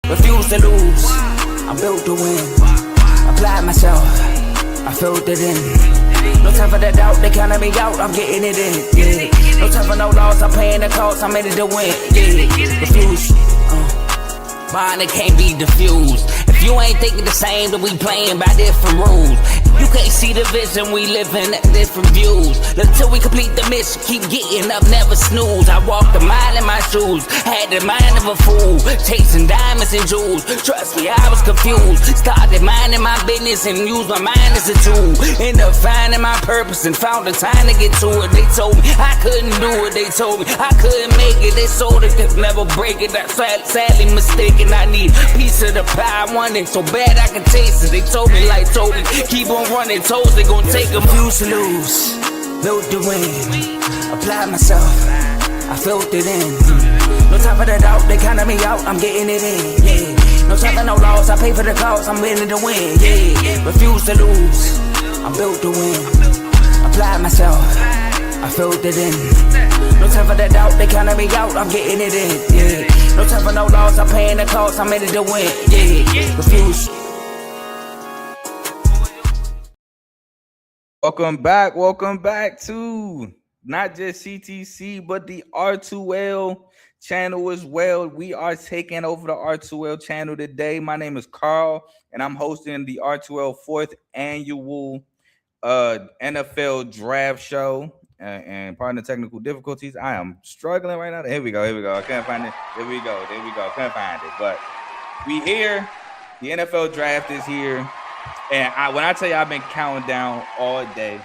Refuse to lose, I'm built to win. Apply myself, I filled it in. No time for the doubt, they counted me out, I'm getting it in. Yeah. No time for no loss, I'm paying the cost, I'm in it to win. Yeah. Refuse, mine it can't be diffused. If you ain't thinking the same, then we playing by different rules. You can't see the vision, we living at different views. Until we complete the mission, keep getting up, never snooze. I walked a mile in my shoes, had the mind of a fool, chasing diamonds and jewels. Trust me, I was confused. Started minding my business and used my mind as a tool. Ended up finding my purpose and found the time to get to it. They told me I couldn't do it, they told me I couldn't make it. They sold it, could never break it. That's sadly mistaken. I need a piece of the pie, I want it so bad I can taste it. They told me like Toby, keep on running toes, they gon' take them. Refuse to lose, built to win. Apply myself, I filled it in. No time for the doubt, they counted me out, I'm getting it in. Yeah. No time for no loss, I pay for the cost, I'm winning to win. Yeah. Refuse to lose, I'm built to win. Apply myself, I filled it in. No time for the doubt, they counted me out, I'm getting it in. Yeah. No time for no loss, I'm paying the cost, I'm in it to win. Yeah. Refuse. Welcome back to not just CTC, but the R2L channel as well. We are taking over the R2L channel today. My name is Carl, and I'm hosting the R2L 4th annual NFL draft show. And pardon the technical difficulties, I am struggling right now. Here we go. I can't find it. There we go. Can't find it. But we here. The NFL draft is here. And when I tell you I've been counting down all day,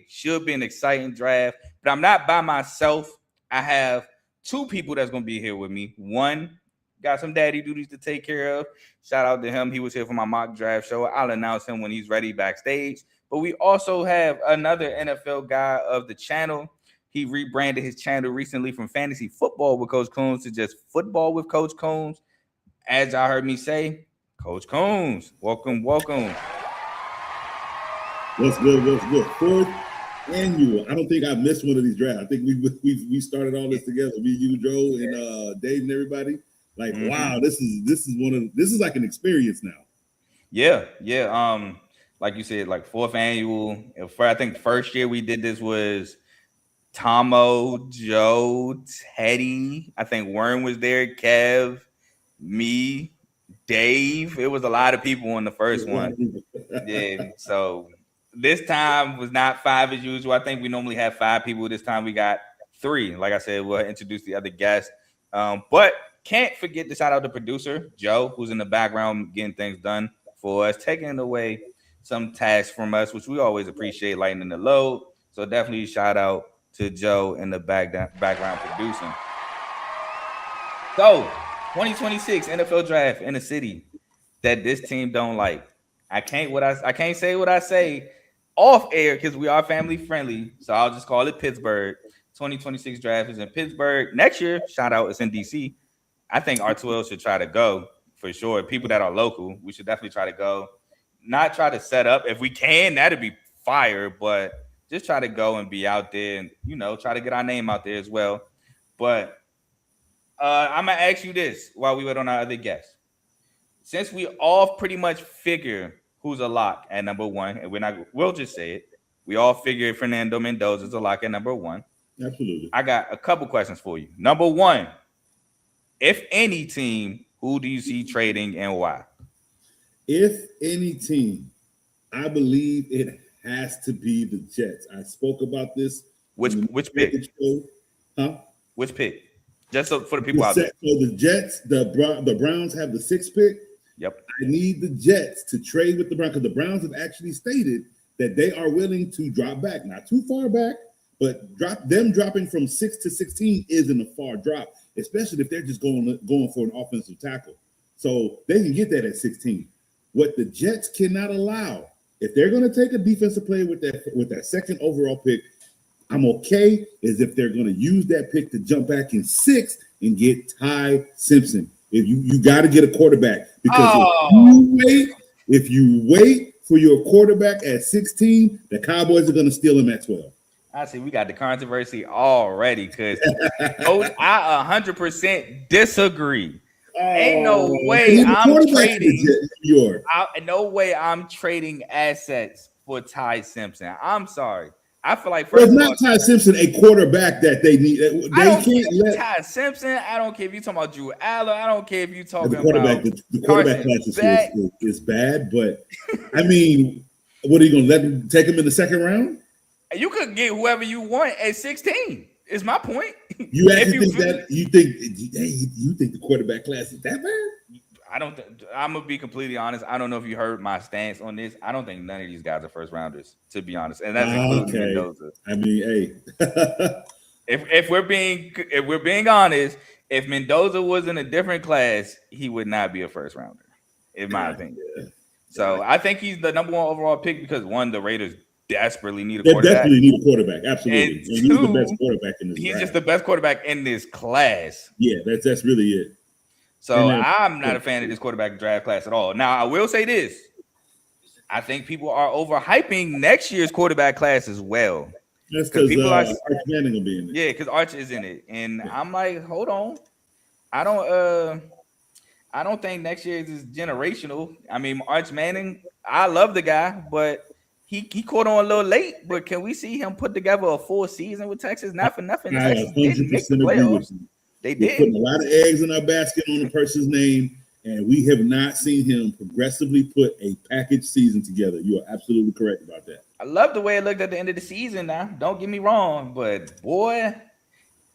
should be an exciting draft, but I'm not by myself. I have two people that's going to be here with me. One, got some daddy duties to take care of. Shout out to him. He was here for my mock draft show. I'll announce him when he's ready backstage. But we also have another NFL guy of the channel. He rebranded his channel recently from Fantasy Football with Coach Coombs to just Football with Coach Coombs. As y'all heard me say, Coach Coombs, welcome. What's good? Fourth annual. I don't think I missed one of these drafts. I think we started all this together. Me, you, Joe, and Dave, and everybody. Like, wow, this is like an experience now. Yeah. Like you said, like fourth annual. I think the first year we did this was Tomo, Joe, Teddy. I think Warren was there, Kev, me, Dave. It was a lot of people on the first one. Yeah. So this time was not 5 as usual. I think we normally have 5 people. This time we got 3. Like I said, we'll introduce the other guests. But can't forget to shout out the producer, Joe, who's in the background getting things done for us, taking away some tasks from us, which we always appreciate, lightening the load. So definitely shout out to Joe in the background producing. So 2026 NFL draft in a city that this team don't like. I can't say what I say off air because we are family friendly. So I'll just call it Pittsburgh. 2026 draft is in Pittsburgh. Next year, shout out, it's in DC. I think R2L should try to go for sure. People that are local, we should definitely try to go. Not try to set up. If we can, that'd be fire, but just try to go and be out there and, try to get our name out there as well. But I'm going to ask you this while we wait on our other guests. Since we all pretty much figure who's a lock at number 1, and we'll just say it. We all figure Fernando Mendoza is a lock at number 1. Absolutely. I got a couple questions for you. Number 1, if any team, who do you see trading and why? If any team, I believe it has to be the Jets. I spoke about this. Which pick? Huh? Which pick? Just so for the people out there. So the Jets, the Browns have the 6th pick. Yep. I need the Jets to trade with the Browns because the Browns have actually stated that they are willing to drop back, not too far back, but dropping from 6 to 16 isn't a far drop, especially if they're just going for an offensive tackle. So they can get that at 16. What the Jets cannot allow, if they're going to take a defensive player with that 2nd overall pick, I'm okay, is if they're going to use that pick to jump back in 6th and get Ty Simpson. If you got to get a quarterback because if you wait for your quarterback at 16, the Cowboys are going to steal him at 12. I see we got the controversy already because I 100% disagree. Ain't no way I'm trading. New York. No way I'm trading assets for Ty Simpson. I'm sorry. I feel like it's not Ty Simpson a quarterback that they need. I don't care if you Ty Simpson. I don't care if you talking about Drew Allen. I don't care if you talking about the quarterback class is bad. But I mean, what are you gonna let him take him in the second round? You could get whoever you want at 16. Is my point. You actually you think the quarterback class is that bad? I don't. I'm gonna be completely honest. I don't know if you heard my stance on this. I don't think none of these guys are first rounders, to be honest, and that's including Mendoza. I mean, hey, if we're being honest, if Mendoza was in a different class, he would not be a first rounder, in my opinion. Yeah. So I think he's the number one overall pick because one, the Raiders desperately need a quarterback. They definitely need a quarterback, absolutely. And he's the best quarterback in this. He's just the best quarterback in this class. Yeah, that's really it. So I'm not a fan of this quarterback draft class at all. Now, I will say this. I think people are overhyping next year's quarterback class as well. That's because Arch Manning will be in it. Yeah, because Arch is in it. And I'm like, hold on. I don't think next year is generational. I mean, Arch Manning, I love the guy, but he caught on a little late. But can we see him put together a full season with Texas? Not for nothing. Texas didn't make the playoffs. They did. Putting a lot of eggs in our basket on a person's name, and we have not seen him progressively put a package season together. You are absolutely correct about that. I love the way it looked at the end of the season now. Don't get me wrong, but boy,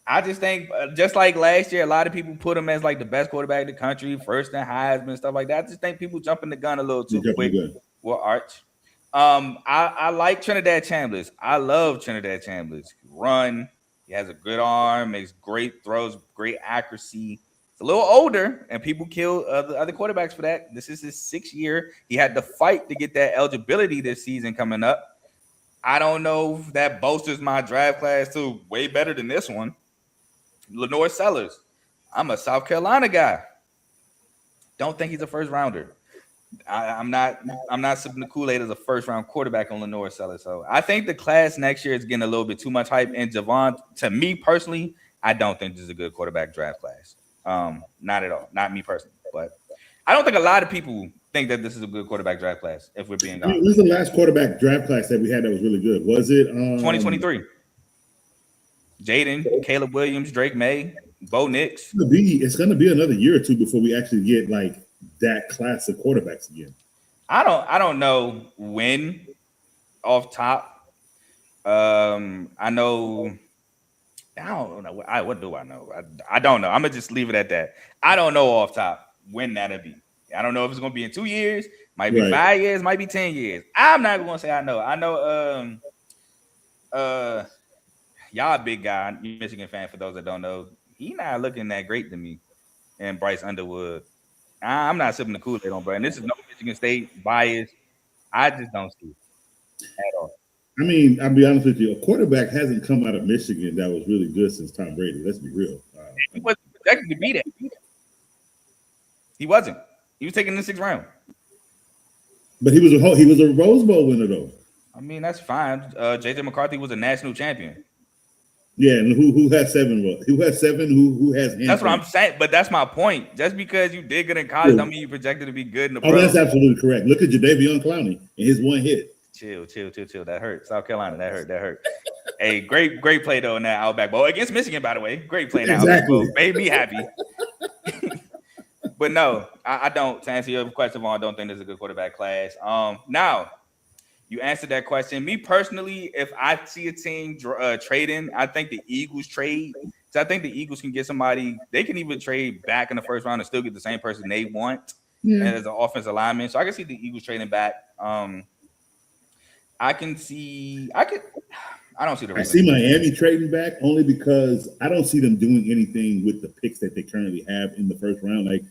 I just think just like last year, a lot of people put him as like the best quarterback in the country, first in Heisman, stuff like that. I just think people jumping the gun a little too quick with Arch. I like Trinidad Chambers. I love Trinidad Chambers. Run. He has a good arm, makes great throws, great accuracy. He's a little older, and people kill other quarterbacks for that. This is his 6th year. He had to fight to get that eligibility this season coming up. I don't know if that bolsters my draft class to way better than this one. Lenore Sellers. I'm a South Carolina guy. Don't think he's a first rounder. I'm not sipping the Kool-Aid as a first round quarterback on Lenore Sellers. So I think the class next year is getting a little bit too much hype. And Javon, to me personally, I don't think this is a good quarterback draft class. Not at all. Not me personally. But I don't think a lot of people think that this is a good quarterback draft class, if we're being honest. What was the last quarterback draft class that we had that was really good? Was it 2023? Jaden, Caleb Williams, Drake May, Bo Nix. It's gonna be another year or two before we actually get like that class of quarterbacks again. I don't know when off top. I don't know. What do I know? I don't know. I'm gonna just leave it at that. I don't know off top when that'll be. I don't know if it's gonna be in 2 years, might be 5 years, might be 10 years. I'm not gonna say I know. I know y'all a big guy, you Michigan fan for those that don't know. He not looking that great to me. And Bryce Underwood. I'm not sipping the Kool-Aid on Bryce. And this is no Michigan State bias. I just don't see it at all. I mean, I'll be honest with you. A quarterback hasn't come out of Michigan that was really good since Tom Brady. Let's be real. He wasn't projected to be that. He wasn't. He was taken in the 6th round. But he was a Rose Bowl winner, though. I mean, that's fine. JJ McCarthy was a national champion. Yeah, and who has 7? Who has 7? Who has? That's what I'm saying. But that's my point. Just because you did good in college, don't mean you projected to be good in the. Oh, that's absolutely correct. Look at Jadeveon Clowney and his one hit. Chill. That hurt. South Carolina. That hurt. Hey, great play though in that Outback Bowl against Michigan, by the way. Great play in that Outback Bowl. Made me happy. But no, I don't. To answer your question, Vaughn, I don't think there's a good quarterback class. Now. You answered that question. Me personally, if I see a team trading, I think the Eagles trade. So I think the Eagles can get somebody. They can even trade back in the first round and still get the same person they want as an offensive lineman. So I can see the Eagles trading back. I don't see the Ravens. I see Miami trading back only because I don't see them doing anything with the picks that they currently have in the first round. Like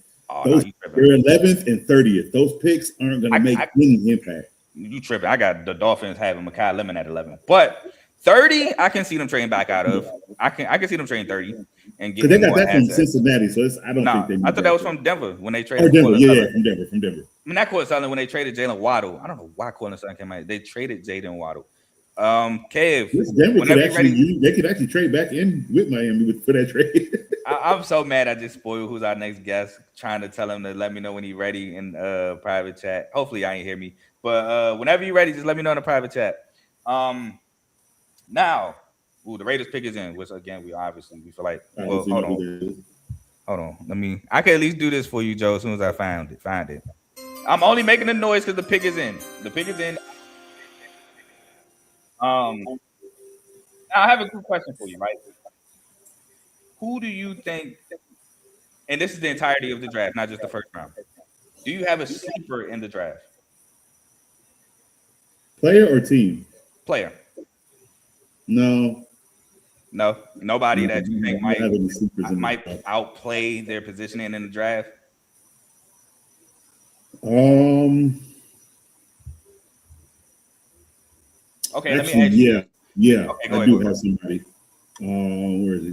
they're 11th and 30th. Those picks aren't going to make any impact. You tripping. I got the Dolphins having Mekhi Lemon at 11. But 30, I can see them trading back out of. I can see them trading 30 and get. They got that from Cincinnati, so I don't think they. I thought that was from Denver when they traded. Denver, from Denver. I mean, that Cortland Sutherland when they traded Jalen Waddle. I don't know why Cortland Sutherland came out. They traded Jaden Waddle. Kev, Denver could whenever you're actually ready. they could actually trade back in with Miami for that trade. I'm so mad I just spoiled who's our next guest, trying to tell him to let me know when he's ready in private chat. Hopefully I ain't hear me. But whenever you're ready, just let me know in the private chat. Now, the Raiders pick is in, which again we feel like hold on. I can at least do this for you, Joe, as soon as I find it. I'm only making the noise because the pick is in. The pick is in. I have a good question for you, right? Who do you think, and this is the entirety of the draft, not just the first round, do you have a sleeper in the draft? Player or team? Player. No, nobody that you think might outplay their positioning in the draft. Okay, actually, let me ask you. Yeah. Okay, I do have somebody. Where is he?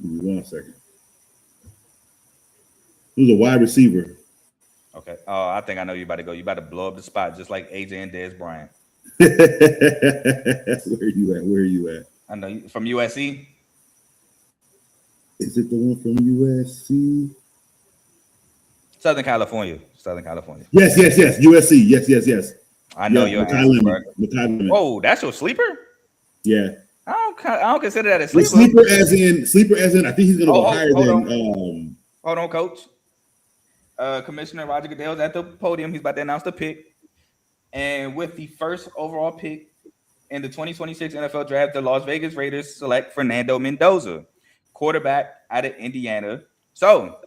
Give me 1 second. Who's a wide receiver? Okay. Oh, I think I know you about to go. You about to blow up the spot just like AJ and Dez Bryant. Where are you at? I know you from USC. Is it the one from USC? Southern California. Yes. USC. Yes. I know your answer. Oh, that's your sleeper? Yeah. I don't consider that a sleeper. Sleeper as in I think he's gonna go higher than Hold on, coach. Commissioner Roger Goodell's at the podium. He's about to announce the pick. And with the first overall pick in the 2026 NFL Draft, the Las Vegas Raiders select Fernando Mendoza, quarterback out of Indiana. So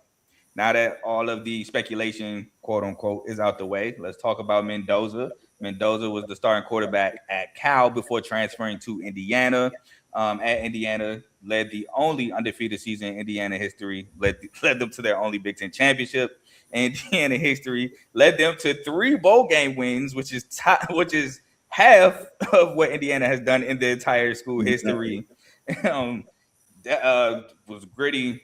now that all of the speculation, quote unquote, is out the way, let's talk about Mendoza. Mendoza was the starting quarterback at Cal before transferring to Indiana. At Indiana, led the only undefeated season in Indiana history, led them to their only Big Ten championship. Indiana history led them to 3 bowl game wins, which is half of what Indiana has done in the entire school history. Was gritty,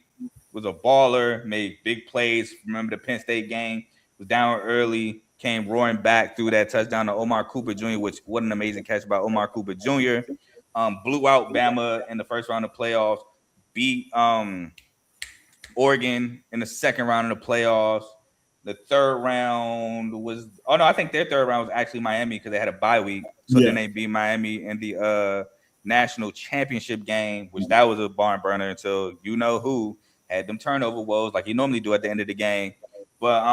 was a baller, made big plays. Remember the Penn State game? Was down early, came roaring back through that touchdown to Omar Cooper Jr., which what an amazing catch by Omar Cooper Jr. Blew out Bama in the first round of playoffs, beat Oregon in the second round of the playoffs. The third round I think their third round was actually Miami because they had a bye week. So then they beat Miami in the national championship game, which that was a barn burner until you know who had them turnover woes like you normally do at the end of the game. But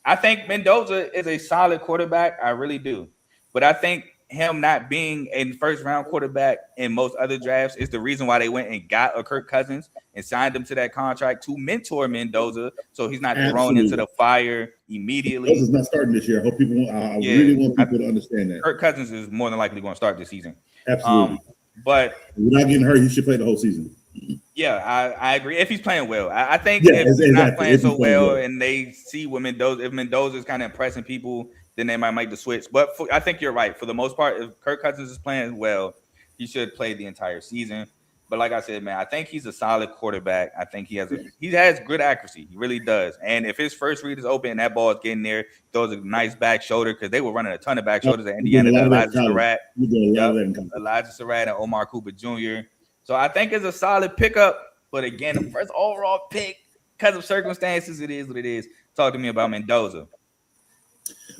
I think Mendoza is a solid quarterback. I really do. But I think him not being a first round quarterback in most other drafts is the reason why they went and got a Kirk Cousins and signed him to that contract to mentor Mendoza so he's not thrown into the fire immediately. Mendoza's not starting this year. I hope people really want people to understand that. Kirk Cousins is more than likely going to start this season. Absolutely. But without getting hurt, he should play the whole season. Yeah, I agree. If he's playing well, I think if he's not playing so well and they see what if Mendoza is kind of impressing people, then they might make the switch. But I think you're right. For the most part, if Kirk Cousins is playing well, he should play the entire season. But like I said, man, I think he's a solid quarterback. I think he has good accuracy. He really does. And if his first read is open and that ball is getting there, throws a nice back shoulder because they were running a ton of back shoulders at Indiana. Elijah Surratt and Omar Cooper Jr. So I think it's a solid pickup. But again, the first overall pick, because of circumstances, it is what it is. Talk to me about Mendoza.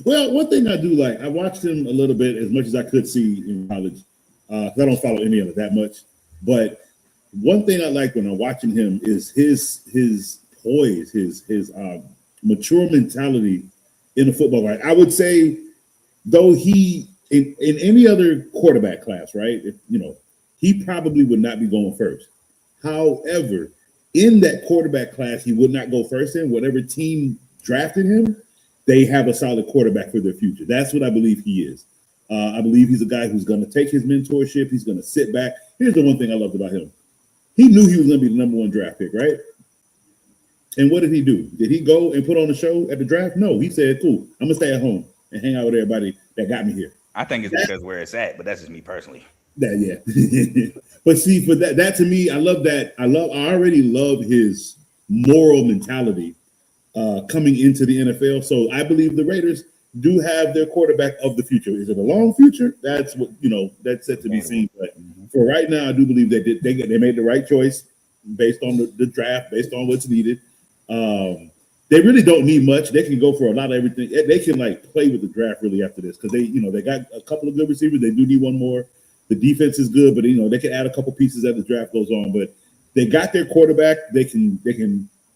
Well, one thing I do like, I watched him a little bit as much as I could see in college. I don't follow any of it that much. But one thing I like when I'm watching him is his poise, his mature mentality in the football. Right? I would say, though he in any other quarterback class, right? He probably would not be going first. However, in that quarterback class, he would not go first in. Whatever team drafted him, they have a solid quarterback for their future. That's what I believe he is. I believe he's a guy who's going to take his mentorship. He's going to sit back. Here's the one thing I loved about him. He knew he was going to be the number 1 draft pick, right? And what did he do? Did he go and put on a show at the draft? No, he said, cool, I'm going to stay at home and hang out with everybody that got me here. I think it's because where it's at, but that's just me personally. Yeah. But see, for that to me, I love that. I already love his moral mentality coming into the NFL. So I believe the Raiders, do have their quarterback of the future. Is it a long future? That's what that's set to be seen. But for right now, I do believe they made the right choice based on the draft, based on what's needed. They really don't need much. They can go for a lot of everything. They can play with the draft really after this because they got a couple of good receivers. They do need one more. The defense is good, but they can add a couple pieces as the draft goes on. But they got their quarterback. They can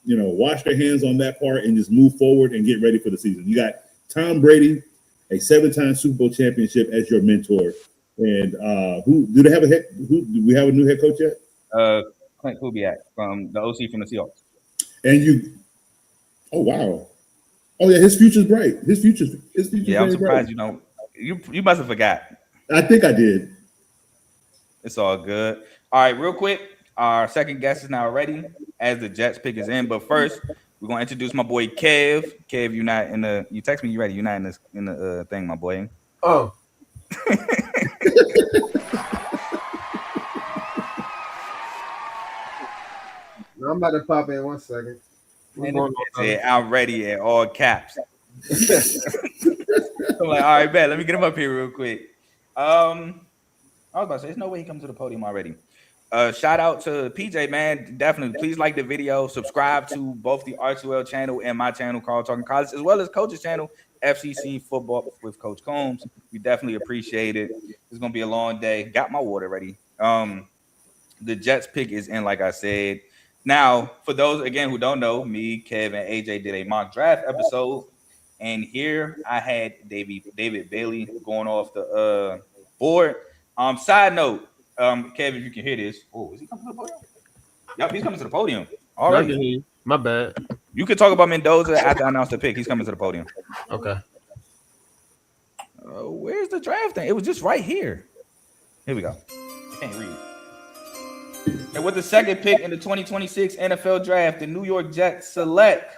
wash their hands on that part and just move forward and get ready for the season. You got Tom Brady, a 7-time Super Bowl championship, as your mentor. And do we have a new head coach yet? Clint Kubiak from the OC from the Seahawks. And oh wow, oh yeah, his future's bright. His future's yeah. I'm surprised bright. you must have forgot. I think I did. It's all good. All right, real quick, our second guest is now ready as the Jets pick is in. But first, we're gonna introduce my boy Kev. Kev, you text me, you ready? You're not in the thing, my boy. Oh. I'm about to pop in 1 second. I'm ready at all caps. I'm like, all right, bet. Let me get him up here real quick. I was about to say, there's no way he comes to the podium already. Shout out to PJ, man. Definitely, please like the video. Subscribe to both the R2L channel and my channel, Carl Talking College, as well as Coach's channel, FCC Football with Coach Coombs. We definitely appreciate it. It's gonna be a long day. Got my water ready. The Jets pick is in, like I said. Now, for those again who don't know, me, Kev, and AJ did a mock draft episode, and here I had David Bailey going off the board. Side note, Kev, if you can hear this, is he coming to the podium? Yep, he's coming to the podium. All right, my bad. You can talk about Mendoza after I announce the pick. He's coming to the podium. Okay. Where's the draft thing? It was just right here. Here we go. I can't read. And with the second pick in the 2026 NFL Draft, the New York Jets select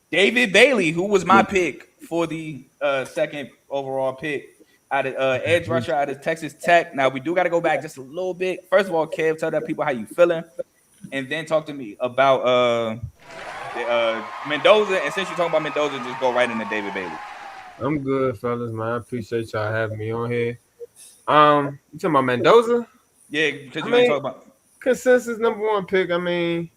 David Bailey, who was my pick for the second overall pick, out of edge rusher out of Texas Tech. Now, we do got to go back just a little bit. First of all, Kev, tell that people how you feeling, and then talk to me about Mendoza. And since you're talking about Mendoza, just go right into David Bailey. I'm good, fellas, man. I appreciate y'all having me on here. You talking about Mendoza? Yeah, because you ain't talking about consensus #1 pick. I mean,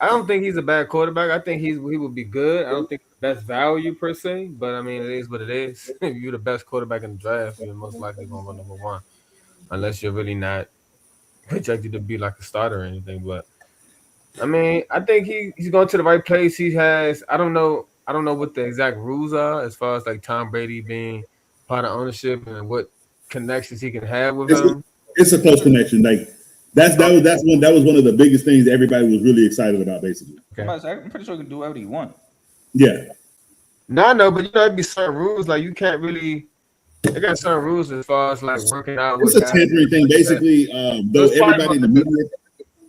I don't think he's a bad quarterback. I think he would be good. I don't think the best value per se, but I mean, it is what it is. If you're the best quarterback in the draft, you're most likely going to run #1, unless you're really not projected to be like a starter or anything. But I mean, I think he's going to the right place. He has. I don't know what the exact rules are as far as like Tom Brady being part of ownership and what connections he can have with him. It's a close connection. Like that was one of the biggest things everybody was really excited about, basically. Okay. I'm pretty sure he can do whatever he wants. Yeah. No, but there'd be certain rules like you can't really. They got certain rules as far as like working out. It's a tampering thing, basically. Though everybody in the media,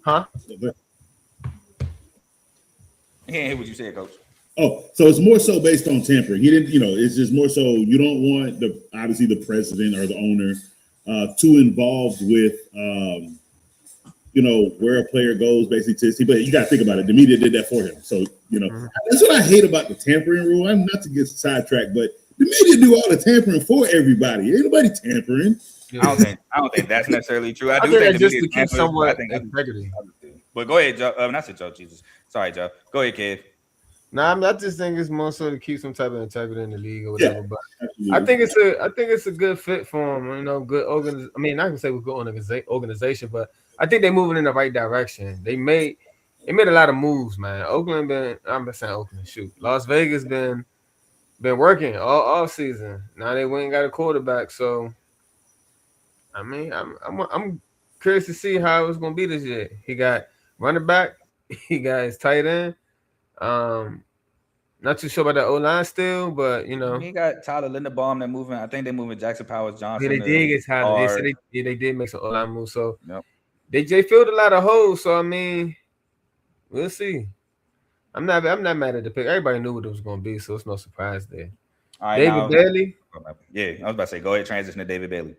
huh? I can't hear what you said, Coach. Oh, so it's more so based on tampering. He didn't, it's just more so you don't want obviously the president or the owner too involved with, where a player goes basically to see. But you got to think about it. The media did that for him. So, that's what I hate about the tampering rule. I'm not to get sidetracked, but the media do all the tampering for everybody. Ain't nobody tampering. I don't think that's necessarily true. I do think just to keep somewhat integrity. But go ahead, Joe. Not to Joe, Jesus. Sorry, Joe. Go ahead, Kev. I just think it's more so to keep some type of integrity in the league or whatever. Yeah, but absolutely. I think it's a good fit for him. Good organization. I mean, not gonna say we're good organization, but I think they're moving in the right direction. They made a lot of moves, man. Las Vegas been working all season. Now they went and got a quarterback. So I mean, I'm curious to see how it's gonna be this year. He got running back, he got his tight end. Not too sure about the O-line still, but he got Tyler Linderbaum. They're moving. I think they're moving Jackson Powers Johnson. Yeah, they did get Tyler. They did make some O-line moves. So they filled a lot of holes. So I mean, we'll see. I'm not mad at the pick. Everybody knew what it was going to be, so it's no surprise there. All right, David Bailey. Yeah, I was about to say, go ahead, transition to David Bailey.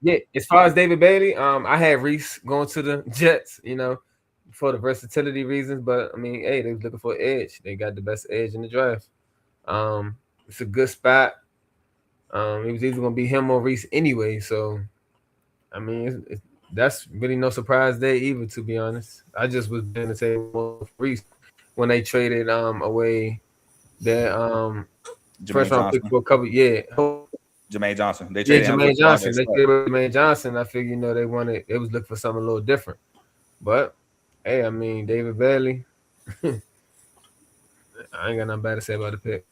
Yeah, as far as David Bailey, I had Reese going to the Jets. For the versatility reasons, but I mean, hey, they was looking for an edge. They got the best edge in the draft. It's a good spot. It was either gonna be him or Reese anyway. So I mean, that's really no surprise there either. To be honest, I just was going to say Reese when they traded away their Jermaine first round pick Johnson. for a couple. Yeah, Jermaine Johnson. They yeah, traded him Jermaine for all Johnson. their They stuff. traded Jermaine Johnson. I figured they was looking for something a little different. But hey, I mean David Bailey. I ain't got nothing bad to say about the pick.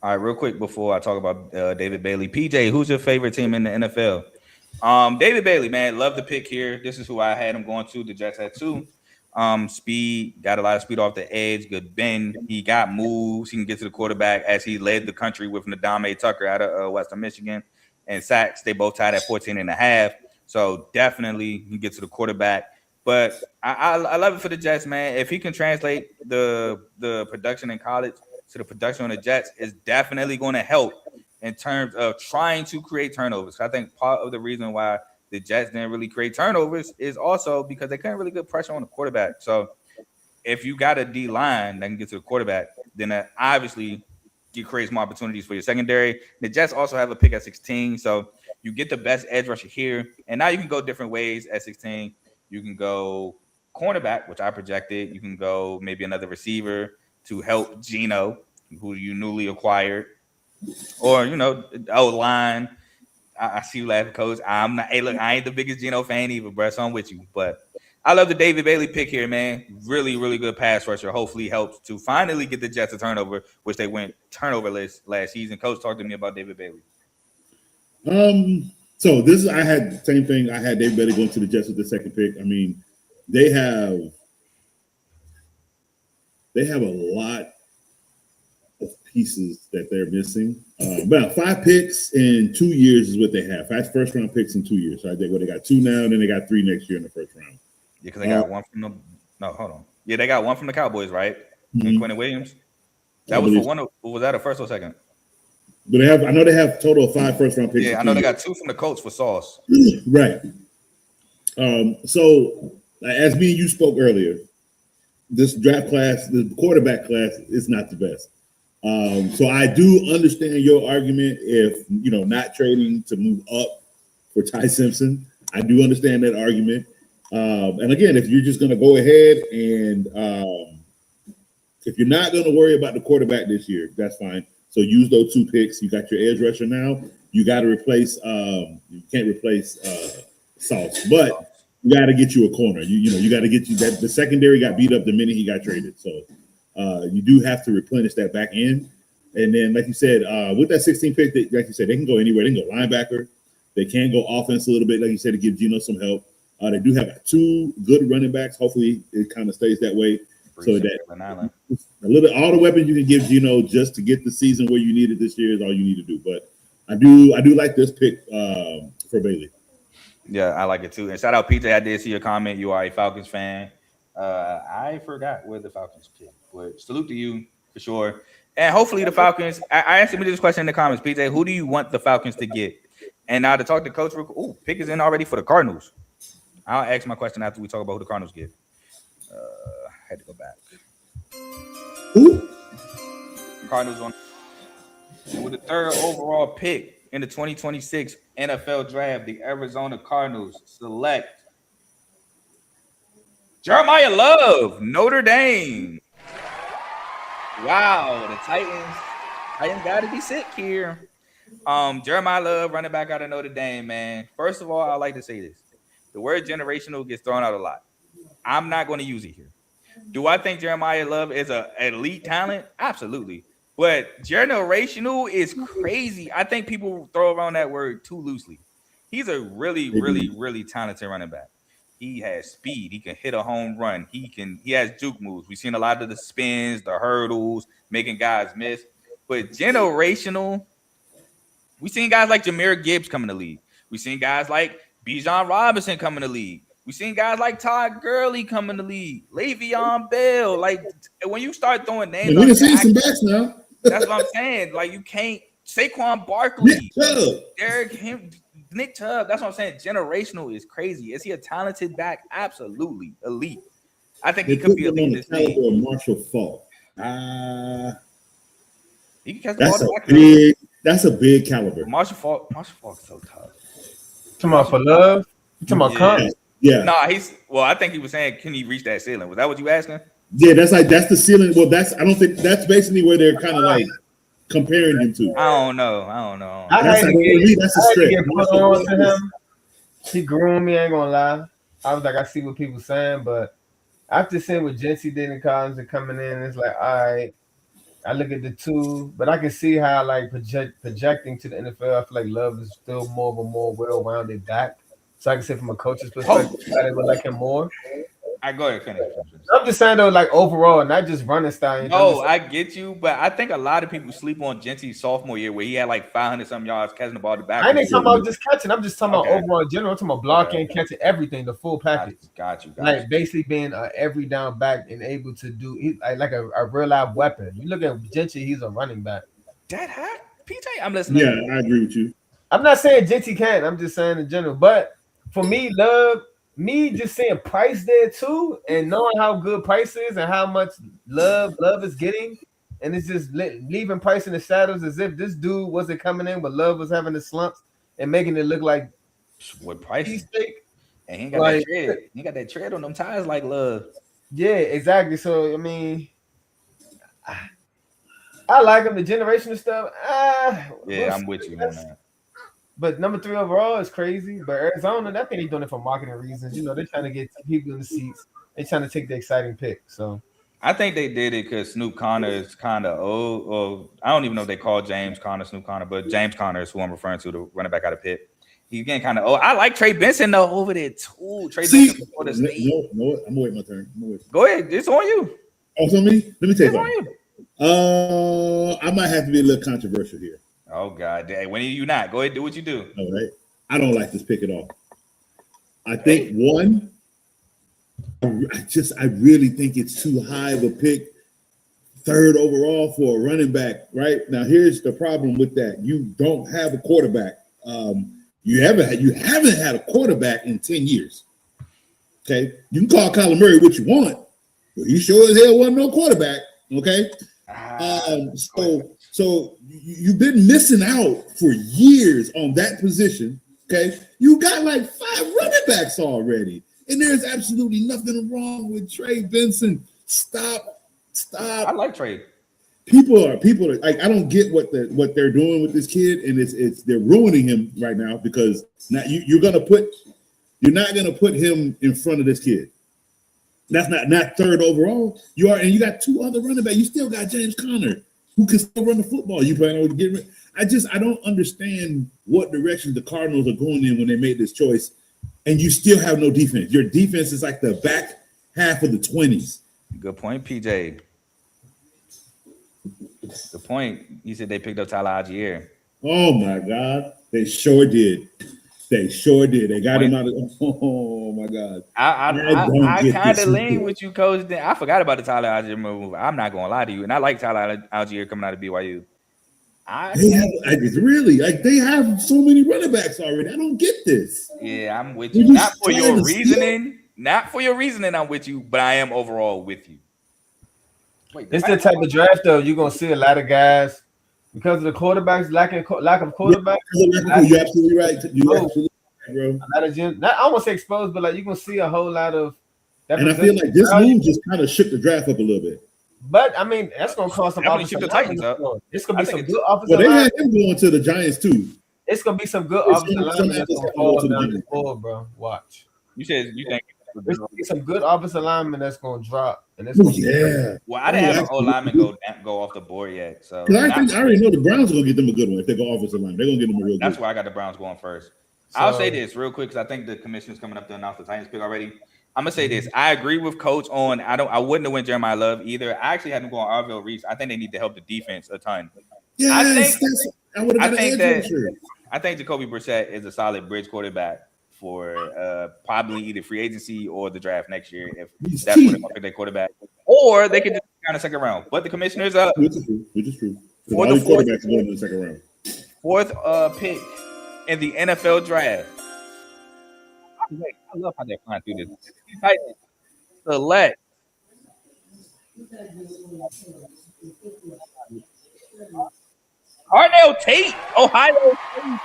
All right, real quick before I talk about David Bailey. PJ, who's your favorite team in the NFL? David Bailey, man, love the pick here. This is who I had him going to. The Jets had two. Speed, got a lot of speed off the edge, good bend. He got moves. He can get to the quarterback as he led the country with Nadame Tucker out of Western Michigan. And sacks, they both tied at 14.5. So definitely he can get to the quarterback. But I love it for the Jets, man. If he can translate the production in college to the production on the Jets, is definitely going to help in terms of trying to create turnovers. I think part of the reason why the Jets didn't really create turnovers is also because they couldn't really get pressure on the quarterback. So if you got a D line that can get to the quarterback, then that obviously it creates more opportunities for your secondary. The Jets also have a pick at 16, so you get the best edge rusher here. And now you can go different ways at 16. You can go cornerback, which I projected. You can go maybe another receiver to help Geno, who you newly acquired. Or, O-line. I see you laughing, Coach. I'm not. Hey, look, I ain't the biggest Geno fan either, bro. So I'm with you. But I love the David Bailey pick here, man. Really, really good pass rusher. Hopefully helps to finally get the Jets a turnover, which they went turnoverless last season. Coach, talk to me about David Bailey. So I had the same thing. I had David Bailey going to the Jets with the second pick. I mean, they have a lot of pieces that they're missing. About 5 picks in 2 years is what they have. 5 first round picks in 2 years. So they got 2 now, and then they got 3 next year in the first round. Yeah, because they got one from the. No, hold on. Yeah, they got one from the Cowboys, right? Mm-hmm. And Quentin Williams. That was for one. Was that a first or second? But I know they have a total of 5 first round picks. Yeah, I know they got 2 from the Colts for Sauce. Right. So as me and you spoke earlier, this draft class, the quarterback class, is not the best. So I do understand your argument if not trading to move up for Ty Simpson. I do understand that argument. And again, if you're just going to go ahead and if you're not going to worry about the quarterback this year, that's fine. So use those 2 picks. You got your edge rusher now. You got to replace. You can't replace Sauce, but you got to get you a corner. You got to get you that. The secondary got beat up the minute he got traded. So you do have to replenish that back end. And then, like you said, with that 16 pick, like you said, they can go anywhere. They can go linebacker. They can go offense a little bit, like you said, to give Geno some help. They do have 2 good running backs. Hopefully, it kind of stays that way. So that all the weapons you can give Geno just to get the season where you need it this year is all you need to do. But I do like this pick for Bailey. Yeah, I like it too. And shout out PJ. I did see your comment. You are a Falcons fan. I forgot where the Falcons picked, but salute to you for sure. And hopefully the Falcons. I asked me this question in the comments, PJ. Who do you want the Falcons to get? And now to talk to Coach. Pick is in already for the Cardinals. I'll ask my question after we talk about who the Cardinals get. Had to go back. Who? Cardinals on with the 3rd overall pick in the 2026 NFL Draft. The Arizona Cardinals select Jeremiah Love, Notre Dame. Wow, the Titans got to be sick here. Jeremiah Love, running back out of Notre Dame, man. First of all, I like to say this. The word generational gets thrown out a lot. I'm not going to use it here. Do I think Jeremiah Love is an elite talent? Absolutely. But generational is crazy. I think people throw around that word too loosely. He's a really, really, really talented running back. He has speed. He can hit a home run. He has juke moves. We've seen a lot of the spins, the hurdles, making guys miss. But generational, we've seen guys like Jahmyr Gibbs come in the league. We've seen guys like Bijan Robinson come in the league. We've seen guys like Todd Gurley come in the league. Le'Veon Bell. Like, when you start throwing names, we can see some backs now. That's what I'm saying. Like, you can't. Saquon Barkley, Nick Chubb. That's what I'm saying. Generational is crazy. Is he a talented back? Absolutely. Elite. I think he could be elite in this league. Marshall Faulk. He can catch the ball. That's a big caliber. Marshall Falk's so tough. Talking about for love? You talking about comp? Yeah. No, I think he was saying, can he reach that ceiling? Was that what you asking? Yeah, that's the ceiling. Well, I don't think that's basically where they're kind of like comparing him to. I don't know. That's a stretch. Get put on to him. He groomed me, I ain't gonna lie. I was like, I see what people saying, but after seeing what Jency did in college and coming in, it's like, all right. I look at the two, but I can see how like projecting to the NFL, I feel like Love is still more of a more well-rounded back. So I can say from a coach's perspective, I would like him more. I go ahead, finish. I'm just saying though, like overall, not just running style. No, I get you, but I think a lot of people sleep on Jency's sophomore year where he had like 500 something yards catching the ball to the back. I ain't talking about just catching. I'm just talking about overall in general. I'm talking about blocking, catching, everything, the full package. Got you. Like basically being a every down back and able to do like a real live weapon. You look at Jency, he's a running back. That hat, PJ, I'm listening. Yeah, I agree with you. I'm not saying Jency can't. I'm just saying in general. But for me, me just seeing Price there too, and knowing how good Price is and how much love is getting, and it's just leaving Price in the shadows as if this dude wasn't coming in, but Love was having the slumps and making it look like with Price. And he ain't got that tread. He got that tread on them tires like Love. Yeah, exactly. So I mean, I like him. The generational stuff. Yeah, I'm with you on that. But number 3 overall is crazy. But Arizona, I think they're doing it for marketing reasons. You know, they're trying to get people in the seats. They're trying to take the exciting pick. So I think they did it because Snoop Conner is kind of old. Or I don't even know if they call James Conner Snoop Conner, but James Conner is who I'm referring to, the running back out of Pitt. He's getting kind of old. I like Trey Benson though over there too. Benson before the state. No, I'm waiting my turn. Go ahead. It's on you. Oh, it's on me? Let me take it. I might have to be a little controversial here. Oh God, when are you not? Go ahead, do what you do. All right. I don't like this pick at all. I think one, I really think it's too high of a pick. 3rd overall for a running back. Right now, here's the problem with that: you don't have a quarterback. You haven't had a quarterback in 10 years. Okay, you can call Kyler Murray what you want, but he sure as hell wasn't no quarterback. Okay, so you've been missing out for years on that position. Okay, you got like 5 running backs already, and there's absolutely nothing wrong with Trey Benson. Stop. I like Trey. People are like, I don't get what they're doing with this kid, and they're ruining him right now because now you're not gonna put him in front of this kid. That's not 3rd overall. You are, and you got 2 other running backs. You still got James Conner, who can still run the football. You plan on getting. I don't understand what direction the Cardinals are going in when they made this choice, and you still have no defense. Your defense is like the back half of the 20s. Good point, PJ. The point, you said they picked up Tyler Algier. Oh my God, they sure did. They got him out of. Oh my God. I kind of lean with you, Coach. I forgot about the Tyler Algier move. I'm not gonna lie to you, and I like Tyler Algier coming out of BYU. They have so many running backs already. I don't get this. Yeah, I'm with you. Not for your reasoning. Not for your reasoning. I'm with you, but I am overall with you. Wait, it's the type of draft though. You're gonna see a lot of guys because of the quarterbacks lack of quarterbacks. You're absolutely right. You're absolutely right, bro. A lot of not I won't say exposed, but like you're gonna see a whole lot of. And I feel like this move just kind of shook the draft up a little bit. But I mean, that's gonna cause some. Shook the Titans up. It's gonna be some good offensive. Well, they had him going to the Giants too. It's gonna be some good offensive linemen that's gonna fall down the board, bro. Watch. You think there's gonna be some good offensive linemen that's gonna drop, and it's Well, I didn't have an old lineman go off the board yet, so I already know the Browns are gonna get them a good one if they go offensive line. They're gonna get them a real good. That's why I got the Browns going first. So, I'll say this real quick because I think the commissioner's coming up to announce the Titans pick already. I'm gonna say this. I agree with Coach on. I wouldn't have went Jeremiah Love either. I actually had him going R2L Reese. I think they need to help the defense a ton. Yes, I think Jacoby Brissett is a solid bridge quarterback for probably either free agency or the draft next year if that's where they're gonna pick their quarterback. Or they could just go in the 2nd round. But the commissioners which is true. For the quarterbacks going in the 2nd round. 4th pick in the NFL draft. I love how they're flying through this. Titans select Darnell Tate, Ohio State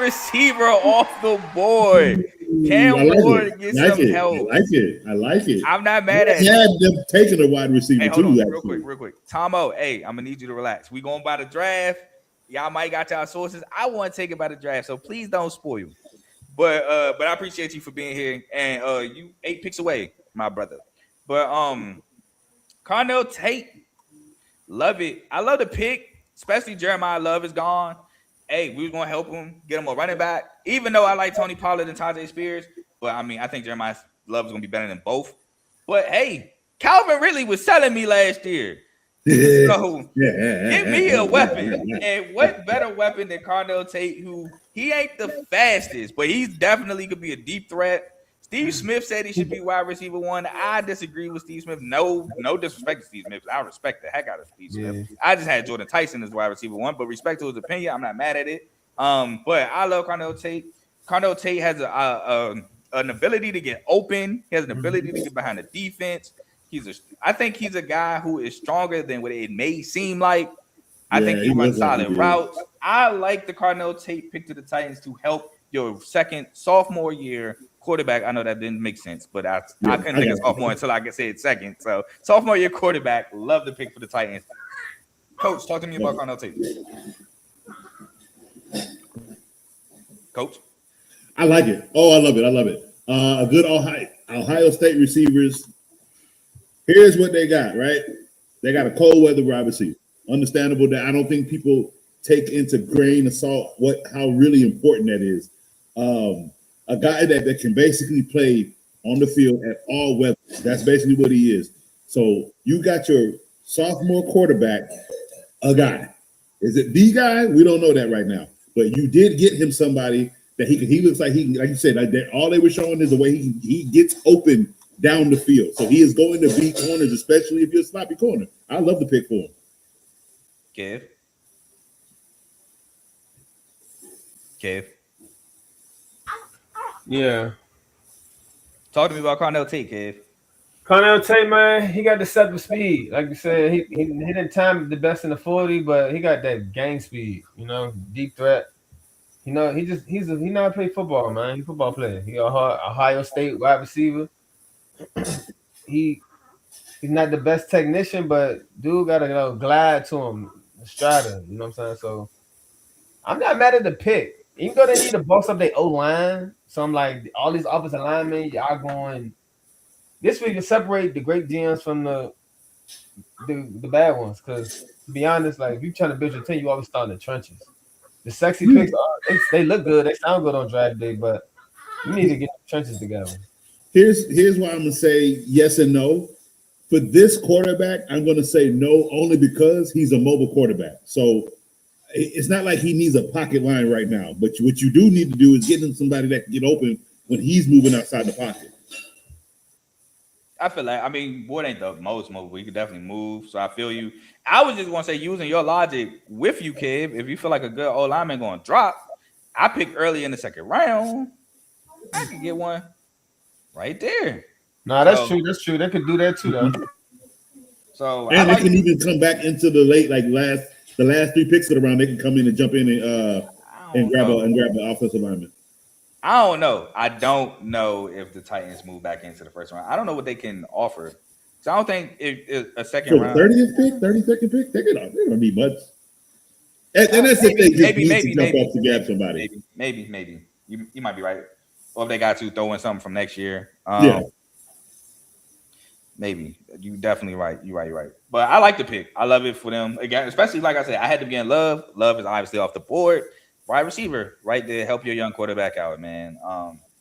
receiver off the board. Cam I like Ward it. get I like some it. help. I like it. I like it. I'm not mad at I it. had them taking a wide receiver Hey, hold too. on, Actually. real quick. Tomo, hey, I'm gonna need you to relax. We going by the draft. Y'all might got y'all sources. I want to take it by the draft, so please don't spoil. But I appreciate you for being here. And you 8 picks away, my brother. But Darnell Tate, love it. I love the pick, especially Jeremiah Love is gone. Hey, we was gonna help him, get him a running back. Even though I like Tony Pollard and Tajay Spears, but I mean, I think Jeremiah Love is gonna be better than both. But hey, Calvin Ridley was selling me last year. So give me a weapon. And what better weapon than Darnell Tate, who he ain't the fastest, but he's definitely could be a deep threat. Steve Smith said he should be wide receiver 1. I disagree with Steve Smith. No disrespect to Steve Smith. I respect the heck out of Steve Smith. I just had Jordan Tyson as wide receiver 1, but respect to his opinion. I'm not mad at it. But I love Darnell Tate. Darnell Tate has an ability to get open. He has an ability to get behind the defense. I think he's a guy who is stronger than what it may seem like. I think he runs solid routes. I like the Darnell Tate pick to the Titans to help your sophomore year quarterback. I know that didn't make sense, but I couldn't think of sophomore until I could say it second. So sophomore year quarterback, love the pick for the Titans. Coach, talk to me about Darnell Tate. Coach, I like it. Oh, I love it. I love it. A good Ohio State receivers. Here's what they got, right? They got a cold weather wide receiver. Understandable that I don't think people take into grain of salt how really important that is. A guy that can basically play on the field at all weather. That's basically what he is. So you got your sophomore quarterback, a guy. Is it the guy? We don't know that right now. But you did get him somebody that he looks like like you said, all they were showing is the way he gets open down the field. So he is going to beat corners, especially if you're a sloppy corner. I love the pick for him. Kev. Yeah. Talk to me about Darnell Tate, Kev. Darnell Tate, man, he got deceptive speed. Like you said, he didn't time the best in the 40, but he got that gang speed, deep threat. He not play football, man. He's a football player. He a Ohio State wide receiver. He's not the best technician, but dude got a glide to him, a strider. You know what I'm saying? So I'm not mad at the pick. Even though they need to boss up their O-line, so I'm like, all these offensive linemen, y'all going this week to separate the great GMs from the bad ones. Because to be honest, like if you're trying to build your team, you always start in the trenches. The sexy picks, they look good, they sound good on draft day, but you need to get the trenches together. Here's why I'm gonna say yes and no. For this quarterback, I'm gonna say no only because he's a mobile quarterback. So it's not like he needs a pocket line right now. But what you do need to do is get him somebody that can get open when he's moving outside the pocket. I feel like, Ward ain't the most mobile. He could definitely move. So I feel you. I was just gonna say, using your logic with you, Kev, if you feel like a good old lineman going to drop, I picked early in the second round. I could get one right there. Nah, that's true. That's true. They could do that too, though. So and they can even come back into the late, the last 3 picks of the round. They can come in and jump in and grab an offensive lineman. I don't know. I don't know if the Titans move back into the first round. I don't know what they can offer. So I don't think a second round. 30th pick, 32nd pick, they don't need much. And that's if they just need to jump off to grab somebody. Maybe. You might be right. Or if they got to throw in something from next year. Maybe. You definitely right. You're right. But I like the pick. I love it for them. Again, especially like I said, I had to be in Love. Love is obviously off the board. Wide receiver, right there, help your young quarterback out, man.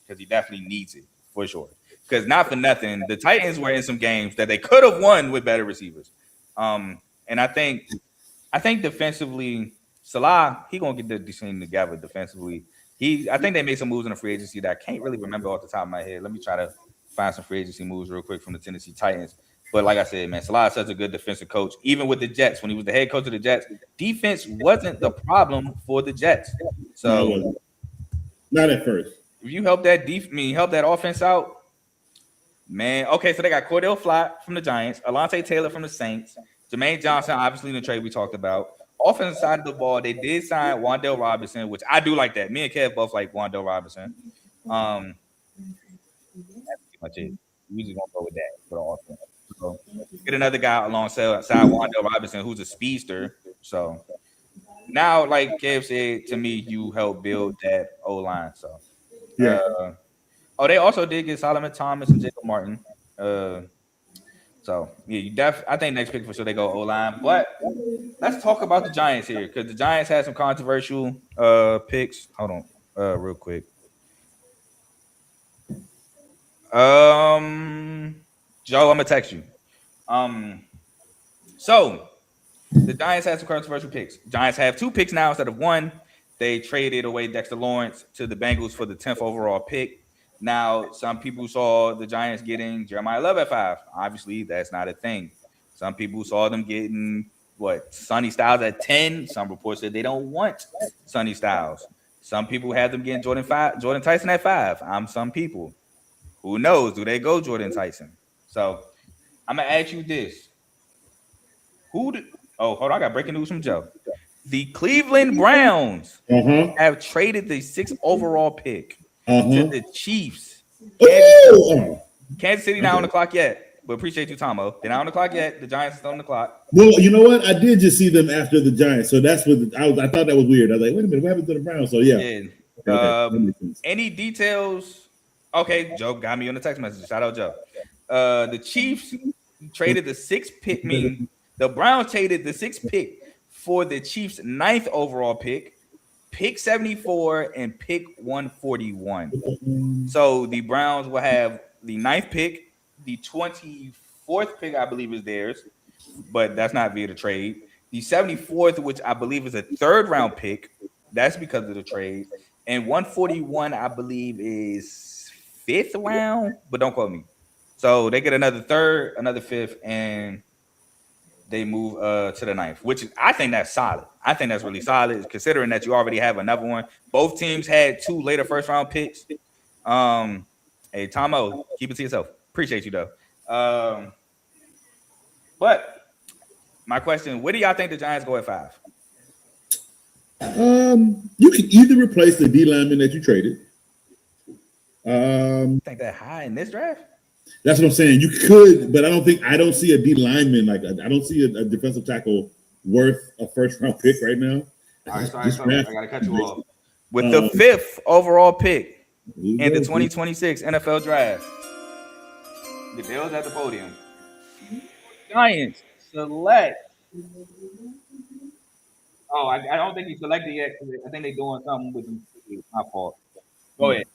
Because he definitely needs it for sure. Because not for nothing, the Titans were in some games that they could have won with better receivers. And I think defensively, Salah, he gonna get the team together defensively. I think they made some moves in the free agency that I can't really remember off the top of my head. Let me try to find some free agency moves real quick from the Tennessee Titans. But like I said, man, Salah is such a good defensive coach. Even with the Jets, when he was the head coach of the Jets, defense wasn't the problem for the Jets. So not at first. If you help that help that offense out, man. Okay, so they got Cordell Flott from the Giants, Alontae Taylor from the Saints, Jermaine Johnson, obviously in the trade we talked about. offensive side of the ball, they did sign Wan'Dale Robinson, which I do like that. Me and Kev both like Wan'Dale Robinson. That's pretty much it. We just gonna go with that for the offense. So get another guy alongside Wan'Dale Robinson, who's a speedster. So now, like Kev said to me, you help build that O line. So Yeah. they also did get Solomon Thomas and Jacob Martin. So yeah, I think next pick for sure they go O line. But let's talk about the Giants here because the Giants had some controversial picks. Hold on, real quick. Joe, I'm gonna text you. So the Giants had some controversial picks. Giants have 2 picks now instead of 1. They traded away Dexter Lawrence to the Bengals for the 10th overall pick. Now, some people saw the Giants getting Jeremiah Love at 5. Obviously, that's not a thing. Some people saw them getting Sonny Styles at 10. Some reports said they don't want Sonny Styles. Some people had them getting Jordan Tyson at 5. I'm some people. Who knows? Do they go Jordan Tyson? So I'm gonna ask you this: hold on, I got breaking news from Joe. The Cleveland Browns have traded the 6th overall pick to the Chiefs. Kansas City not on the clock yet, but appreciate you, Tomo. They're not on the clock yet. The Giants are still on the clock. Well, you know what? I did just see them after the Giants, so that's what I thought that was weird. I was like, wait a minute, what happened to the Browns? So yeah. Any details? Okay, Joe got me on the text message. Shout out, Joe. The Chiefs traded the 6th pick. The Browns traded the 6th pick for the Chiefs' 9th overall pick, pick 74, and pick 141. So the Browns will have the 9th pick, the 24th pick, I believe, is theirs, but that's not via the trade. The 74th, which I believe is a 3rd round pick, that's because of the trade. And 141, I believe, is 5th round, but don't quote me. So they get another 3rd, another 5th, and they move to the 9th, which I think that's solid. I think that's really solid, considering that you already have another one. Both teams had 2 later first round picks. Hey, Tomo, keep it to yourself. Appreciate you though. But my question: where do y'all think the Giants go at 5? You can either replace the D lineman that you traded. Think that high in this draft? That's what I'm saying. You could, but I don't see a D lineman I don't see a defensive tackle worth a 1st round pick right now. All right, sorry, I gotta cut you off. With the 5th overall pick in the 2026 NFL draft, the Bills at the podium. Giants select. Oh, I don't think he selected yet. I think they're doing something with him. My fault. Go ahead.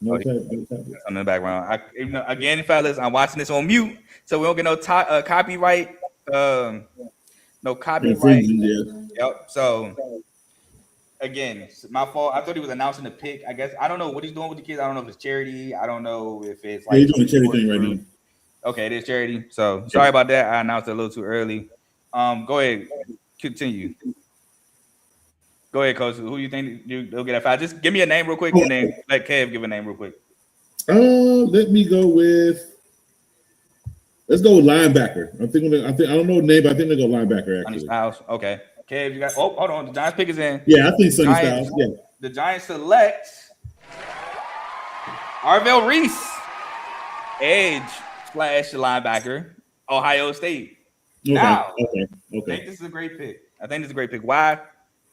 In the background. Again, fellas, I'm watching this on mute, so we don't get no copyright. No copyright. Yep. So again, my fault. I thought he was announcing the pick. I guess I don't know what he's doing with the kids. I don't know if it's charity. I don't know if it's like he's doing a charity thing right now. Okay, it is charity. So sorry about that. I announced it a little too early. Go ahead. Continue. Go ahead, Coach. Who you think you'll get at 5? Just give me a name real quick, and then let Kev give a name real quick. Let me go with. Let's go with linebacker. I don't know the name, but I think they go linebacker. Actually, Sonny Styles. Okay. Kev, you got. Oh, hold on. The Giants pick is in. Yeah, I think Sonny Styles. Yeah. The Giants select R2L Reese, edge / linebacker, Ohio State. Okay. Now, okay. I think this is a great pick. Why?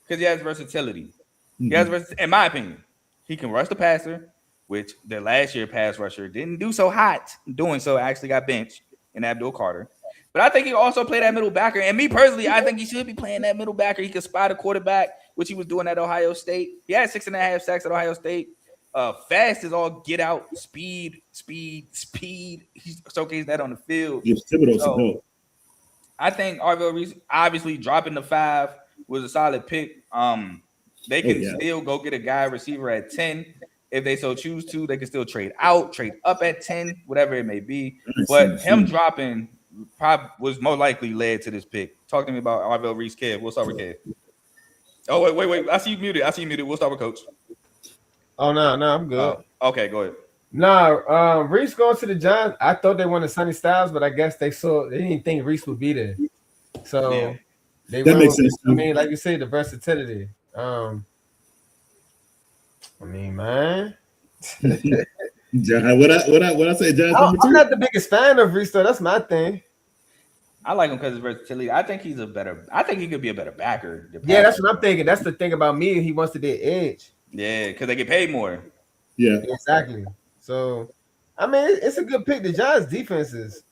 Because he has versatility. In my opinion, he can rush the passer, which the last year pass rusher didn't do so hot. Doing so, actually got benched in Abdul Carter. But I think he also played that middle backer. And me personally, I think he should be playing that middle backer. He could spot a quarterback, which he was doing at Ohio State. He had 6.5 sacks at Ohio State. Fast is all get out, speed. He showcased that on the field. So, I think R2L Reese, obviously dropping the 5 was a solid pick. They can still go get a guy receiver at 10 if they so choose to. They can still trade up at 10, whatever it may be. But him dropping probably was more likely led to this pick. Talk to me about R2L Reese. Kev, we'll start with Kev. Oh, wait. I see you muted. We'll start with Coach. Oh, no, I'm good. Okay, go ahead. No, Reese going to the Giants. I thought they wanted Sonny Styles, but I guess they didn't think Reese would be there. So They That will. makes sense. I mean, like you say, the versatility. I mean, man. John, what I say, John's number I'm 2? not the biggest fan of Reese, though. That's my thing. I like him because of versatility. I think he could be a better backer. Yeah, that's what I'm thinking. That's the thing about me. He wants to be an edge. Yeah, because they get paid more. Yeah, exactly. So, I mean, it's a good pick. The Giants' defense is,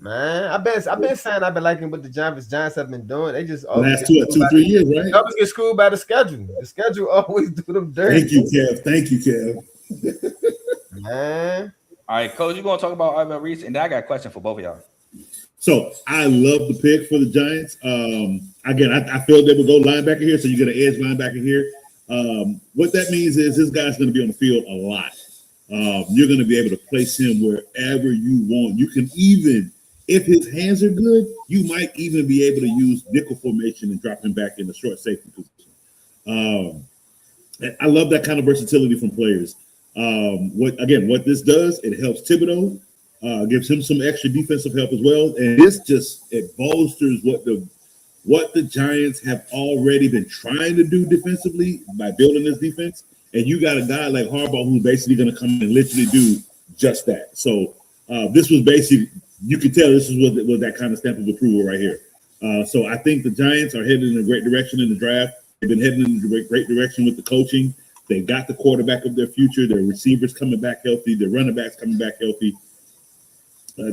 man. I've been saying I've been liking what the Giants have been doing. They just always last 2-3 years, right? They always get screwed by the schedule. The schedule always do them dirty. Thank you, Kev. Man. All right, Coach, you gonna talk about R2L Reese, and then I got a question for both of y'all. So I love the pick for the Giants. Again, I feel they would go linebacker here, so you get an edge linebacker here. What that means is this guy's going to be on the field a lot. You're going to be able to place him wherever you want. You can even, if his hands are good, you might even be able to use nickel formation and drop him back in the short safety position. I love that kind of versatility from players. What this does, it helps Thibodeau. Gives him some extra defensive help as well, and it bolsters what the Giants have already been trying to do defensively by building this defense. And you got a guy like Harbaugh who's basically going to come in and literally do just that. So this was basically, you can tell this was that kind of stamp of approval right here. So I think the Giants are headed in a great direction in the draft. They've been heading in a great direction with the coaching. They've got the quarterback of their future. Their receivers coming back healthy. Their running backs coming back healthy.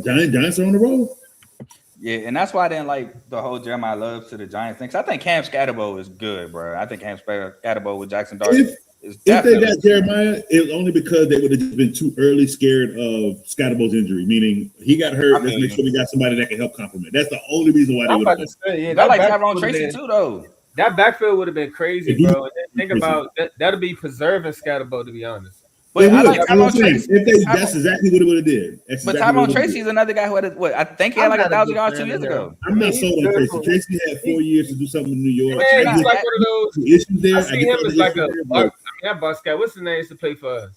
Giants are on the roll. Yeah, and that's why I didn't like the whole Jeremiah Love to the Giants thing. Because I think Cam Scatterbo is good, bro. I think Cam Scatterbo with Jackson Dart is definitely. If they got Jeremiah, it was only because they would have just been too early scared of Scatterbo's injury, meaning he got hurt. Let's make sure we got somebody that can help complement. That's the only reason why they would have done it. I like Tyrone Tracy too, though. That backfield would have been crazy, bro. And think about that. That'll be preserving Scatterbo, to be honest. But I like Tyrone Tracy. That's exactly what it would have did. But Tyrone Tracy is another guy who had I think he had like 1,000 yards 2 years ago. I'm not sold on Tracy. Tracy had 4 years to do something in New York. Man, he's like one of those issues there. I see him as like that Boston Scott. What's his name? Used to play for us.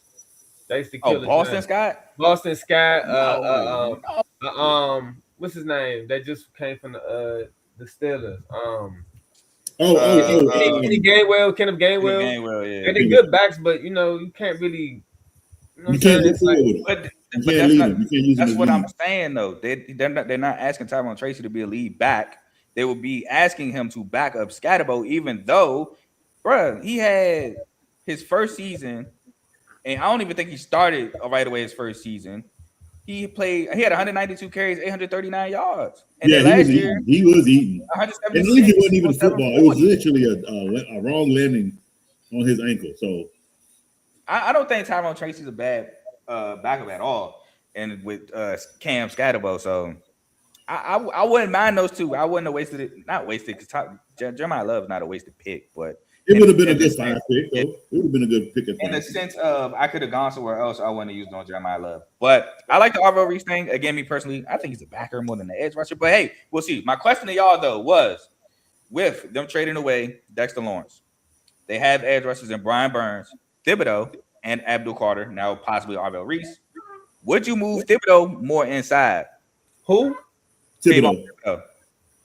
They used to kill Boston Scott. Boston Scott. What's his name? That just came from the Steelers. Kenny Gainwell, Kenneth Gainwell. Yeah. And they're good backs, but you can't really. You can't get forward with it. That's what I'm saying, though. They're not asking Tyrone Tracy to be a lead back. They would be asking him to back up Scatterbo, even though, bro, he had his first season, and I don't even think he started right away his first season. He had 192 carries, 839 yards. And then last year, he was eating. And it wasn't even football. It was literally a wrong landing on his ankle. So I don't think Tyrone Tracy's a bad backup at all. And with Cam Scatterbo, so I wouldn't mind those two. I wouldn't have wasted it. Not wasted because Jeremiah Love is not a wasted pick, but it would have been a good 5 pick. Though. It would have been a good pick. In the sense of I could have gone somewhere else. I wouldn't have used on Jeremiah Love. But I like the R2L Reese thing. Again, me personally, I think he's a backer more than the edge rusher. But hey, we'll see. My question to y'all though was, with them trading away Dexter Lawrence, they have edge rushers in Brian Burns, Thibodeau, and Abdul Carter. Now possibly R2L Reese. Would you move Thibodeau more inside? Who? Thibodeau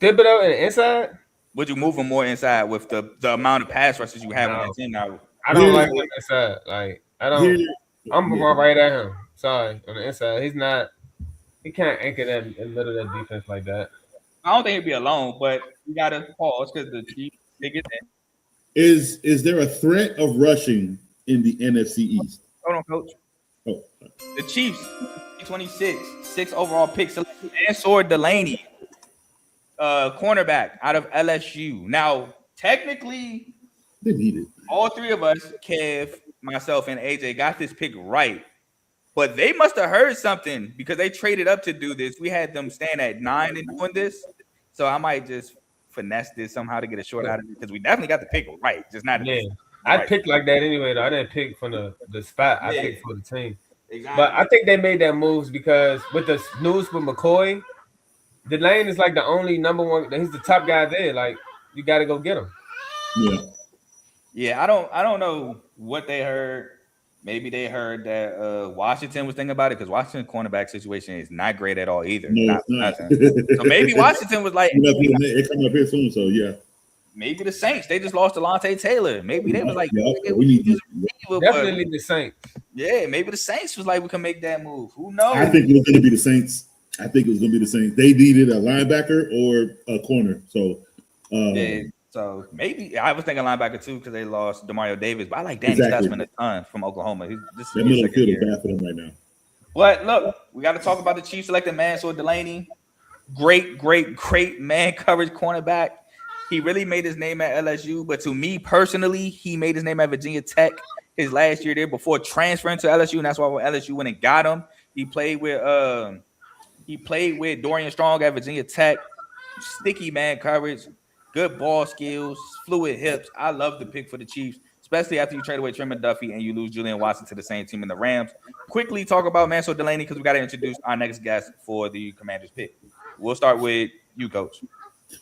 and inside? Would you move him more inside with the amount of pass rushes you have on that team now? I don't like him inside. Like I don't. I'm going right at him. Sorry, on the inside, he's not. He can't anchor that in the middle of that defense like that. I don't think he'd be alone, but you gotta pause because the Chiefs they get in. Is there a threat of rushing in the NFC East? Hold on, coach. Oh. The Chiefs, 26, 6 overall picks, and Sword Delaney, cornerback out of LSU. Now, technically, they need it. All three of us, Kev, myself, and AJ, got this pick right. But they must have heard something because they traded up to do this. We had them stand at 9 and doing this. So I might just finesse this somehow to get a short out of it because we definitely got the pick right. Just not. Yeah. I picked like that anyway, though. I didn't pick from the spot. I picked for the team. Exactly. But I think they made that moves because with the news with McCoy, Delane is like the only number one. He's the top guy there. Like you got to go get him. Yeah. Yeah, I don't know what they heard Maybe they heard that Washington was thinking about it because Washington's cornerback situation is not great at all either. No, Not it's not. nothing. So maybe Washington was like, It coming up here soon, so yeah. maybe the Saints, they just lost Delonte Taylor. Maybe they was like, we need Definitely the Saints. yeah, maybe the Saints was like, we can make that move. Who knows? I think it was going to be the Saints. They needed a linebacker or a corner. So, yeah. So maybe I was thinking linebacker too because they lost Demario Davis. But I like Danny Stutzman a ton from Oklahoma. That middle field is bad for them right now. But look, we got to talk about the Chiefs selecting Mansour Delaney. Great man coverage cornerback. He really made his name at LSU, but to me personally, he made his name at Virginia Tech his last year there before transferring to LSU, and that's why when LSU went and got him, he played with Dorian Strong at Virginia Tech. Sticky man coverage, good ball skills, fluid hips. I love the pick for the Chiefs, especially after you trade away Trent McDuffie and you lose Julian Watson to the same team in the Rams. Quickly talk about Mansour Delaney because we got to introduce our next guest for the Commanders pick. We'll start with you, Coach.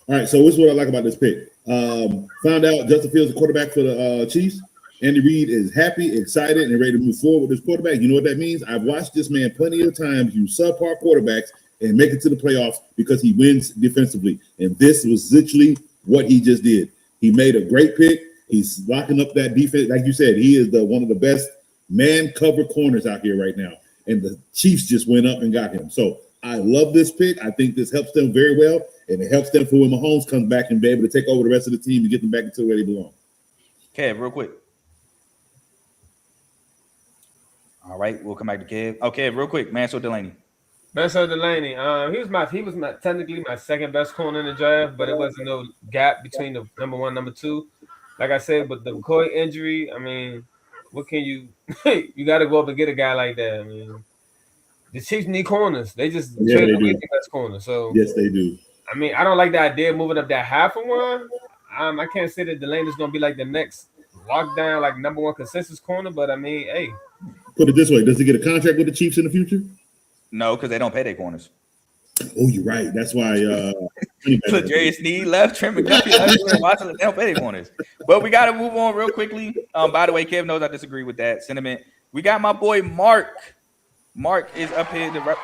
All right, so this is what I like about this pick. Found out Justin Fields is the quarterback for the Chiefs. Andy Reid is happy, excited, and ready to move forward with this quarterback. You know what that means? I've watched this man plenty of times use subpar quarterbacks and make it to the playoffs because he wins defensively. And this was literally what he just did. He made a great pick. He's locking up that defense. Like you said, he is one of the best man cover corners out here right now. And the Chiefs just went up and got him. So I love this pick. I think this helps them very well. And it helps them for when Mahomes comes back and be able to take over the rest of the team and get them back into where they belong. Kev, real quick. All right, we'll come back to Kev. Okay, real quick, Mansour Delaney. Mansour Delaney, he was technically my second best corner in the draft, but it wasn't no gap between the number one, number two. Like I said, but the McCoy injury, I mean, what can you you got to go up and get a guy like that. I mean, the Chiefs need corners. They just trade away the best corner. So yes, they do. I mean, I don't like the idea of moving up that half of one. I can't say that Delaney's gonna be like the next lockdown, like number one consensus corner, but I mean, hey. Put it this way: does he get a contract with the Chiefs in the future? No, because they don't pay their corners. Oh, you're right. That's why. Jarius Sneed left, Trent McDuffie left, Watson. They don't pay their corners. But we got to move on real quickly. By the way, Kev knows I disagree with that sentiment. We got my boy Mark. Mark is up here to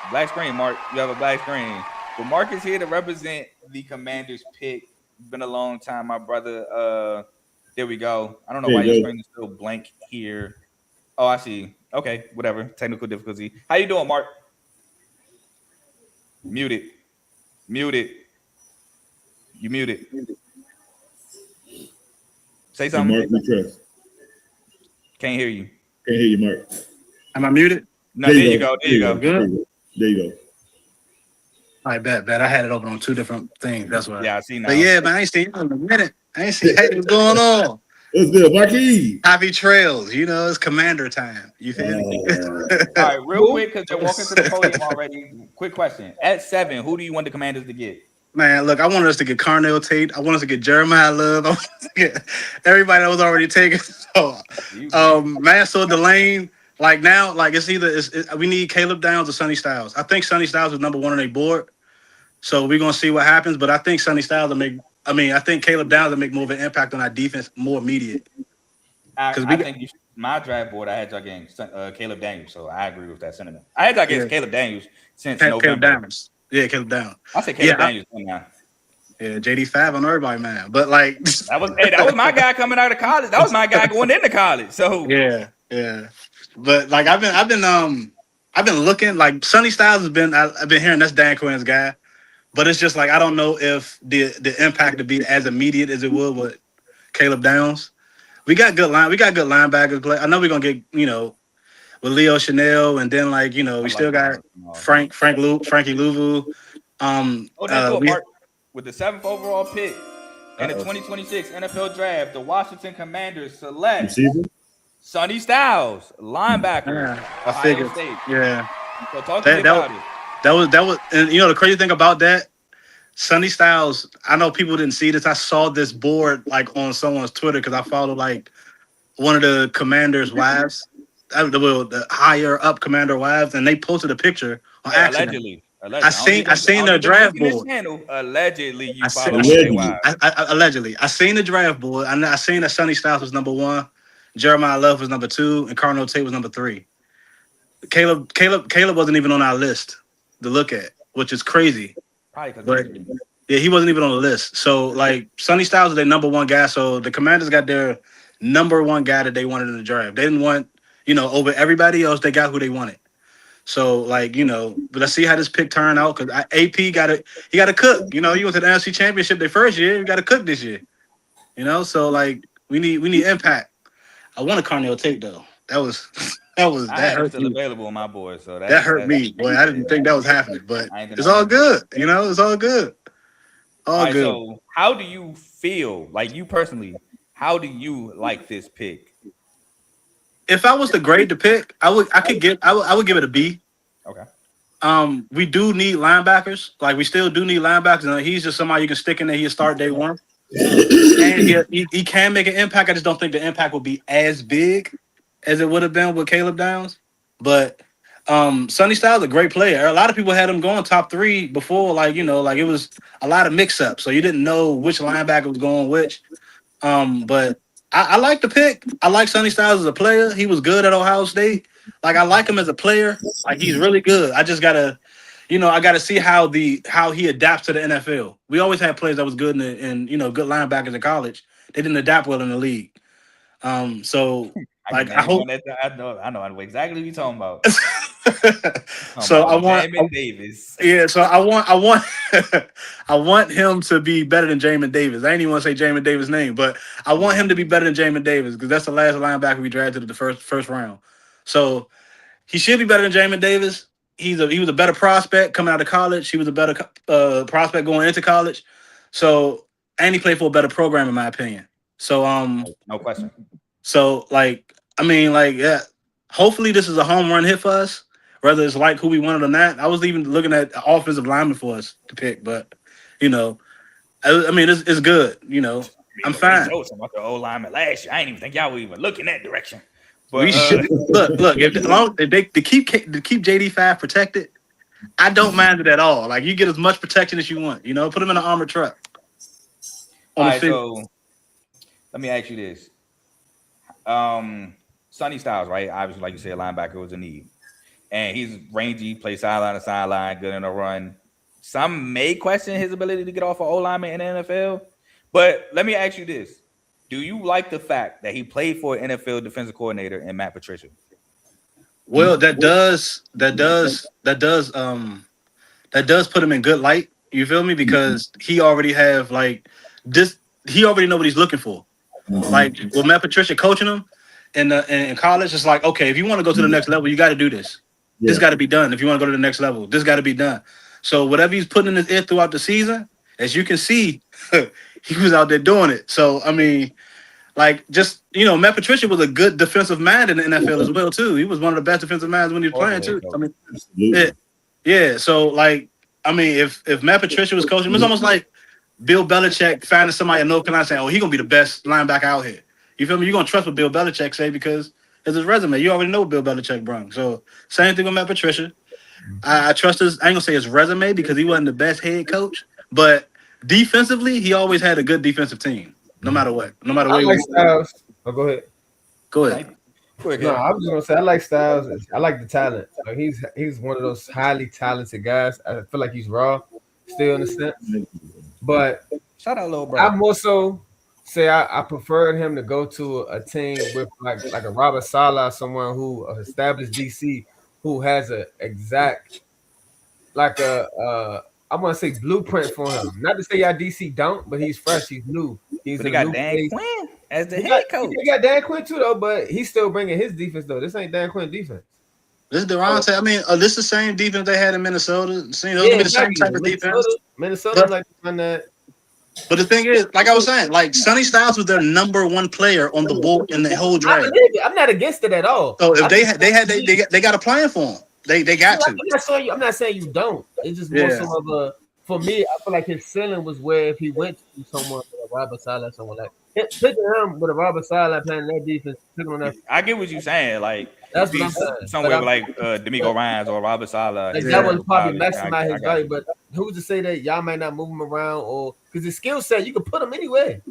black screen. Mark, you have a black screen. But Mark is here to represent the Commanders pick. It's been a long time, my brother. There we go. I don't know why your screen is still blank here. Oh, I see. Okay, whatever. Technical difficulty. How you doing, Mark? Muted. You muted. Say something. Mark, we trust. Can't hear you. Can't hear you, Mark. Am I muted? No, there you go. There you go. Good. There you go. All right, bet. I had it open on two different things. That's why. Yeah, I see now. But yeah, man, I ain't seen you in a minute. Hey, what's going on? What's good, Marquis? Happy trails. You know, it's commander time. You feel me? All right, real quick, because they're walking to the podium already. Quick question. At 7, who do you want the Commanders to get? Man, look, I wanted us to get Carnell Tate. I want us to get Jeremiah Love. I want us to get everybody that was already taken. So, Mansour Delaney, like now, like it's either we need Caleb Downs or Sonny Styles. I think Sonny Styles is number one on their board. So we're gonna see what happens. But I think Sonny Styles will make. I think Caleb Downs will make more of an impact on our defense, more immediate. I think my draft board, I had y'all getting Caleb Daniels, so I agree with that sentiment. I had y'all getting Caleb Daniels since November. Caleb Downs. Yeah, Caleb Downs. I said Caleb Daniels now. Yeah, JD5 on everybody, man. But like that was my guy coming out of college. That was my guy going into college. So yeah. But like I've been looking like Sonny Styles has been. I've been hearing that's Dan Quinn's guy. But it's just like I don't know if the impact to be as immediate as it would with Caleb Downs. We got good linebackers play. I know we're gonna get with Leo Chanel, and then we still got Frankie Louvu. Mark, with the 7th overall pick in the 2026 NFL Draft, the Washington Commanders select Sonny Styles, linebacker. I figured. State. Yeah. So talk to me about it. That was, and the crazy thing about that, Sonny Styles. I know people didn't see this. I saw this board like on someone's Twitter because I followed like one of the commander's wives, the higher up commander wives, and they posted a picture on accident. Allegedly. I seen their draft board. Allegedly, you allegedly. I seen the draft board. I seen that Sonny Styles was number one. Jeremiah Love was number 2, and Carnell Tate was number 3. Caleb wasn't even on our list to look at, which is crazy. Probably But because yeah, he wasn't even on the list. So like Sonny Styles is their number 1 guy. So the Commanders got their number 1 guy that they wanted in the draft. They didn't want, over everybody else, they got who they wanted. So like, but let's see how this pick turned out, because AP got to cook. He went to the NFC Championship their first year. We got to cook this year. So like we need impact. I want a Carnell Tate though. That hurt still me. available on my board, so That hurt me. Boy, I didn't think that was happening, but it's all good. It's all good. All good. So how do you feel, like you personally, how do you like this pick? If I was to grade the pick, I would give it a B. Okay. We do need linebackers. Like we still do need linebackers. And he's just somebody you can stick in there. He'll start day 1. And he can make an impact. I just don't think the impact will be as big as it would have been with Caleb Downs. But Sonny Styles is a great player. A lot of people had him going top 3 before, like it was a lot of mix-ups. So you didn't know which linebacker was going which. But I like the pick. I like Sonny Styles as a player. He was good at Ohio State. Like I like him as a player. Like he's really good. I just gotta, I gotta see how he adapts to the NFL. We always had players that was good in good linebackers in college. They didn't adapt well in the league. So like I hope I know exactly what you're talking about. So I want Jamin Davis. Yeah, so I want him to be better than Jamin Davis. I ain't even want to say Jamin Davis' name, but I want him to be better than Jamin Davis because that's the last linebacker we drafted in the first round. So he should be better than Jamin Davis. He was a better prospect coming out of college. He was a better prospect going into college. So and he played for a better program in my opinion. So no question. So yeah. Hopefully this is a home run hit for us. Whether it's like who we wanted or not. I was even looking at offensive lineman for us to pick, but it's good. I'm fine. About the old lineman last year, I didn't even think y'all were even looking that direction. But We should look. If they keep JD5 protected, I don't mind it at all. Like you get as much protection as you want. Put him in an armored truck. All right, so let me ask you this: Sonny Styles, right? Obviously, like you said, linebacker was a need. And he's rangy, plays sideline to sideline, good in a run. Some may question his ability to get off an O-lineman in the NFL. But let me ask you this. Do you like the fact that he played for an NFL defensive coordinator in Matt Patricia? Well, that does put him in good light. You feel me? Because he already have he already know what he's looking for. Like with Matt Patricia coaching him in college, it's like, okay, if you want to go to the next level, you got to do this. Yeah. This got to be done. If you want to go to the next level, this got to be done. So whatever he's putting in his ear throughout the season, as you can see, he was out there doing it. So, Matt Patricia was a good defensive mind in the NFL as well, too. He was one of the best defensive minds when he was playing, too. Yeah. So, if Matt Patricia was coaching, it was almost like Bill Belichick finding somebody in North Carolina saying, oh, he's going to be the best linebacker out here. You feel me? You're going to trust what Bill Belichick say because it's his resume. You already know what Bill Belichick brung. So, same thing with Matt Patricia. I trust his, I ain't going to say his resume because he wasn't the best head coach, but defensively, he always had a good defensive team, no matter what. No matter what. I like Styles. Oh, go ahead. Go ahead. No, I was gonna say I like Styles. I like the talent. Like he's one of those highly talented guys. I feel like he's raw, still in a sense. But shout out, little brother. I more so say I preferred him to go to a team with like a Robert Saleh, someone who established DC, who has a exact I want to say blueprint for him. Not to say y'all DC don't, but he's fresh. He's new. He got Dan Quinn as the head coach. He got Dan Quinn too, though, but he's still bringing his defense, though. This ain't Dan Quinn defense. This is Durante. This is the same defense they had in Minnesota. It's gonna be the same type of defense. Minnesota like on that. But the thing is, like I was saying, like Sonny Styles was their number one player on the board in the whole draft. I'm not against it at all. So if they got a plan for him. They got to. I'm not saying you don't. It's just more so of a. For me, I feel like his ceiling was where if he went to someone with a Robert Saleh, someone like picking him with a Robert Saleh playing that defense. I get what you're saying. Like that's what I'm saying. Somewhere like D'Amico Ryans or Robert Saleh. Like that would probably maximize his value. But who's to say that y'all might not move him around or because his skill set you can put him anywhere.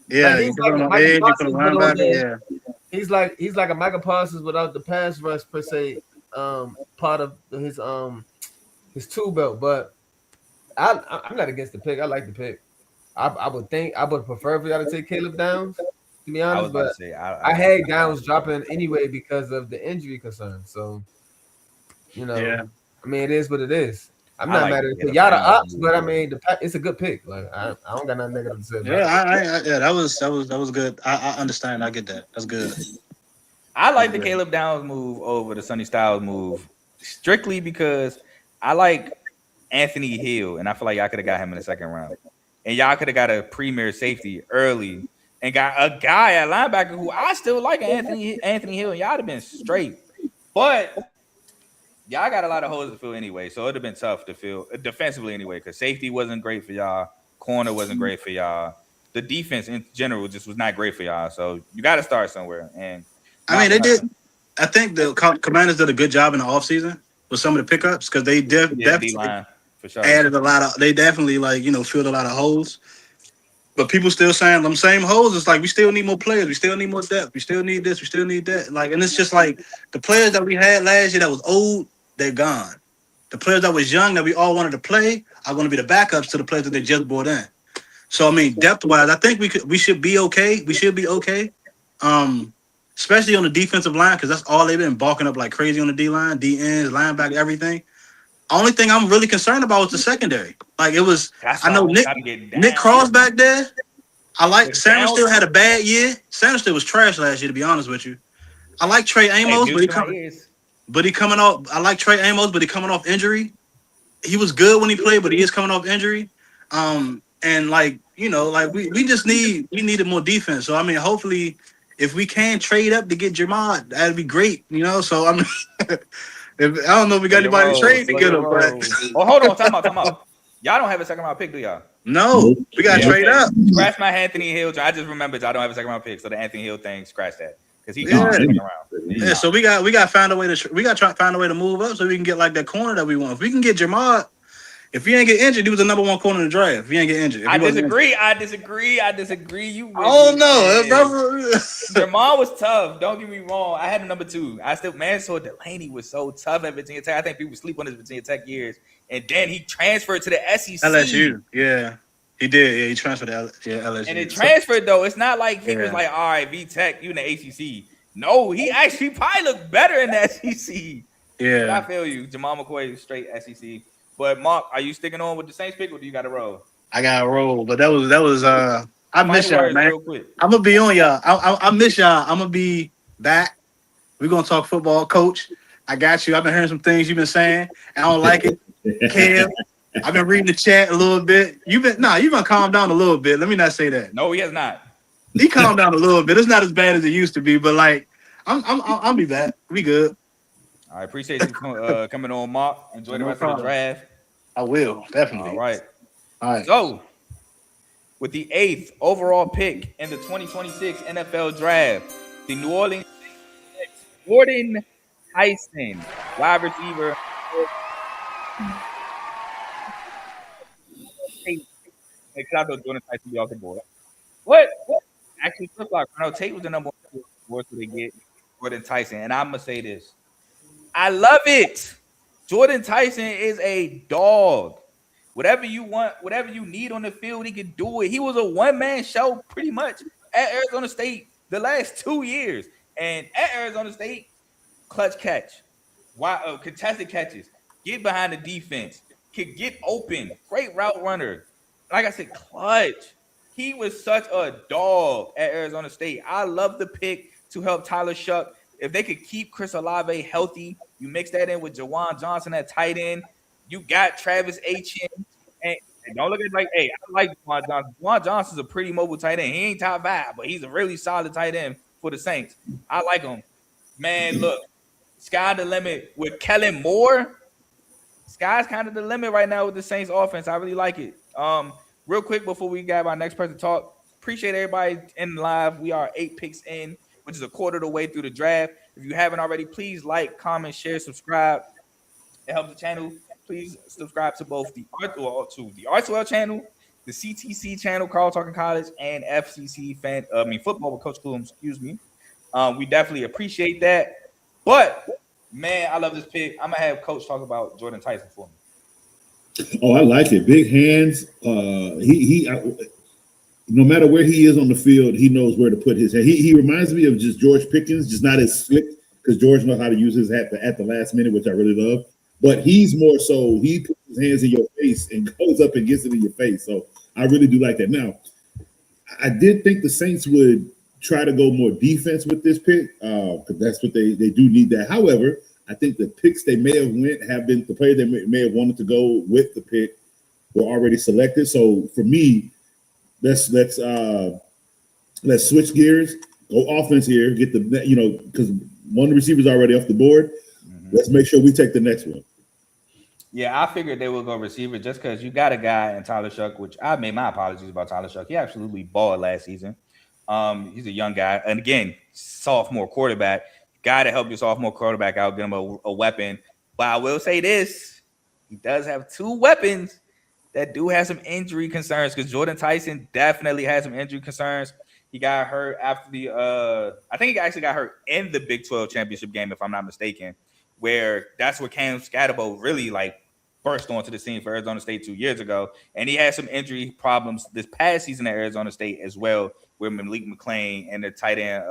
Yeah, like, you put him on edge, you put him linebacker. he's like a Michael Parsons without the pass rush per se. Part of his tool belt, but I'm not against the pick. I like the pick. I would prefer for y'all to take Caleb Downs, to be I was honest, about to but say I like had Downs dropping anyway because of the injury concern. So, Yeah. I mean, it is what it is. I'm I not like mad the at it. Caleb Y'all the Downs ops, move. but I mean, it's a good pick. Like I don't got nothing negative to say about Yeah, it. yeah, that was good. I understand. I get that. That's good. I That's like the good. Caleb Downs move over the Sonny Styles move strictly because I like Anthony Hill, and I feel like y'all could have got him in the second round, and y'all could have got a premier safety early and got a guy at linebacker who I still like, Anthony Hill, and y'all have been straight, but y'all got a lot of holes to fill anyway, so it'd have been tough to fill defensively anyway because safety wasn't great for y'all, corner wasn't great for y'all, the defense in general just was not great for y'all, so you got to start somewhere. And I mean, Mark, they I'm not did. I think the Commanders did a good job in the offseason with some of the pickups because they yeah, D definitely line for sure. added a lot of. They definitely filled a lot of holes. But people still saying them same holes. It's like we still need more players. We still need more depth. We still need this. We still need that. Like, and it's just like the players that we had last year that was old, they're gone. The players that was young that we all wanted to play are going to be the backups to the players that they just brought in. So I mean, depth wise, I think we should be okay. We should be okay. Especially on the defensive line because that's all they've been balking up like crazy on the D line, D ends, linebacker, everything. Only thing I'm really concerned about was the secondary. Like it was, That's I why I know want Nick y'all to get Nick down. Cross back there. I like But Sanders down, still had a bad year. Sanders still was trash last year, to be honest with you. I like Trey hey, Amos, music in my ears. but he coming off. I like Trey Amos, but he coming off injury. He was good when he played, but he is coming off injury. And like we needed more defense. So I mean, hopefully, if we can trade up to get Jamad, that'd be great. So I mean, I don't know if we Slow got your anybody to roll. trade to Slow get your him, but roll. Oh, hold on. Time out. Y'all don't have a second round pick, do y'all? no, we got to Yeah. trade up. Scratch my Anthony Hill. I just remembered y'all don't have a second round pick, so the Anthony Hill thing, scratch that because he gone Yeah. second round. He Yeah, gone. so we got to find a way to try to find a way to move up so we can get like that corner that we want. If we can get Jamad, if he ain't get injured, he was the number one corner in the draft. If he ain't get injured, if I he wasn't injured. disagree. You with Oh me, no, man. brother. Jamal was tough. Don't get me wrong. I had him number 2. I still Mansour Delaney was so tough at Virginia Tech. I think people sleep on his Virginia Tech years. And then he transferred to the SEC. LSU, yeah, he did. Yeah, he transferred to LSU. And it transferred though. It's not like he was Yeah. like, all right, V Tech, you in the ACC. No, he actually probably looked better in the SEC. But I Yeah, feel you. Jamal McCoy is straight SEC. But Mark, are you sticking on with the Saints pick or do you got to roll? I got to roll, but that was. I miss Final y'all, words man. real quick. I'm gonna be on y'all. I miss y'all. I'm gonna be back. We're gonna talk football, Coach. I got you. I've been hearing some things you've been saying. I don't like it, Kev. I've been reading the chat a little bit. You've been calm down a little bit. Let me not say that. No, he has not. He calmed down a little bit. It's not as bad as it used to be, but like I'll be back. We good. I appreciate you coming on, Mark. Enjoy the No rest of the problem. draft. I will definitely. All right. All right. So, with the 8th overall pick in the 2026 NFL Draft, the New Orleans Saints, Jordan Tyson, wide receiver. Hey, shout out to Jordan Tyson, be off the board. What? Actually, flip flop. Tate was the number 1 award so they get Jordan Tyson, and I'm gonna say this: I love it. Jordan Tyson is a dog. Whatever you want, whatever you need on the field, he can do it. He was a one-man show pretty much at Arizona State the last 2 years. And at Arizona State, clutch catch, contested catches, get behind the defense, could get open, great route runner. Like I said, clutch. He was such a dog at Arizona State. I love the pick to help Tyler Shuck. If they could keep Chris Olave healthy, you mix that in with Jawan Johnson at tight end. You got Travis Etienne. And don't look at it like, hey, I like Jawan Johnson. Jawan Johnson's a pretty mobile tight end. He ain't top 5, but he's a really solid tight end for the Saints. I like him. Man, look, sky the limit with Kellen Moore. Sky's kind of the limit right now with the Saints offense. I really like it. Real quick before we got our next person to talk, appreciate everybody in live. We are 8 picks in, which is a quarter of the way through the draft. If you haven't already, please like, comment, share, subscribe. It helps the channel. Please subscribe to both the R2L channel, the CTC channel, Carl Talking College, and FCC football with Coach Coombs. Excuse me. We definitely appreciate that. But man, I love this pick. I'm gonna have Coach talk about Jordan Tyson for me. Oh, I like it. Big hands. No matter where he is on the field, he knows where to put his hand. He reminds me of just George Pickens, just not as slick because George knows how to use his hat at the last minute, which I really love. But he's more so he puts his hands in your face and goes up and gets it in your face. So I really do like that. Now, I did think the Saints would try to go more defense with this pick because that's what they do need that. However, I think the picks they may have been the player they may have wanted to go with the pick were already selected. So for me, let's switch gears, go offense here, get the because one of the receivers already off the board. Let's make sure we take the next one. Yeah, I figured they would go receiver just because you got a guy in Tyler Shuck, which I made my apologies about Tyler Shuck. He absolutely balled last season. He's a young guy. And again, sophomore quarterback. Guy to help your sophomore quarterback out, get him a weapon. But I will say this. He does have two weapons that do have some injury concerns because Jordan Tyson definitely has some injury concerns. He got hurt after I think he actually got hurt in the Big 12 championship game, if I'm not mistaken, where that's where Cam Scatterbo really burst onto the scene for Arizona State 2 years ago. And he had some injury problems this past season at Arizona State as well, with Malik McClain and the tight end.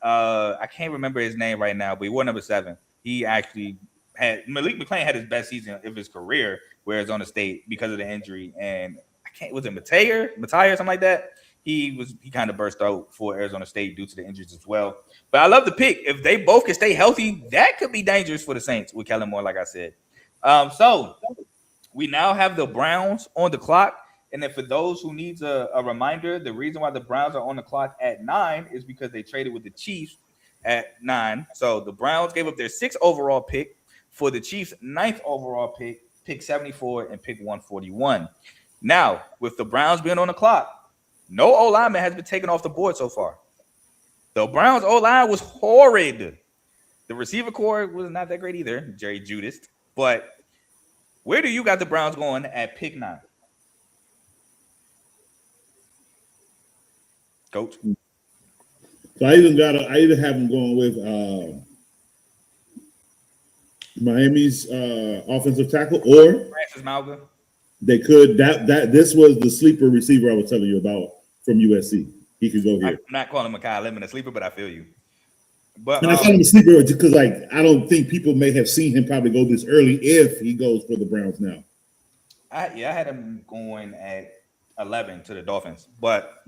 I can't remember his name right now, but he wore number 7. He actually Malik McClain had his best season of his career with Arizona State because of the injury. And was it Mattia or something like that? He kind of burst out for Arizona State due to the injuries as well. But I love the pick. If they both can stay healthy, that could be dangerous for the Saints with Kellen Moore, like I said. So we now have the Browns on the clock. And then for those who needs a reminder, the reason why the Browns are on the clock at 9 is because they traded with the Chiefs at 9. So the Browns gave up their 6th overall pick for the Chiefs' 9th overall pick 74 and pick 141. Now, with the Browns being on the clock, no O-lineman has been taken off the board so far. The Browns O-line was horrid. The receiver core was not that great either, Jerry Judas. But where do you got the Browns going at pick 9? Coach? So I either have them going with Miami's offensive tackle or Francis Malga. They could this was the sleeper receiver I was telling you about from USC. He could go here. I'm not calling Mekhi Lemon a sleeper, but I feel you. But I call him a sleeper because I don't think people may have seen him probably go this early if he goes for the Browns now. I had him going at 11 to the Dolphins, but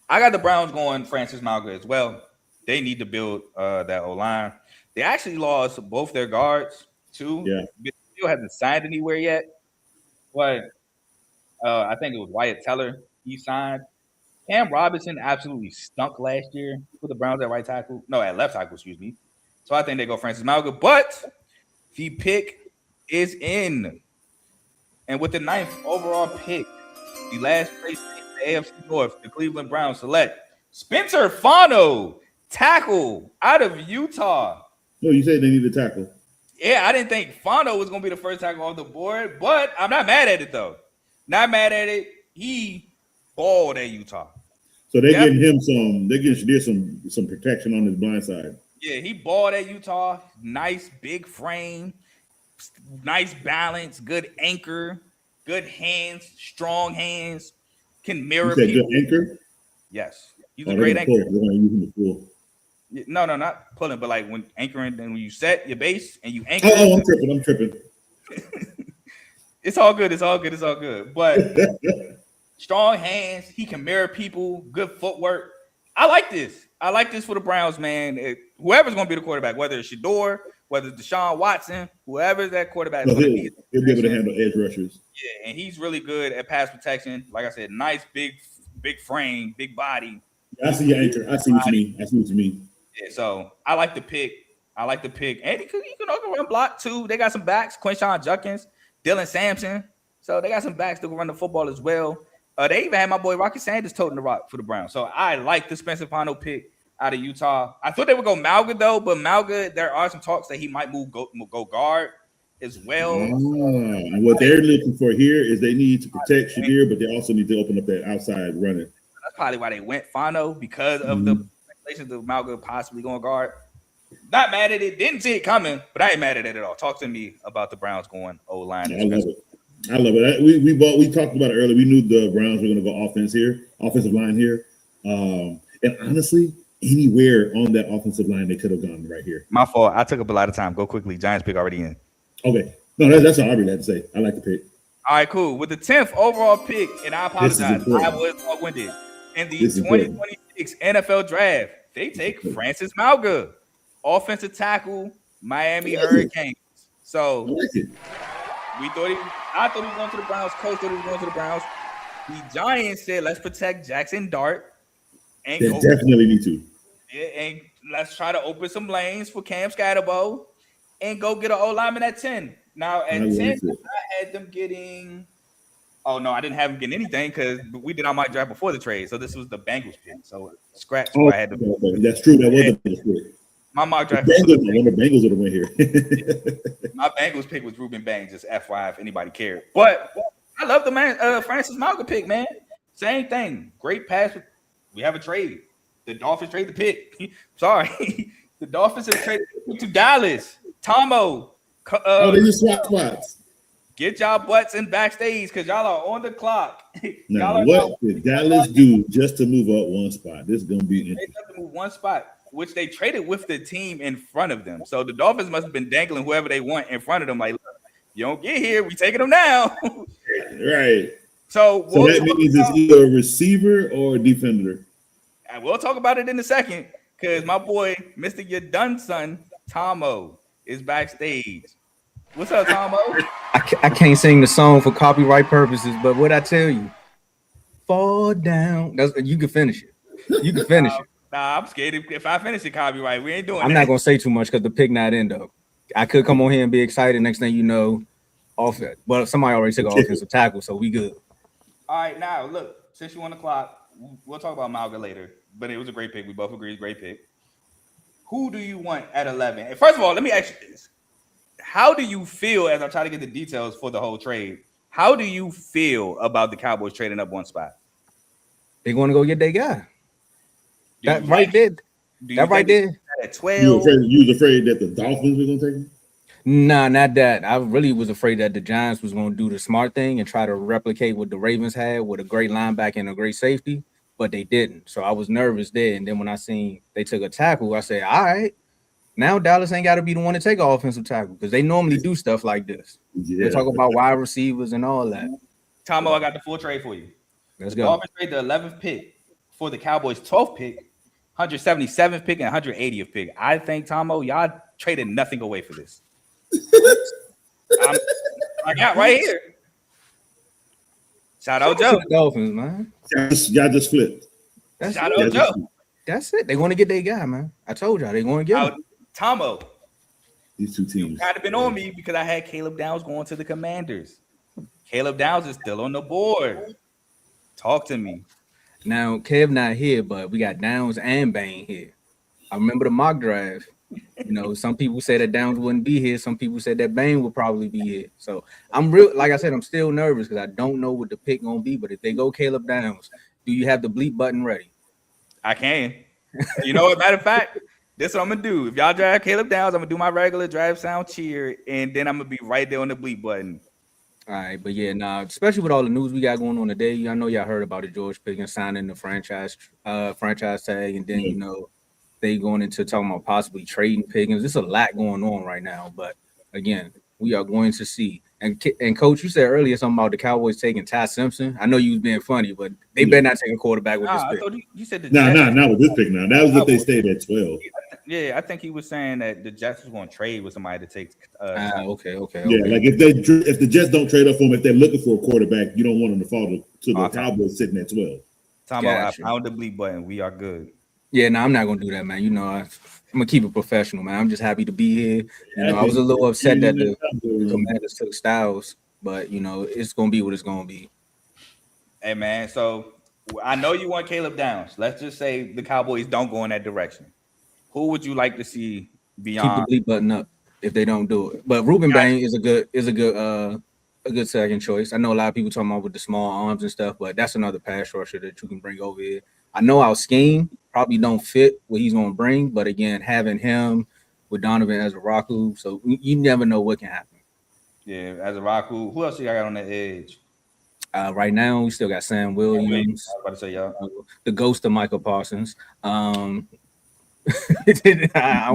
I got the Browns going Francis Malga as well. They need to build that O-line. They actually lost both their guards too. Yeah. They still hasn't signed anywhere yet. But I think it was Wyatt Teller he signed. Cam Robinson absolutely stunk last year for the Browns at right tackle. No, at left tackle, excuse me. So I think they go Francis Malga. But the pick is in. And with the 9th overall pick, the last place in the AFC North, the Cleveland Browns select Spencer Fano, tackle out of Utah. No, you said they need a tackle. Yeah, I didn't think Fano was going to be the first tackle off the board, but I'm not mad at it, though. Not mad at it. He balled at Utah. So they're getting him some protection on his blind side. Yeah, he balled at Utah. Nice big frame, nice balance, good anchor, good hands, strong hands, can mirror people. Good anchor? Yes. He's a great anchor. They're going to use him to pull. No, not pulling, but like when anchoring, and when you set your base and you anchor. Oh, I'm tripping. It's all good. But strong hands, he can mirror people, good footwork. I like this for the Browns, man. Whoever's going to be the quarterback, whether it's Shador, whether it's Deshaun Watson, whoever's that quarterback, he'll be able to handle edge rushers. Yeah, and he's really good at pass protection. Like I said, nice big frame, big body. I see your anchor. I see what you mean. Yeah, so I like the pick. And he can also run block too. They got some backs, Quinshawn Judkins, Dylan Sampson. So they got some backs that can run the football as well. They even had my boy Rocky Sanders toting the rock for the Browns. So I like the Spencer Fano pick out of Utah. I thought they would go Malga though, but Malga, there are some talks that he might go guard as well. And what they're looking for here is they need to protect Shadir, but they also need to open up that outside running. That's probably why they went Fano because of the congratulations to Malga possibly going guard. Not mad at it. Didn't see it coming, but I ain't mad at it at all. Talk to me about the Browns going O-line. I love it. I love it. We talked about it earlier. We knew the Browns were going to go offensive line here. And honestly, anywhere on that offensive line, they could have gone right here. My fault. I took up a lot of time. Go quickly. Giants pick already in. Okay. No, that's all I really had to say. I like the pick. All right, cool. With the 10th overall pick, and I apologize, I was long-winded. In the 2026 NFL Draft, they take Francis Malga, offensive tackle, Miami Hurricanes. So I thought he was going to the Browns. Coach thought he was going to the Browns. The Giants said, let's protect Jackson Dart. They definitely need to. And let's try to open some lanes for Cam Scatterbo and go get an O-lineman at 10. Now, at 10, I had them getting – oh, no, I didn't have them getting anything because we did our mock draft before the trade. So this was the Bengals pick. So scratch where I had them. That's true. That was the Bengals pick. My mock draft. The Bengals would have went here. My Bengals pick was Ruben Banks, just FYI if anybody cared. But I love the man, Francis Malga pick, man. Same thing. Great pass. We have a trade. The Dolphins trade the pick. Sorry. The Dolphins have traded to Dallas. Tomo. They just swap spots. Get y'all butts in backstage because y'all are on the clock. Now, what did Dallas do just to move up one spot? This is going to be interesting. They have to move one spot, which they traded with the team in front of them. So the Dolphins must have been dangling whoever they want in front of them. Like, look, you don't get here, we taking them now. Right. So that means it's either a receiver or a defender. And we'll talk about it in a second because my boy, Mr. Your Done Son, Tomo, is backstage. What's up, Tomo? I can't sing the song for copyright purposes, but what I tell you, fall down. You can finish it. You can finish it. Nah, I'm scared if I finish it copyright, we ain't doing I'm not gonna say too much because the pick not in though. I could come on here and be excited. Next thing you know, offense. But somebody already took an offensive tackle, so we good. All right, now look, since you on the clock, we'll talk about Malga later. But it was a great pick. We both agree, great pick. Who do you want at 11? And first of all, let me ask you this. How do you feel, as I try to get the details for the whole trade, how do you feel about the Cowboys trading up one spot? They're going to go get their guy. That right there. That right there. At 12? You was afraid that the Dolphins were going to take him? Nah, not that. I really was afraid that the Giants was going to do the smart thing and try to replicate what the Ravens had with a great linebacker and a great safety, but they didn't. So I was nervous there. And then when I seen they took a tackle, I said, all right, now Dallas ain't got to be the one to take an offensive tackle because they normally do stuff like this. Yeah. They talk about wide receivers and all that. Tomo, I got the full trade for you. Let's go. The Dolphins trade the 11th pick for the Cowboys' 12th pick, 177th pick, and 180th pick. I think, Tomo, y'all traded nothing away for this. I got right here. Shout out Joe. Dolphins, man. Y'all just flipped. Shout out Joe. That's it. They want to get their guy, man. I told y'all they want to get him. Tomo. These two teams. Kind of been on me because I had Caleb Downs going to the Commanders. Caleb Downs is still on the board. Talk to me. Now, Kev not here, but we got Downs and Bain here. I remember the mock draft. You know, some people said that Downs wouldn't be here. Some people said that Bain would probably be here. So I'm like I said, I'm still nervous because I don't know what the pick gonna be. But if they go Caleb Downs, do you have the bleep button ready? I can. You know what? Matter of fact, this is what I'm gonna do. If y'all draft Caleb Downs, I'm gonna do my regular draft sound cheer, and then I'm gonna be right there on the bleep button. All right, but yeah, especially with all the news we got going on today, I know y'all heard about it. George Pickens signing the franchise tag, and then you know they going into talking about possibly trading Pickens. There's a lot going on right now, but again, we are going to see. And Coach, you said earlier something about the Cowboys taking Ty Simpson. I know you was being funny, but they better not take a quarterback with this pick. I thought you said not with this pick. Now that was if they stayed at 12. Yeah, I think he was saying that the Jets was going to trade with somebody to take. Okay. Yeah, like if the Jets don't trade up for him, if they're looking for a quarterback, you don't want them to fall to the Cowboys sitting at 12. Time out. I found the bleep button. We are good. Yeah, no, I'm not gonna do that, man. You know, I'm gonna keep it professional, man. I'm just happy to be here. You know, I was a little upset that the Commanders took Styles, but you know, it's gonna be what it's gonna be. Hey, man. So I know you want Caleb Downs. Let's just say the Cowboys don't go in that direction. Who would you like to see beyond? Keep the bleep button up if they don't do it. But Ruben Bain is a good second choice. I know a lot of people talking about with the small arms and stuff, but that's another pass rusher that you can bring over here. I know our scheme probably don't fit what he's gonna bring, but again, having him with Donovan as a Raku, so you never know what can happen. Yeah, as a Raku, who else you got on the edge? Right now, we still got Sam Williams. I was about to say y'all. The ghost of Michael Parsons. I don't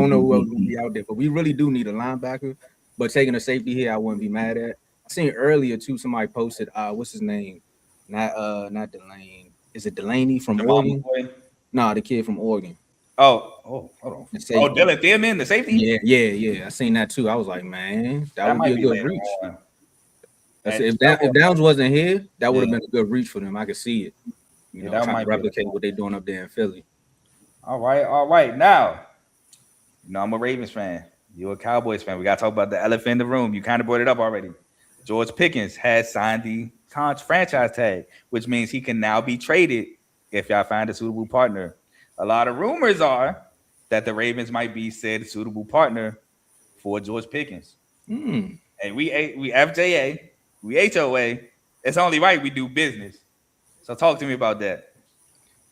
know who else will be out there, but we really do need a linebacker. But taking a safety here, I wouldn't be mad at. I seen earlier too, somebody posted, what's his name? Not Delaney. Is it Delaney from Oregon? No, the kid from Oregon. Oh, hold on. Oh, Dylan Thierman, the safety? Yeah. I seen that too. I was like, man, that would be a good reach. If Downs wasn't here, that would have been a good reach for them. I could see it. You know, trying to replicate what they're doing up there in Philly. All right. Now, I'm a Ravens fan. You're a Cowboys fan. We got to talk about the elephant in the room. You kind of brought it up already. George Pickens has signed the franchise tag, which means he can now be traded if y'all find a suitable partner. A lot of rumors are that the Ravens might be said suitable partner for George Pickens. And we FJA, we HOA. It's only right we do business. So talk to me about that.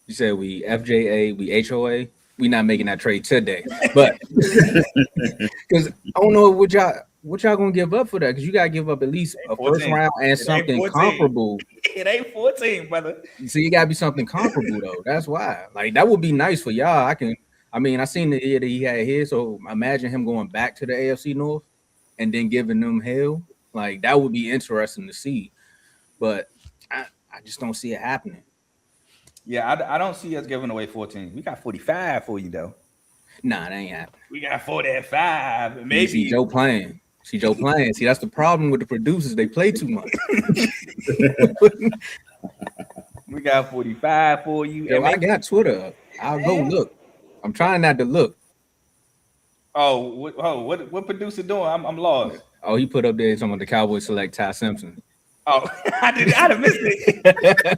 You said we FJA, we HOA. We not making that trade today, but because I don't know what y'all gonna give up for that, because you gotta give up at least a first round and something comparable. It ain't 14, brother. So you gotta be something comparable though. That's why. Like that would be nice for y'all. I seen the year that he had here, so imagine him going back to the AFC North and then giving them hell. Like that would be interesting to see, but I just don't see it happening. Yeah, I don't see us giving away 14. We got 45 for you though. Nah, that ain't happening. We got 45. Maybe see Joe playing. See, that's the problem with the producers. They play too much. We got 45 for you. Yo, I got Twitter. I'll go look. I'm trying not to look. What producer doing? I'm lost. Oh, he put up there talking about the Cowboys select Ty Simpson. Oh, I'd have missed it.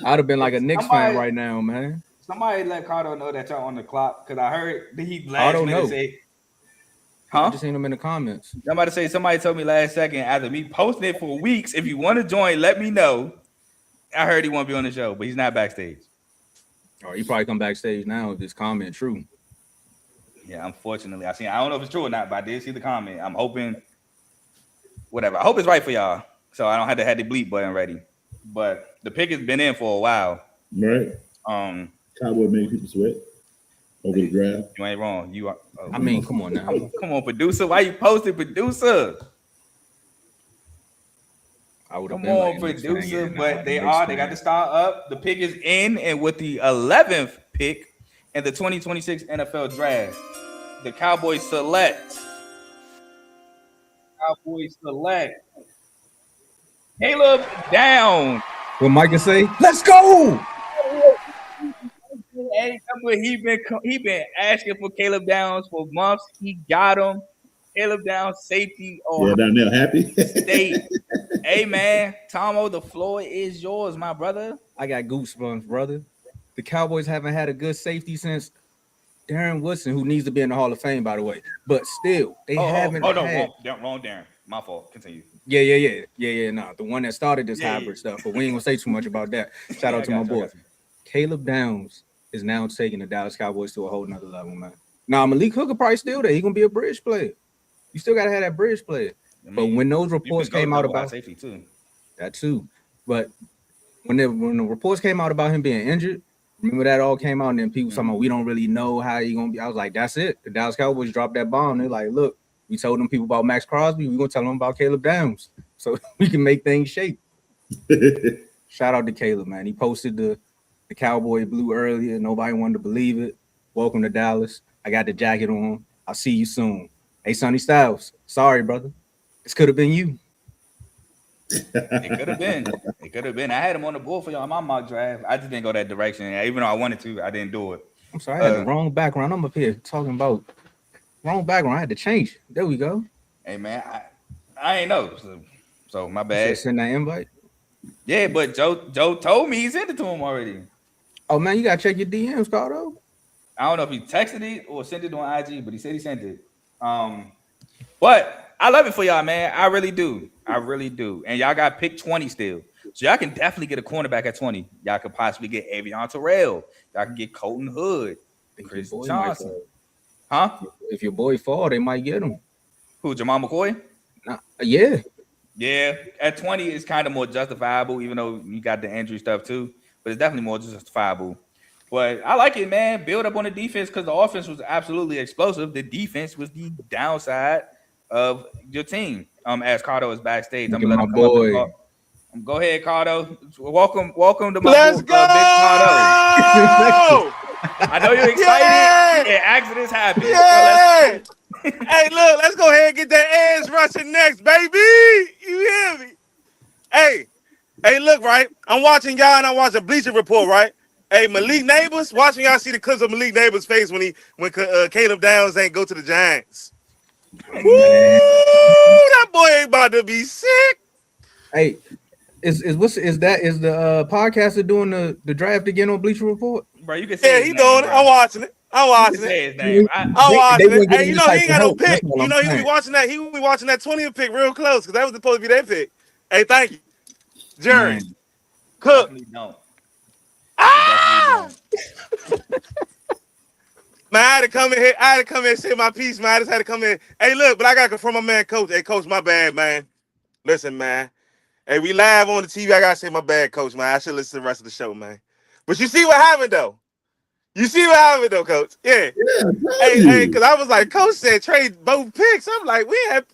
I'd have been like a Knicks fan right now, man. Somebody let Cardo know that y'all on the clock, because I heard that he last minute say, I just seen him in the comments. I'm about to say, somebody told me last second, after me posting it for weeks, if you want to join, let me know. I heard he won't be on the show, but he's not backstage. Or he probably come backstage now if this comment true. Yeah, unfortunately. I don't know if it's true or not, but I did see the comment. I'm hoping, whatever. I hope it's right for y'all, so I don't have to have the bleep button ready. But the pick has been in for a while. Right. Cowboy made people sweat over the draft. You ain't wrong. You are. I mean, come on now. Come on, producer. Why you posting, producer? I would have been like producer, but they got the star up. The pick is in, and with the 11th pick in the 2026 NFL draft, the Cowboys select Caleb Downs. What Micah say? Let's go. Hey, he been asking for Caleb Downs for months. He got him. Caleb Downs, safety. Down there happy. State. Hey man, Tomo, the floor is yours, my brother. I got goosebumps, brother. The Cowboys haven't had a good safety since Darren Woodson, who needs to be in the Hall of Fame, by the way. But still, they haven't. Wrong Darren. My fault. Continue. Yeah. No, the one that started this hybrid stuff, but we ain't gonna say too much about that. Shout out to my boy. Caleb Downs is now taking the Dallas Cowboys to a whole nother level, man. Now Malik Hooker probably still there. He's gonna be a bridge player. You still gotta have that bridge player. But when those reports came out about safety too, that too. But when the reports came out about him being injured, remember that all came out, and then people talking about we don't really know how he gonna be. I was like, that's it. The Dallas Cowboys dropped that bomb. They're like, look, we told them people about Max Crosby. We're gonna tell them about Caleb Downs, so we can make things shape. Shout out to Caleb, man. He posted the Cowboy blue earlier. Nobody wanted to believe it. Welcome to Dallas. I got the jacket on. I'll see you soon. Hey, Sonny Styles. Sorry, brother. This could have been you. It could have been. I had him on the board for y'all in my mock draft. I just didn't go that direction. Even though I wanted to, I didn't do it. I'm sorry, I had the wrong background. I'm up here talking about wrong background. I had to change it. There we go. Hey, man, I ain't know. So my bad. Send that invite? Yeah, but Joe told me he sent it to him already. Oh, man, you got to check your DMs, Cardo. I don't know if he texted it or sent it on IG, but he said he sent it. But I love it for y'all, man. I really do. And y'all got pick 20 still. So y'all can definitely get a cornerback at 20. Y'all could possibly get Avion Terrell. Y'all can get Colton Hood, Chris Johnson. Huh? If your boy fall, they might get him. Who, Jamal McCoy? Nah, yeah. Yeah, at 20 it's kind of more justifiable, even though you got the injury stuff too. But it's definitely more justifiable. But I like it, man. Build up on the defense because the offense was absolutely explosive. The defense was the downside of your team. As Cardo is backstage, I'm gonna let him come boy. up. Go ahead, Cardo. Welcome to my Let's boy, go! Big Cardo. I know you're excited. Yeah, accidents happen. Yeah. Hey, look, let's go ahead and get that ass rushing next, baby. You hear me? Hey, look, right? I'm watching y'all and I'm watching Bleacher Report, right? Hey, Malik Neighbors, watching y'all see the clips of Malik Neighbors' face when Caleb Downs ain't go to the Giants. Woo! That boy ain't about to be sick. Hey, is the podcaster doing the draft again on Bleacher Report? Bro, you can say he doing it. I'm watching it. I'm watching it. Say his name. I'm watching it. Hey, he he ain't got no pick. He'll be watching that. He'll be watching that 20th pick real close because that was supposed to be their pick. Hey, thank you, Jerry. Man. Cook. Definitely don't. Ah! Man, I had to come in here. And say my piece, man. I just had to come in. Hey, look, but I got to confirm my man, Coach. Hey, Coach, my bad, man. Listen, man. Hey, we live on the TV. I got to say my bad, Coach, man. I should listen to the rest of the show, man. But you see what happened, though? Coach? Yeah. Hey, because I was like, Coach said trade both picks. I'm like, we had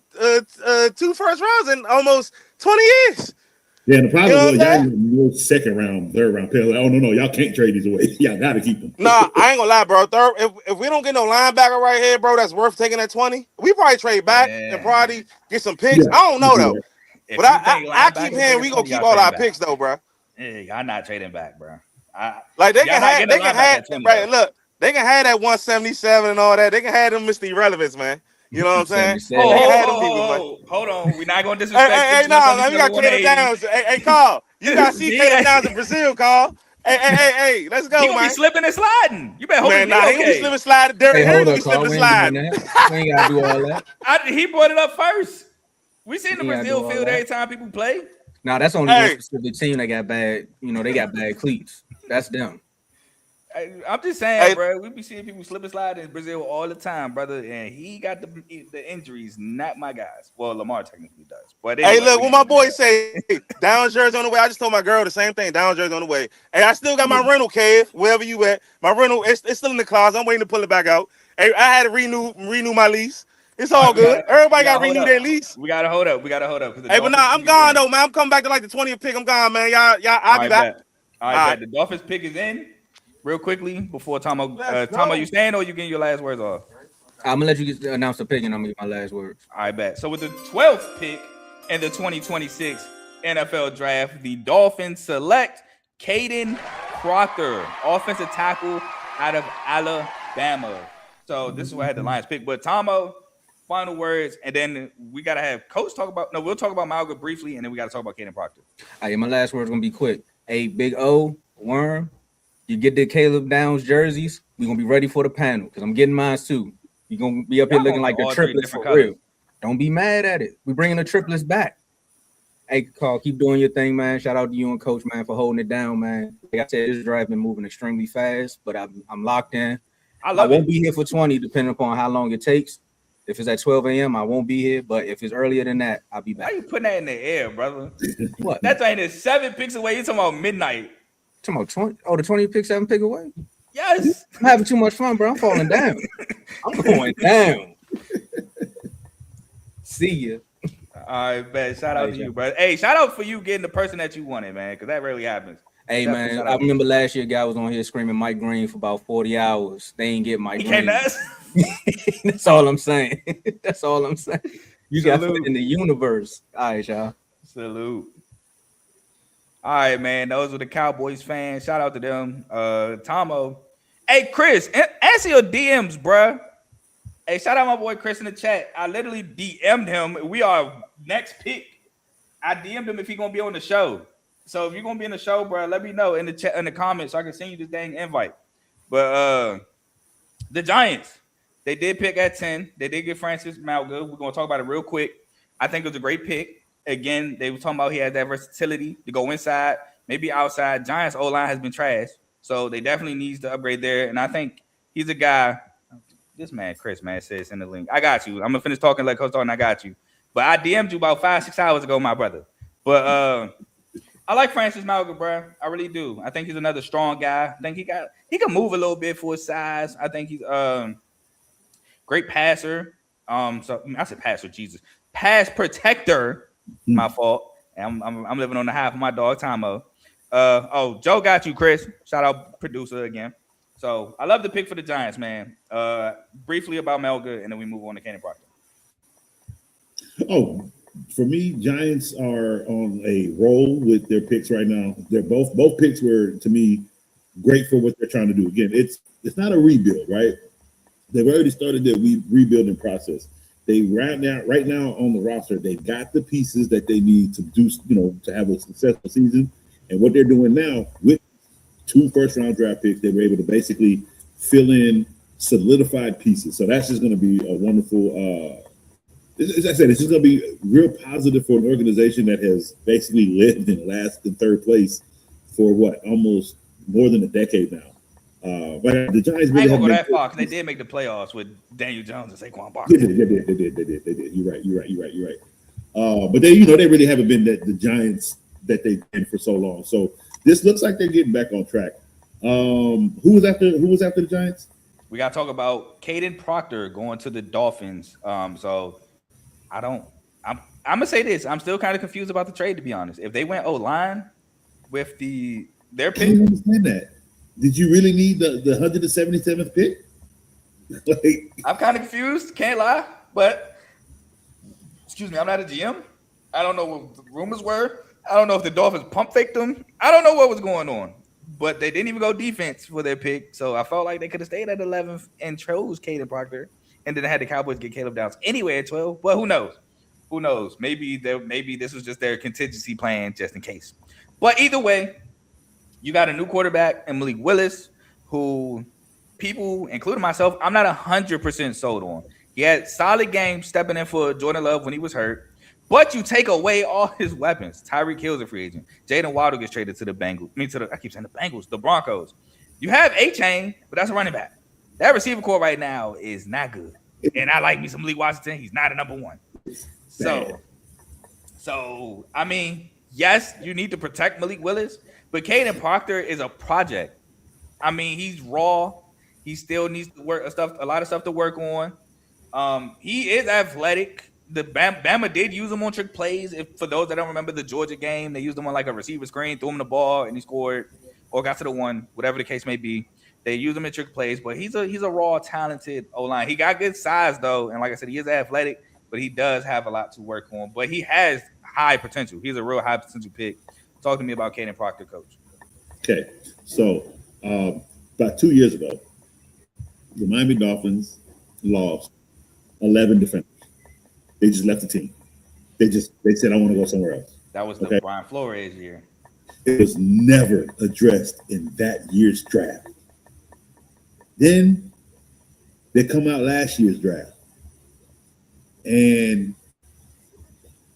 2 first rounds in almost 20 years. Yeah, and the problem was y'all no second round, third round pick. Like, oh no, y'all can't trade these away. Y'all gotta keep them. Nah, I ain't gonna lie, bro. If we don't get no linebacker right here, bro, that's worth taking at 20. We probably trade back and probably get some picks. Yeah, I don't know though. But I keep hearing we gonna keep all our picks though, bro. Yeah, I'm not trading back, bro. They can have look, they can have that 177 and all that. They can have them Mr. Irrelevance, man. You know what I'm saying? Hold on. We're not gonna disrespect. Hey, no, we got Caleb Downs. Hey, Carl, you gotta see Caleb Downs in Brazil, Carl. Hey, let's go, he man. He be slipping and sliding. You better hope he be slipping and sliding. Derrick Henry be slipping and sliding. We ain't gotta do all that. He brought it up first. We seen the Brazil field every time people play. Nah, that's only one specific team that got bad. They got bad cleats. That's them. I'm just saying, bro. We be seeing people slip and slide in Brazil all the time, brother. And he got the injuries, not my guys. Well, Lamar technically does. But anyway, look, when my boy say Downs jersey on the way, I just told my girl the same thing. Downs jersey on the way. Hey, I still got my rental, Kev. Wherever you at, my rental it's still in the closet. I'm waiting to pull it back out. Hey, I had to renew my lease. It's all good. Everybody got to renew their lease. We gotta hold up. Hey, but nah, I'm gone though, man. I'm coming back to like the 20th pick. I'm gone, man. Y'all, I'll be back. All right. The Dolphins pick is in. Real quickly before Tomo, you staying or you getting your last words off? I'm gonna let you announce the pick and I'm gonna get my last words. I bet. So with the 12th pick in the 2026 NFL Draft, the Dolphins select Caden Proctor, offensive tackle out of Alabama. So this is what I had the Lions pick. But Tomo, final words, and then we gotta have Coach talk about. No, we'll talk about Malga briefly, and then we gotta talk about Caden Proctor. All right, my last word's gonna be quick. Hey, Big O, Worm. You get the Caleb Downs jerseys, we're going to be ready for the panel because I'm getting mine too. You're going to be up here looking like the triplets for real. Don't be mad at it. We're bringing the triplets back. Hey, Carl, keep doing your thing, man. Shout out to you and Coach, man, for holding it down, man. Like I said, this drive been moving extremely fast, but I'm locked in. I won't be here for 20, depending upon how long it takes. If it's at 12 a.m., I won't be here. But if it's earlier than that, I'll be back. Why are you putting that in the air, brother? What? That thing is 7 picks away. You're talking about midnight. Talking about 20? Oh, the 20 pick, 7 pick away? Yes. I'm having too much fun, bro. I'm falling down. I'm going down. See ya. All right, man. Shout out to you, bro. Hey, shout out for you getting the person that you wanted, man, because that rarely happens. Hey, man, I remember last year a guy was on here screaming Mike Green for about 40 hours. They ain't get Mike Green. That's all I'm saying. That's all I'm saying. You got to in the universe. All right, y'all. Salute. All right, man. Those were the Cowboys fans. Shout out to them. Tomo. Hey, Chris, answer your DMs, bruh. Hey, shout out my boy Chris in the chat. I literally DM'd him. We are next pick. I DM'd him if he's gonna be on the show. So if you're gonna be in the show, bro, let me know in the chat in the comments so I can send you this dang invite. But the Giants, they did pick at 10. They did get Francis Malga. We're gonna talk about it real quick. I think it was a great pick. Again, they were talking about he had that versatility to go inside, maybe outside. Giants O-line has been trash, so they definitely needs to upgrade there. And I think he's a guy. This man, Chris, man, says in the link. I got you. I'm gonna finish talking like Coach talking. I got you. But I DM'd you about 5-6 hours ago, my brother. But I like Francis Malcolm, bro. I really do. I think he's another strong guy. I think he can move a little bit for his size. I think he's great passer. So I said passer, Jesus, pass protector. My fault. And I'm living on the half of my dog Tomo. Joe got you, Chris. Shout out producer again. So I love the pick for the Giants, man. Briefly about Melga, and then we move on to Cannon Proctor. Oh, for me, Giants are on a roll with their picks right now. They're both picks were, to me, great for what they're trying to do. Again, it's not a rebuild, right? They've already started their rebuilding process. They right now on the roster, they've got the pieces that they need to do, to have a successful season. And what they're doing now with 2 first-round draft picks, they were able to basically fill in solidified pieces. So that's just going to be a wonderful. As I said, it's just going to be real positive for an organization that has basically lived in last and third place for almost more than a decade now. But the Giants really go that far because they did make the playoffs with Daniel Jones and Saquon Barkley. They did. You're right. But they really haven't been the Giants that they've been for so long. So this looks like they're getting back on track. Who was after the Giants? We got to talk about Caden Proctor going to the Dolphins. So I'm gonna say this. I'm still kind of confused about the trade, to be honest. If they went O-line with their pick, I don't understand that. Did you really need the 177th pick? I'm kind of confused. Can't lie, but excuse me, I'm not a GM. I don't know what the rumors were. I don't know if the Dolphins pump faked them. I don't know what was going on, but they didn't even go defense for their pick. So I felt like they could have stayed at 11th and chose Caden Proctor, and then had the Cowboys get Caleb Downs anyway at 12. But who knows? Who knows? Maybe this was just their contingency plan just in case. But either way, you got a new quarterback in Malik Willis, who people, including myself, I'm not 100% sold on. He had solid games stepping in for Jordan Love when he was hurt. But you take away all his weapons. Tyreek Hill's a free agent. Jaden Waddle gets traded to the Bengals. I keep saying the Bengals, the Broncos. You have A-Chain, but that's a running back. That receiver core right now is not good. And I like me some Lee Washington. He's not a number one. So I mean, yes, you need to protect Malik Willis, but Caden Proctor is a project. I mean, he's raw. He still needs to work a lot of stuff to work on. He is athletic. The Bama did use him on trick plays. For those that don't remember the Georgia game, they used him on like a receiver screen, threw him the ball, and he scored or got to the one, whatever the case may be. They use him in trick plays, but he's a raw, talented O-line. He got good size though, and like I said, he is athletic, but he does have a lot to work on. But he has high potential. He's a real high potential pick. Talk to me about Caden Proctor, coach. Okay, so about 2 years ago, the Miami Dolphins lost 11 defenders. They just left the team. They said, I want to go somewhere else. That was the Brian Flores year. It was never addressed in that year's draft. Then they come out last year's draft, and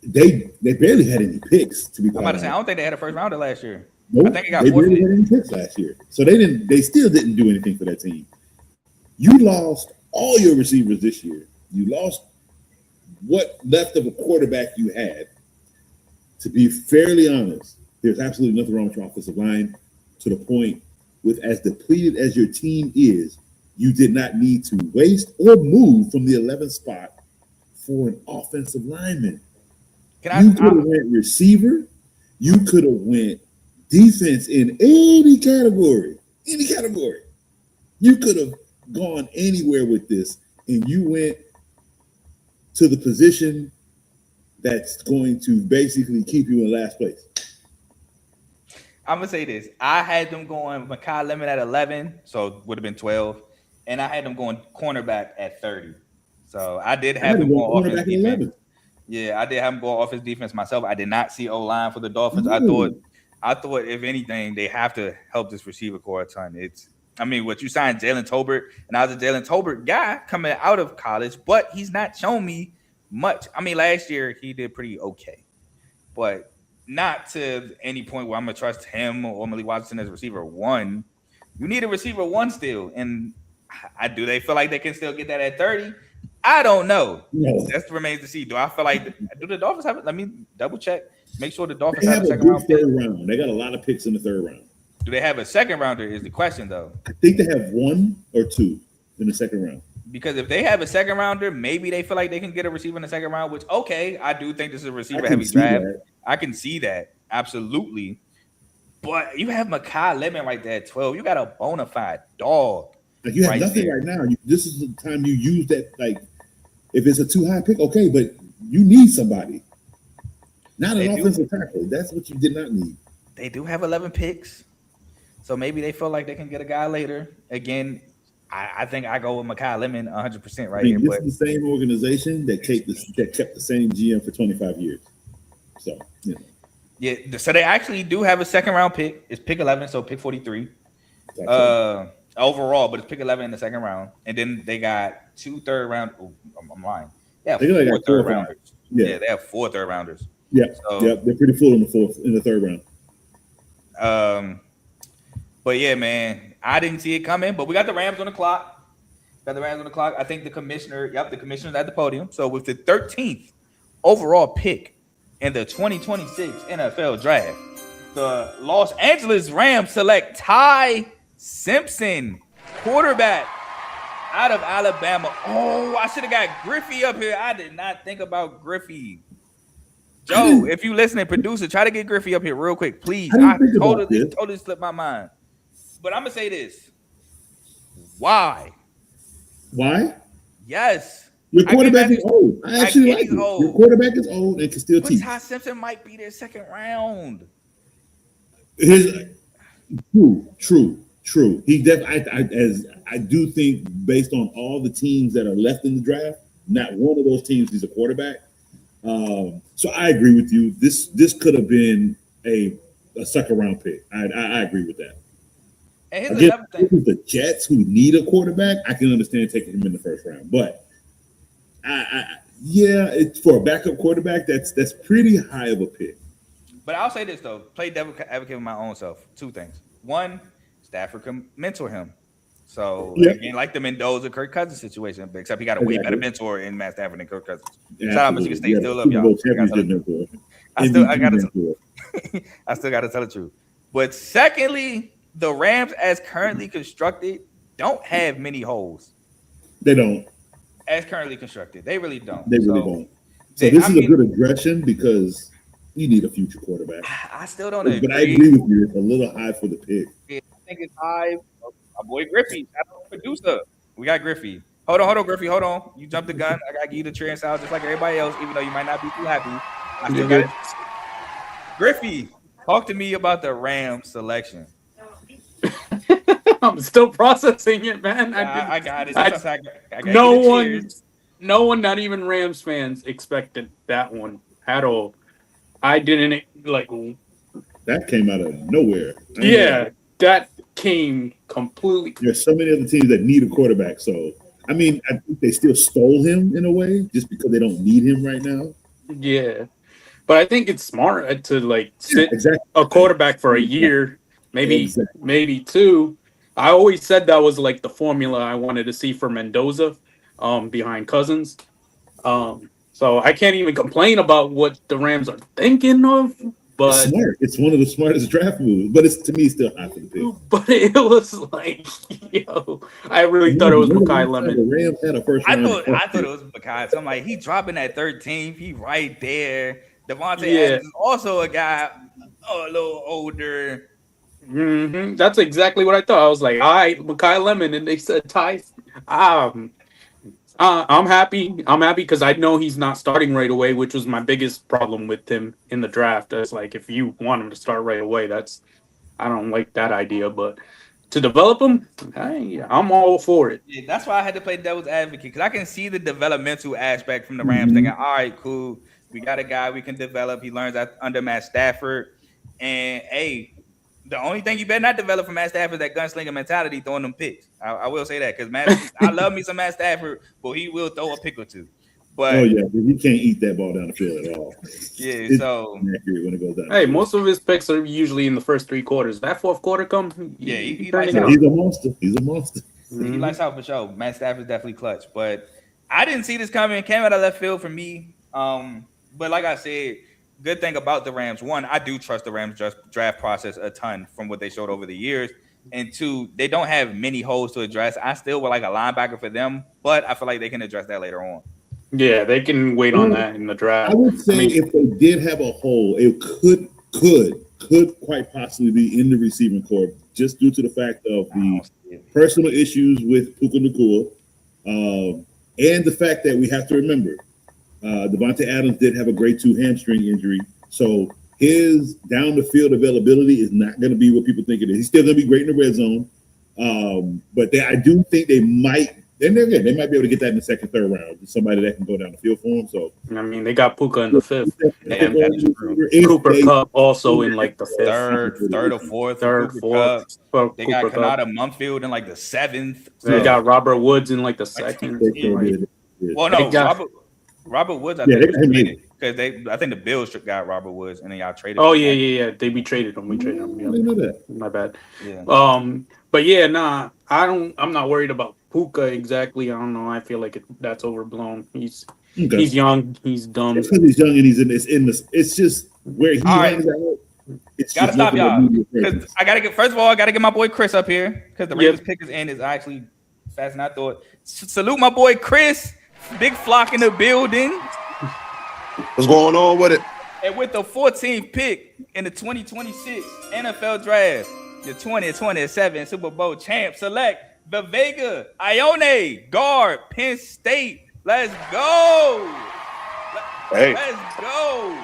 they barely had any picks. To be I'm about to say, I don't think they had a first rounder last year. Nope, I think they barely had any picks last year, so they still didn't do anything for that team. You lost all your receivers this year. You lost what left of a quarterback you had. To be fairly honest, there's absolutely nothing wrong with your offensive line, to the point with as depleted as your team is, you did not need to waste or move from the 11th spot for an offensive lineman. You could have went receiver. You could have went defense in any category. You could have gone anywhere with this, and you went to the position that's going to basically keep you in last place. I'm gonna say this. I had them going Mekhi Lemon at 11, so it would have been 12, and I had them going cornerback at 30. So I did have them going offense defense. Yeah, I did have them going offense defense myself. I did not see O-line for the Dolphins. Ooh. I thought if anything, they have to help this receiver core a ton. What you signed Jalen Tolbert, and I was a Jalen Tolbert guy coming out of college, but he's not shown me much. I mean, last year he did pretty okay. but not to any point where I'm gonna trust him or Emily Watson as receiver one. You need a receiver one still, and I do. They feel like they can still get that at 30. I don't know. No. That remains to see. Do I feel like do the Dolphins have it? Let me double check. Make sure the Dolphins They have have a a second good round pick. third round. They got a lot of picks in the third round. Do they have a second rounder? Is the question though. I think they have 1 or 2 in the second round. Because if they have a second rounder, maybe they feel like they can get a receiver in the second round. Which okay, I do think this is a receiver heavy draft. I can see that absolutely. But you have Mekhi Lemon right there at 12. You got a bona fide dog. Like you have right nothing there. right now. This is the time you use that. Like, if it's a too high pick, okay, but you need somebody. Not an offensive tackle. That's what you did not need. They do have 11 picks. So maybe they feel like they can get a guy later. Again, I think I go with Mekhi Lemon 100% right here. This But is the same organization that kept the same GM for 25 years. So, you know. yeah, so they actually do have a second round pick. It's pick 11, so pick 43 overall, but it's pick 11 in the second round. And then they got 2 third round. Oh, I'm lying. Yeah, They got 4 third rounders. Yeah. Yeah, they have 4 third rounders. Yeah, So- yeah, they're pretty full in the third round. But yeah, man, I didn't see it coming. But we got the Rams on the clock. I think the commissioner's at the podium. So with the 13th overall pick in the 2026 NFL Draft, the Los Angeles Rams select Ty Simpson, quarterback out of Alabama. Oh, I should have got Griffey up here. I did not think about Griffey. Joe, if you listening, producer, try to get Griffey up here real quick, please. I totally slipped my mind. But I'm gonna say this. Why? Why? Yes. Your quarterback is old. I actually like it. Your quarterback is old and can still But teach. Ty Simpson might be their second round. True. He I do think based on all the teams that are left in the draft, not one of those teams is a quarterback. So I agree with you. This could have been a second round pick. I agree with that. And here's Again, another thing. the Jets who need a quarterback, I can understand taking him in the first round. But it's for a backup quarterback. That's pretty high of a pick. But I'll say this though, play devil advocate with my own self. 2 things. 1, Stafford can mentor him. So again, like the Mendoza Kirk Cousins situation, but except he got a way better mentor in Matt Stafford than Kirk Cousins. Shout out Michigan State, still love y'all. I still got to tell the truth. But secondly, the Rams, as currently constructed, don't have many holes. They don't. As currently constructed, they really don't. They really don't. So this is a good aggression because you need a future quarterback. I still don't agree. But I agree with you. It's a little high for the pick. I think it's high. My boy Griffey, producer. We got Griffey. Hold on, Griffey. Hold on. You jumped the gun. I gotta give you the chair and sound just like everybody else, even though you might not be too happy. I still got it. Griffey, talk to me about the Rams selection. I'm still processing it, man. I got it. No one, not even Rams fans, expected that one at all. I didn't like. That came out of nowhere. Yeah, that came completely. There's so many other teams that need a quarterback. So I mean, I think they still stole him in a way, just because they don't need him right now. Yeah, but I think it's smart to sit a quarterback for a year, maybe 2. I always said that was like the formula I wanted to see for Mendoza, behind Cousins. So I can't even complain about what the Rams are thinking of. But it's smart. It's one of the smartest draft moves, but it's to me still high for the pick. But it was like, I really thought it was Mekhi Lemon. The Rams had a first round. I thought it was Mekhi. So I'm like, he dropping at 13th. He right there. Devontae Adams is also a guy a little older. Mm-hmm. That's exactly what I thought. I was like, all right, Mekhi Lemon, and they said Ty. I'm happy. I'm happy because I know he's not starting right away, which was my biggest problem with him in the draft. It's like, if you want him to start right away, I don't like that idea. But to develop him, I'm all for it. Yeah, that's why I had to play devil's advocate, because I can see the developmental aspect from the Rams thinking, all right, cool. We got a guy we can develop. He learns under Matt Stafford. And, hey, the only thing you better not develop from Matt Stafford is that gunslinger mentality, throwing them picks. I will say that, because I love me some Matt Stafford, but he will throw a pick or 2. But oh yeah, he can't eat that ball down the field at all. yeah, It's so inaccurate when it goes down. Hey, most of his picks are usually in the first 3 quarters. That fourth quarter come, yeah, he turning likes it out. out. He's a monster. He's a monster. He likes out for sure. Matt Stafford's definitely clutch, but I didn't see this coming. Came out of left field for me. But like I said, good thing about the Rams, one, I do trust the Rams draft process a ton from what they showed over the years. And two, they don't have many holes to address. I still would like a linebacker for them, but I feel like they can address that later on. Yeah, they can wait on that in the draft. I would say if they did have a hole, it could quite possibly be in the receiving corps, just due to the fact of the personal issues with Puka Nacua, and the fact that we have to remember Devontae Adams did have a grade 2 hamstring injury, so his down the field availability is not going to be what people think it is. He's still going to be great in the red zone, but I do think they might. And again, they might be able to get that in the second, third round. Somebody that can go down the field for them. So I mean, they got Puka in the 5th. Yeah, that is true. Cooper Cup also in like the 5th. Third or fourth. Third, Cooper fourth. Cup. They got Cooper Cup. Kanata Mumfield in like the 7th. They got Robert Woods in like the 2nd. Well, no, They got- Robert Woods. I Yeah, think they got him traded because I think the Bills got Robert Woods, and then y'all traded. Oh him. yeah. They traded him. We traded him. I didn't know Yeah. that. My bad. Yeah. But yeah, nah. I'm not worried about Puka exactly. I don't know. I feel like that's overblown. He's young. He's dumb. It's because he's young and he's in this. It's just where he All right. hangs out. It's Gotta just stop nothing but y'all. media 'Cause presence. I gotta get first of all, I gotta get my boy Chris up here because the Yep. Ravens pick is in is actually faster than I thought. Salute my boy Chris, big flock in the building, What's going on with it? and with the 14th pick in the 2026 NFL Draft, the 2027 Super Bowl champ select the Vega Ione guard, Penn State. Let's go. Hey. Let's go.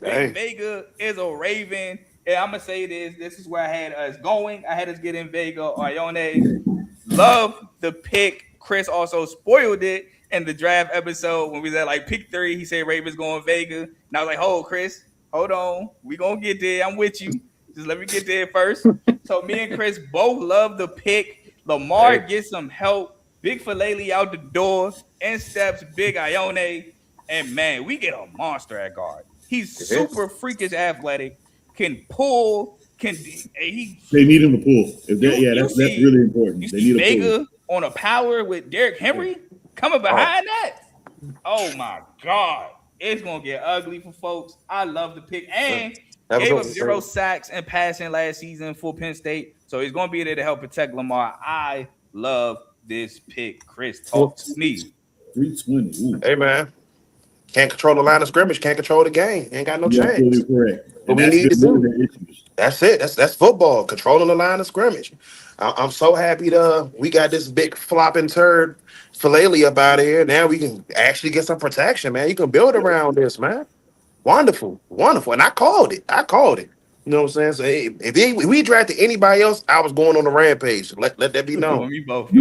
Hey. Vega is a Raven. And I'm going to say this. This is where I had us going. I had us getting Vega Ione. Love the pick. Chris also spoiled it in the draft episode when we was at like pick 3. He said Ravens going Vega. And I was like, hold, Chris. Hold on. We going to get there. I'm with you. Just let me get there first. So me and Chris both love the pick. Lamar gets some help. Big Falele out the door. In steps Big Ione. And man, we get a monster at guard. He's super freakish athletic. Can pull. They need him to pull. That's really important. You They see need a pull. Vega on a power with Derrick Henry coming behind that. Oh my God. It's going to get ugly for folks. I love the pick. And gave up 0 sacks and passing last season for Penn State. So he's going to be there to help protect Lamar. I love this pick. Chris, talk to me. 320. Ooh. Hey, man. Can't control the line of scrimmage. Can't control the game. Ain't got no You're chance. absolutely correct. But we need to do. That's it. That's football. Controlling the line of scrimmage. I'm so happy we got this big flopping turd Falele up out of here. Now we can actually get some protection, man. You can build around this, man. Wonderful. And I called it. You know what I'm saying? So if we drafted anybody else, I was going on a rampage. Let that be known. You both. I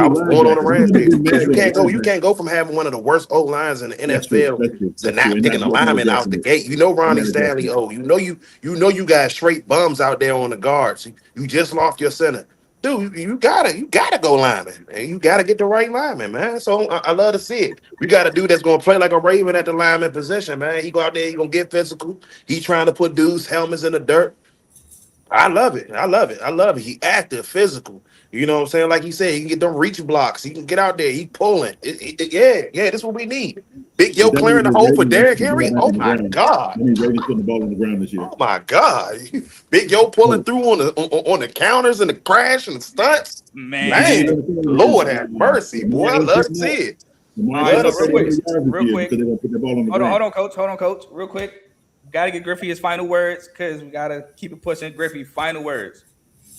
was going on a rampage. You can't go from having one of the worst O lines in the NFL to not picking a lineman out the gate. You know Ronnie Stanley. You got straight bums out there on the guards. You just lost your center. Dude, you gotta go lineman, man. You gotta get the right lineman, man. So I love to see it. We got a dude that's gonna play like a Raven at the lineman position, man. He go out there, he gonna get physical. He trying to put dudes' helmets in the dirt. I love it. He active, physical. You know what I'm saying? Like he said, he can get them reach blocks. He can get out there. He pulling. Yeah. This is what we need. Big Yo clearing the hole for Derrick Henry. Oh my God. He's ready to put the ball on the ground this year. Oh my God. Big Yo pulling through on the counters and the crash and the stunts. Man, Lord have mercy, boy. I love to see it. Real quick. Hold on, coach. Real quick. Got to get Griffey his final words because we got to keep it pushing. Griffey, final words.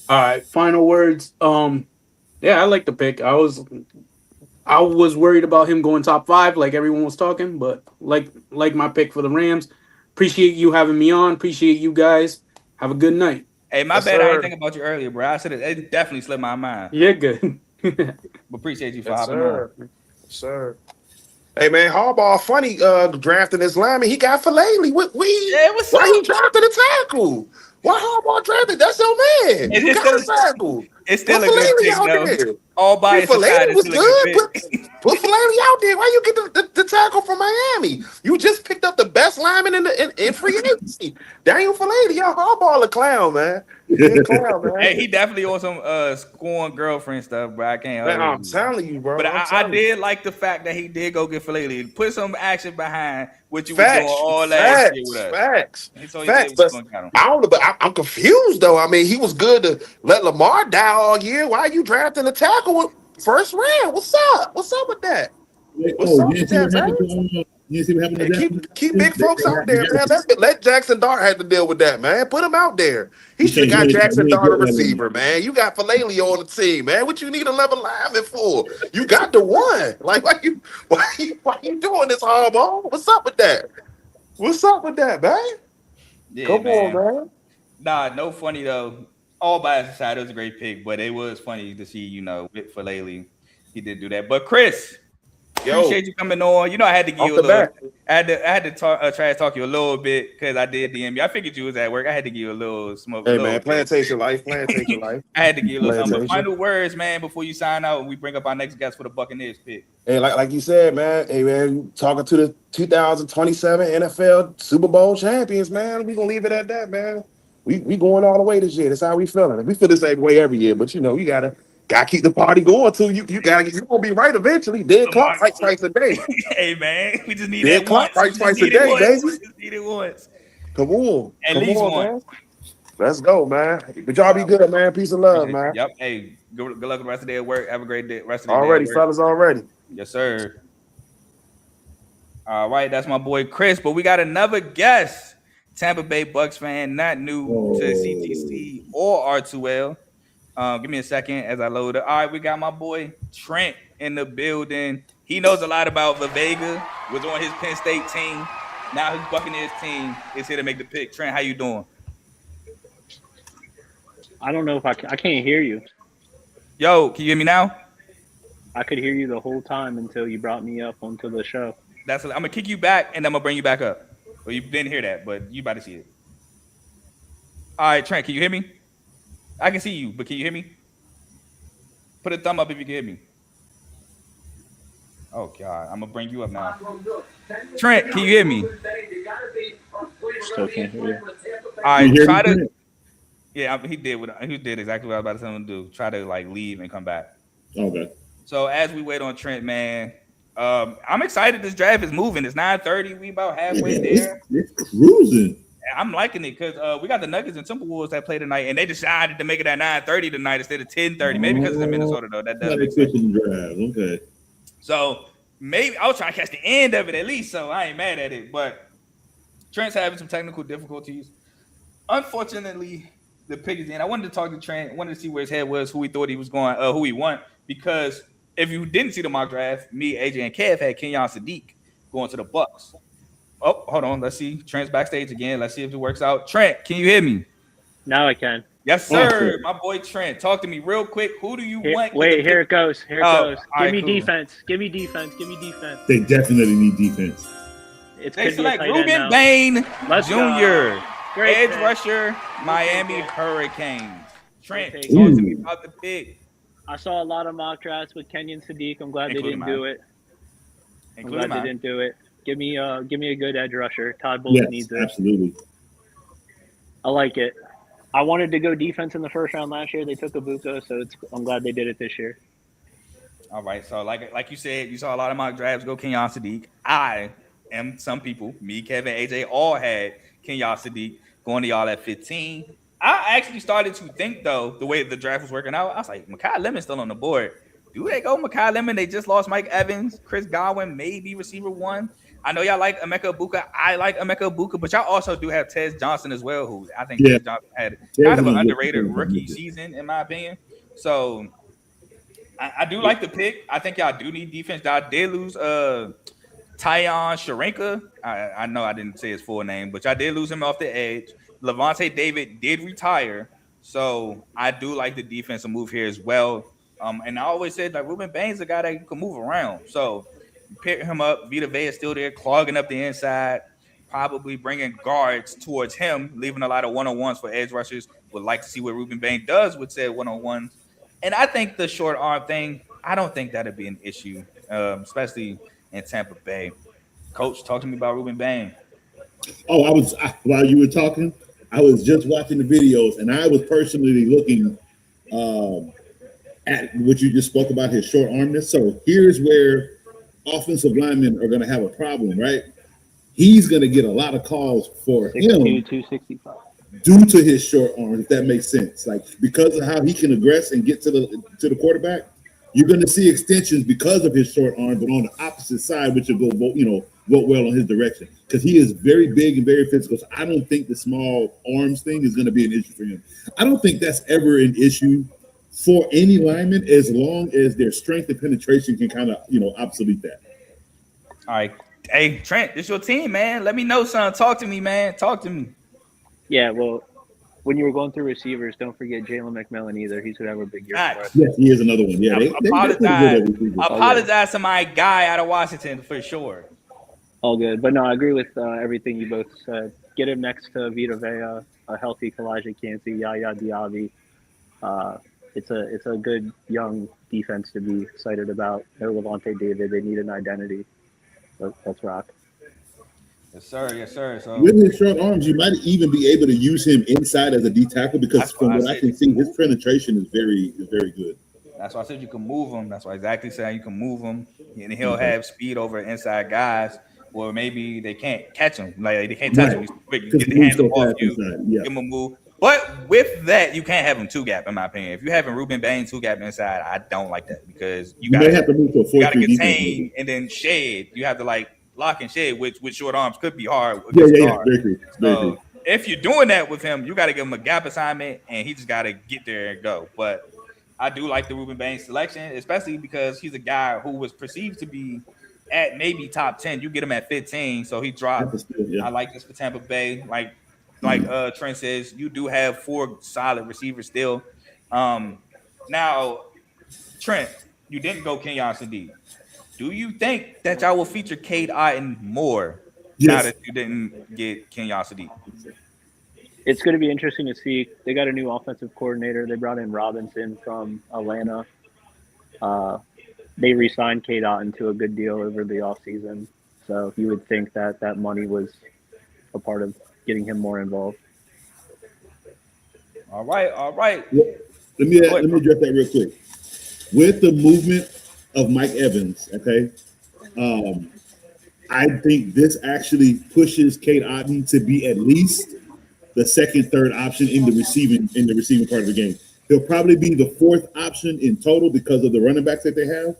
All right, final words. Yeah, I like the pick. I was worried about him going top 5, like everyone was talking, but like my pick for the Rams. Appreciate you having me on. Appreciate you guys. Have a good night. Hey, my bad. I didn't think about you earlier, bro. I said it definitely slipped my mind. Yeah, good. But appreciate you for hopping on. Yes, sir. Hey man, Harbaugh funny drafting this lineman. He got Falele. Why he drafted a tackle? Why Harbaugh drafted? That's your man. You got a tackle. It's still Put a good Falele pick, out though. there. All bias aside, Falele it's was still a good good. pick. Put Falele out there. Why you get the tackle from Miami? You just picked up the best lineman in free agency. Daniel Falele, y'all hardball a clown, man. He a clown, man. Hey, he definitely on some scoring girlfriend stuff, bro. I can't Man, hold I'm you. telling you, bro. But I'm I telling you. did like the fact that he did go get Falele. Put some action behind what you was doing Facts, all last year with us. facts. So he said But we gonna count him. I don't know, but I'm confused though. I mean, he was good to let Lamar die all year. Why are you drafting a tackle with first round? What's up? What's up with that? What's up You with didn't see that, what man? happened to you didn't see what happened to Hey, that? keep big folks out there, man. Let Jackson Dart have to deal with that, man. Put him out there. He should have got Jackson Dart a receiver, man. You got Falele on the team, man. What you need 11 linemen for? You got the one. Like, why you doing this, hardball? What's up with that? What's up with that, man? Yeah, Come on, man. Nah, no funny though. All bias aside, it was a great pick, but it was funny to see, with Falele, he did do that. But Chris, appreciate you coming on. I had to give you a little. I had to talk, try to talk you a little bit because I did DM you. I figured you was at work. I had to give you a little smoke. Hey, man, plantation life. I had to give you a little something. Final words, man, before you sign out and we bring up our next guest for the Buccaneers pick. Hey, like you said, man. Hey, man, talking to the 2027 NFL Super Bowl champions, man. We gonna leave it at that, man. We going all the way this year. That's how we feeling. We feel the same way every year, but you gotta keep the party going too. You gonna be right eventually. Dead clock right twice a day. Hey, man, we just need dead that clock once. right twice a day, baby. We just need it once. Come on, at least one. Man. Let's go, man. But y'all be good, man. Peace and love, man. Yep. Hey, good luck with the rest of the day at work. Have a great day. Rest of the already, day fellas. Already. Yes, sir. All right, that's my boy Chris. But we got another guest. Tampa Bay Bucks fan, not new to CTC or R2L. Give me a second as I load it. All right, we got my boy Trent in the building. He knows a lot about Vega. Was on his Penn State team. Now his Buccaneers team is here to make the pick. Trent, how you doing? I don't know if I can't hear you. Yo, can you hear me now? I could hear you the whole time until you brought me up onto the show. I'm gonna kick you back and I'm gonna bring you back up. Well, you didn't hear that, but you about to see it. All right, Trent, can you hear me? I can see you, but can you hear me? Put a thumb up if you can hear me. Oh God, I'm gonna bring you up now. Trent, can you hear me? Still can't hear you. All right, try to. Yeah, he did exactly what I was about to tell him to do. Try to leave and come back. Okay. So as we wait on Trent, man, I'm excited. This draft is moving. It's 9:30. We about halfway there. It's cruising. I'm liking it because we got the Nuggets and Timberwolves that play tonight, and they decided to make it at 9:30 tonight instead of 10:30. Maybe because it's in Minnesota, though. That does make sense. Okay. So maybe I'll try to catch the end of it at least. So I ain't mad at it. But Trent's having some technical difficulties. Unfortunately, the pick is in. I wanted to talk to Trent. Wanted to see where his head was, who he thought he was going, who he won. Because if you didn't see the mock draft, me, AJ, and Kev had Kenyon Sadiq going to the Bucks. Oh, hold on. Let's see. Trent's backstage again. Let's see if it works out. Trent, can you hear me? Now I can. Yes, sir. My boy Trent. Talk to me real quick. Who do you want? Wait, here it goes. Here it goes. Give me cool. defense. Give me defense. Give me defense. They definitely need defense. They select Ruben Bain Jr., edge rusher, Miami Hurricanes. Trent, talk to me about the pick. I saw a lot of mock drafts with Kenyon Sadiq. I'm glad they didn't do it. I'm glad they didn't do it. Give me a good edge rusher. Todd Bowles needs it. Absolutely. I like it. I wanted to go defense in the first round last year. They took Ibuka, so I'm glad they did it this year. All right. So like you said, you saw a lot of mock drafts go Kenyon Sadiq. I am some people, me, Kevin, AJ, all had Kenyon Sadiq going to y'all at 15. I actually started to think, though, the way the draft was working out, I was like, Mekhi Lemon's still on the board. Do they go Mekhi Lemon? They just lost Mike Evans, Chris Godwin, maybe receiver 1. I know y'all like Emeka Ibuka. I like Emeka Ibuka, but y'all also do have Tez Johnson as well, who I think Tez Johnson had kind of an underrated rookie season, in my opinion. So I do like the pick. I think y'all do need defense. Y'all did lose Tyon Sharenka. I know I didn't say his full name, but y'all did lose him off the edge. Levante David did retire. So I do like the defensive move here as well. And I always said that Ruben Bain's a guy that can move around. So pick him up. Vita Vea is still there, clogging up the inside, probably bringing guards towards him, leaving a lot of one-on-ones for edge rushers. Would like to see what Ruben Bain does with said one-on-ones. And I think the short arm thing, I don't think that'd be an issue, especially in Tampa Bay. Coach, talk to me about Ruben Bain. Oh, while you were talking, I was just watching the videos, and I was personally looking at what you just spoke about, his short armness. So here's where offensive linemen are going to have a problem, right? He's going to get a lot of calls for him 265 due to his short arm, if that makes sense. Like, because of how he can aggress and get to the quarterback, you're going to see extensions because of his short arm, but on the opposite side, which will go, vote well on his direction, because he is very big and very physical. So I don't think the small arms thing is going to be an issue for him. I don't think that's ever an issue for any lineman, as long as their strength and penetration can kind of, obsolete that. All right. Hey, Trent, this your team, man. Let me know, son. Talk to me, man. Talk to me. Yeah, well, when you were going through receivers, don't forget Jalen McMillan either. He's going to have a big year for us. Yes, he is another one. Yeah, apologize to my guy out of Washington for sure. All good. But no, I agree with everything you both said. Get him next to Vita Vea, a healthy Kalijah Kancey, Yaya Diaby. It's a good young defense to be excited about. No Levante David. They need an identity. Let's rock. Yes, sir. Yes, sir. So with his short arms, you might even be able to use him inside as a D tackle, because from what I can see, his penetration is very good. That's why I said you can move him. That's why exactly saying you can move him, and he'll have speed over inside guys, or maybe they can't catch him. Like, they can't touch him. He's quick. You get the hands off you, give him a move. But with that, you can't have him two gap, in my opinion. If you're having Ruben Bain two gap inside, I don't like that, because you gotta have to move to a 4-3 contain and then shed. You have to lock and shed, which with short arms could be hard. Yeah. Very true. If you're doing that with him, you got to give him a gap assignment, and he just got to get there and go. But I do like the Ruben Bain selection, especially because he's a guy who was perceived to be at maybe top 10. You get him at 15, so he dropped. I like this for Tampa Bay. Like Trent says, you do have 4 solid receivers still. Now, Trent, you didn't go Kenyon Sadiq. Do you think that y'all will feature Cade Otton more now that you didn't get Kenyon Sadiq? It's going to be interesting to see. They got a new offensive coordinator. They brought in Robinson from Atlanta. They re-signed Cade Otton to a good deal over the offseason. So you would think that money was a part of getting him more involved. All right. Let me address that real quick. With the movement of Mike Evans, okay, I think this actually pushes Cade Otton to be at least the second, third option in the receiving part of the game. He'll probably be the 4th option in total because of the running backs that they have.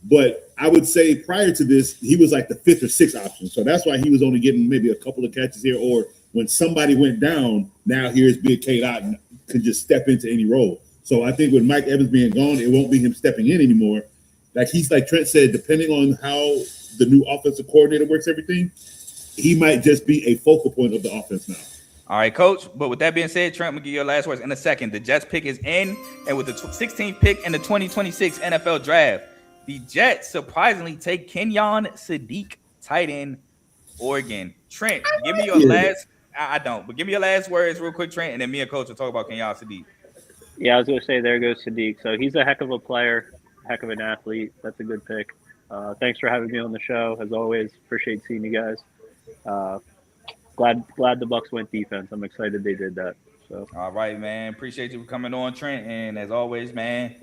But I would say prior to this, he was like the 5th or 6th option. So that's why he was only getting maybe a couple of catches here. Or when somebody went down, now here's big Cade Otton could just step into any role. So I think with Mike Evans being gone, it won't be him stepping in anymore. Like Trent said, depending on how the new offensive coordinator works everything, he might just be a focal point of the offense now. All right, Coach. But with that being said, Trent, we'll give you your last words in a second. The Jets pick is in, and with the 16th pick in the 2026 NFL Draft, the Jets surprisingly take Kenyon Sadiq, tight end, Oregon. Trent, give me your last. I don't, but give me your last words real quick, Trent, and then me and Coach will talk about Kenyon Sadiq. Yeah, I was going to say, there goes Sadiq. So he's a heck of a player, heck of an athlete. That's a good pick. Thanks for having me on the show. As always, appreciate seeing you guys. Glad the Bucks went defense. I'm excited they did that. So all right, man. Appreciate you for coming on, Trent. And as always, man,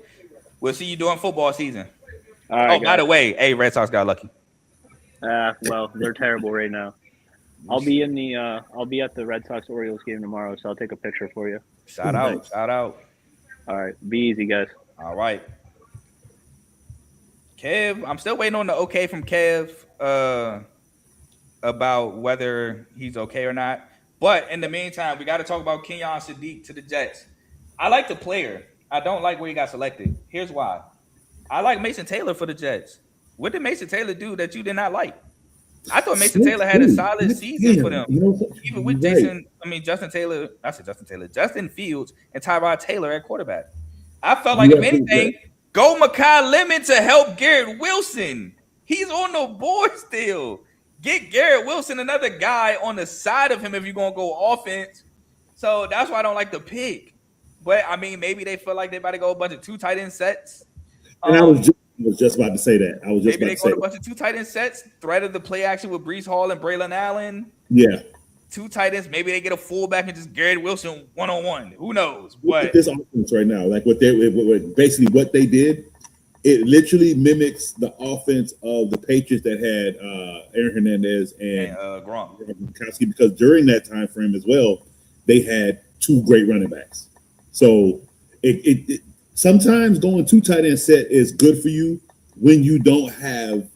we'll see you during football season. All right, by the way, hey, Red Sox got lucky. Well, they're terrible right now. I'll be at the Red Sox Orioles game tomorrow, so I'll take a picture for you. Shout out. All right, be easy, guys. All right. Kev, I'm still waiting on the okay from Kev about whether he's okay or not. But in the meantime, we got to talk about Kenyon Sadiq to the Jets. I like the player. I don't like where he got selected. Here's why. I like Mason Taylor for the Jets. What did Mason Taylor do that you did not like? I thought Mason Taylor had a solid season for them. Even with Justin Fields and Tyrod Taylor at quarterback. I felt like, if anything, go Makai Lemon to help Garrett Wilson. He's on the board still. Get Garrett Wilson, another guy on the side of him if you're going to go offense. So that's why I don't like the pick. but I mean, maybe they feel like they about to go a bunch of 2 tight end sets. And I was just about to say that. I was just maybe about they to go say a bunch of 2 tight end sets. Threat of the play action with Breece Hall and Braylon Allen. Yeah. 2 tight ends. Maybe they get a fullback and just Garrett Wilson 1-on-1. Who knows? Look But at this offense right now, like basically what they did. It literally mimics the offense of the Patriots that had Aaron Hernandez and Gronkowski, because during that time frame as well, they had 2 great running backs. So it sometimes going 2 tight end set is good for you when you don't have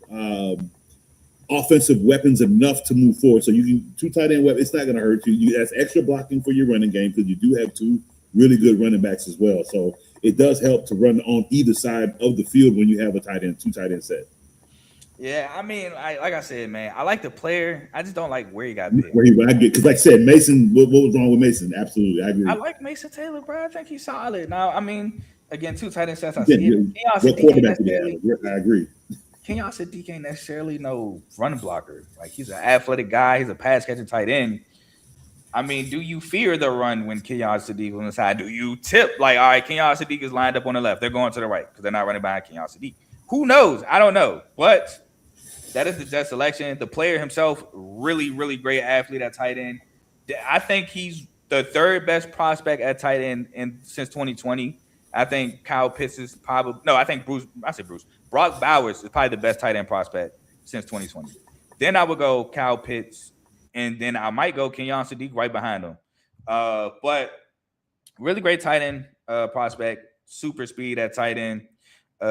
offensive weapons enough to move forward. So you can 2 tight end weapons. It's not going to hurt you. That's extra blocking for your running game because you do have 2 really good running backs as well. So it does help to run on either side of the field when you have a 2 tight end set. Yeah, I mean, like I said, man, I like the player. I just don't like where he got picked. Because, like I said, Mason. What was wrong with Mason? Absolutely, I agree. I like Mason Taylor, bro. I think he's solid. Now, I mean, again, 2 tight end sets. I Yeah, see it. what quarterback do they have? I agree. Kenyon Sadiq ain't necessarily no run blocker. Like, he's an athletic guy. He's a pass catching tight end. I mean, do you fear the run when Kenyon Sadiq on the side? Do you tip like, all right, Kenyon Sadiq is lined up on the left. They're going to the right because they're not running behind Kenyon Sadiq. Who knows? I don't know. But that is the Jets selection. The player himself, really, really great athlete at tight end. I think he's the 3rd best prospect at tight end since 2020. I think Kyle Pitts is probably – no, I think Brock Bowers is probably the best tight end prospect since 2020. Then I would go Kyle Pitts, and then I might go Kenyon Sadiq right behind him. But really great tight end prospect, super speed at tight end. We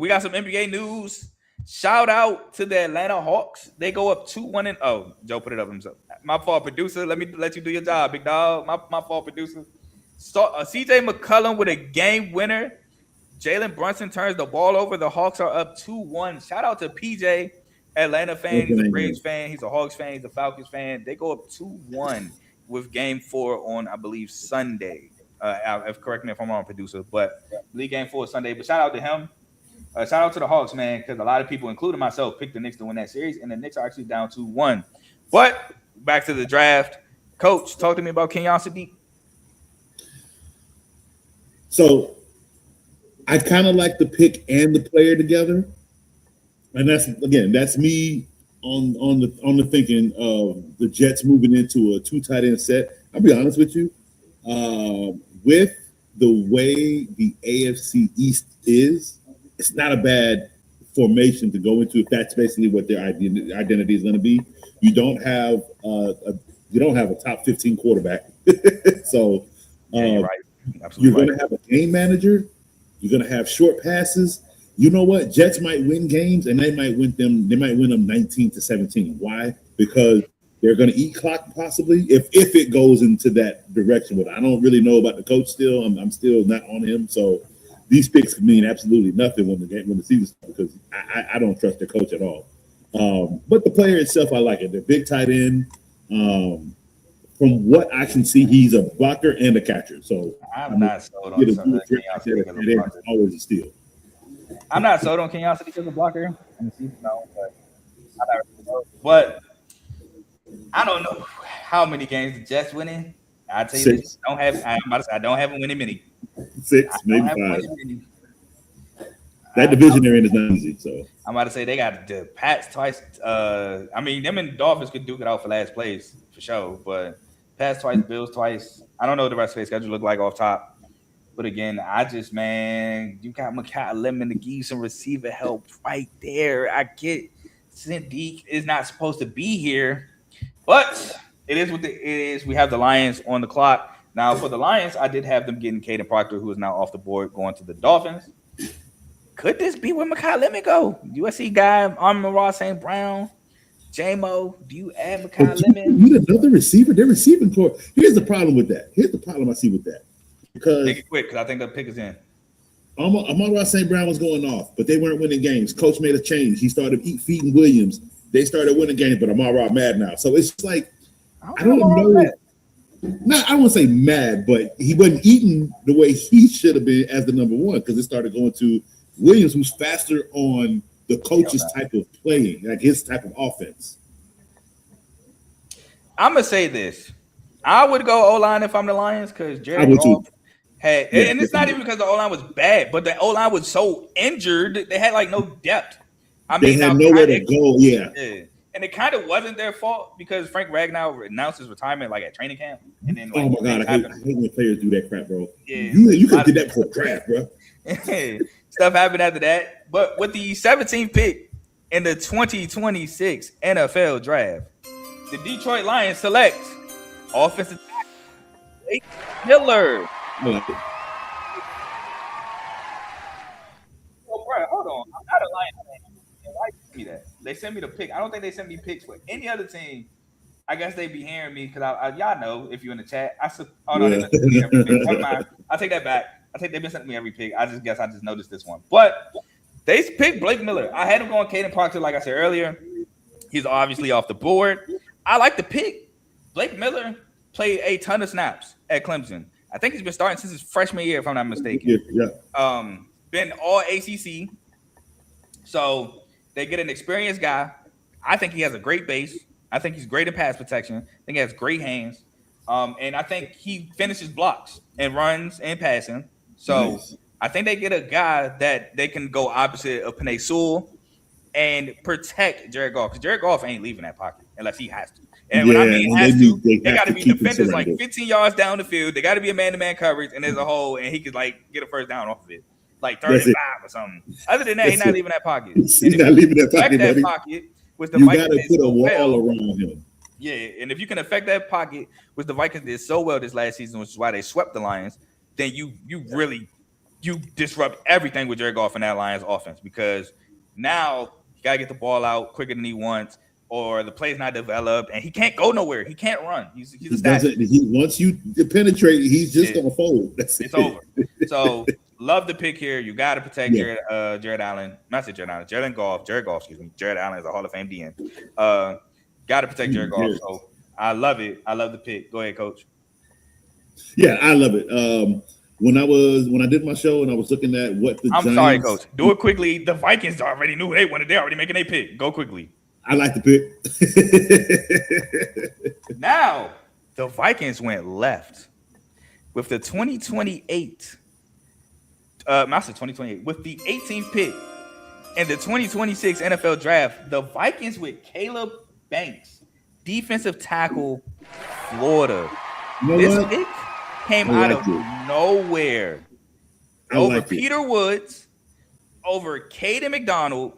got some NBA news. Shout out to the Atlanta Hawks. They go up 2-1. Joe put it up himself. My fault, producer. Let me let you do your job, big dog. My fault, producer. CJ McCollum with a game winner. Jalen Brunson turns the ball over. The Hawks are up 2-1. Shout out to PJ, Atlanta fan. He's a Braves fan. He's a Hawks fan. He's a Falcons fan. They go up 2-1 with game 4 on, I believe, Sunday. Correct me if I'm wrong, producer, but league game 4 Sunday. But shout out to him. Shout out to the Hawks, man, because a lot of people, including myself, picked the Knicks to win that series, and the Knicks are actually down 2-1. But back to the draft. Coach, talk to me about Kenyon Sadiq. So I kind of like the pick and the player together, and that's me on the thinking of the Jets moving into a 2 tight end set. I'll be honest with you, with the way the AFC East is, it's not a bad formation to go into if that's basically what their identity is going to be. You don't have a top 15 quarterback, so you're right. You're going to have a game manager. You're going to have short passes. You know what? Jets might win games, and they might win them 19-17. Why? Because they're going to eat clock possibly if it goes into that direction. But I don't really know about the coach still. I'm still not on him. So these picks mean absolutely nothing when the season starts because I don't trust their coach at all. But the player itself, I like it. They're big tight end. From what I can see, he's a blocker and a catcher. So I'm not sold on something. Always a steal. I'm not sold on Kenyon Sadiq as a blocker. But I don't know how many games the Jets winning. I tell you this, I don't have them winning many. 6, maybe 5. That division they're in is not easy. So I'm about to say they got the Pats twice. I mean, them and the Dolphins could duke it out for last place for sure. But Pats twice, Bills twice. I don't know what the rest of their schedule look like off top. But again, you got Mekhi Lemon to give you some receiver help right there. I get Sadiq is not supposed to be here, but it is what it is. We have the Lions on the clock. Now, for the Lions, I did have them getting Caden Proctor, who is now off the board, going to the Dolphins. Could this be where Mekhi Lemon go? USC guy, Amon-Ra St. Brown, J-Mo. Do you add Mekhi Lemon? You need another receiver. They're receiving core. Here's the problem with that. Here's the problem I see with that. Because make it quick, because I think the pick is in. Amon-Ra St. Brown was going off, but they weren't winning games. Coach made a change. He started feeding Williams. They started winning games, but Amon-Ra mad now. So it's like, I don't know. I don't want to say mad, but he wasn't eating the way he should have been as the number one because it started going to Williams, who's faster on the coach's type of playing, like his type of offense. I'm going to say this. I would go O-line if I'm the Lions because Jared Goff had, and it's not even because the O-line was bad, but the O-line was so injured they had like no depth. I mean, they had nowhere to go. Yeah. And it kind of wasn't their fault because Frank Ragnow announced his retirement like at training camp, and then like, oh my god, I hate when players do that crap, bro. Yeah, you could did that before draft, bro. Stuff happened after that, but with the 17th pick in the 2026 NFL Draft, the Detroit Lions select offensive tackle Blake Miller. Oh, bro, hold on, I'm not a Lions fan. Why send me that? They sent me the pick. I don't think they sent me picks for any other team. I guess they be hearing me because y'all know if you're in the chat. They sent me every pick. Never mind. I take that back. They've been sending me every pick. I just noticed this one. But they picked Blake Miller. I had him going Caden Proctor, like I said earlier. He's obviously off the board. I like the pick. Blake Miller played a ton of snaps at Clemson. I think he's been starting since his freshman year, if I'm not mistaken. Yeah. Been all ACC. So they get an experienced guy. I think he has a great base. I think he's great in pass protection. I think he has great hands. And I think he finishes blocks and runs and passing. So nice. I think they get a guy that they can go opposite of Penei Sewell and protect Jared Goff. Because Jared Goff ain't leaving that pocket unless he has to. And when I mean has to, they got to be defenders like 15 yards down the field. They got to be a man-to-man coverage, and there's a hole, and he could like get a first down off of it. Like 35 or something. Other than that, he's not leaving that pocket. He's not leaving that pocket. With the you Vikings got to put a wall around him. Yeah, and if you can affect that pocket, which the Vikings did so well this last season, which is why they swept the Lions, then you really disrupt everything with Jared Goff in that Lions offense because now you gotta get the ball out quicker than he wants, or the play's not developed, and he can't go nowhere. He can't run. He's a statue. Once you penetrate, he's just gonna fold. It's over. So love the pick here. You got to protect Jared Allen. Not say Jared Allen. Jared Goff, excuse me. Jared Allen is a Hall of Fame DN. Got to protect Jared Goff. So I love it. I love the pick. Go ahead, Coach. Yeah, I love it. When I did my show and I was looking at what the Giants, sorry, Coach. Do it quickly. The Vikings already knew they wanted. They're already making a pick. Go quickly. I like the pick. Now the Vikings went left with the 2028. Master 2028 with the 18th pick in the 2026 NFL Draft. The Vikings with Caleb Banks, defensive tackle, Florida. This pick came out of nowhere. Over Peter Woods, over Caden McDonald,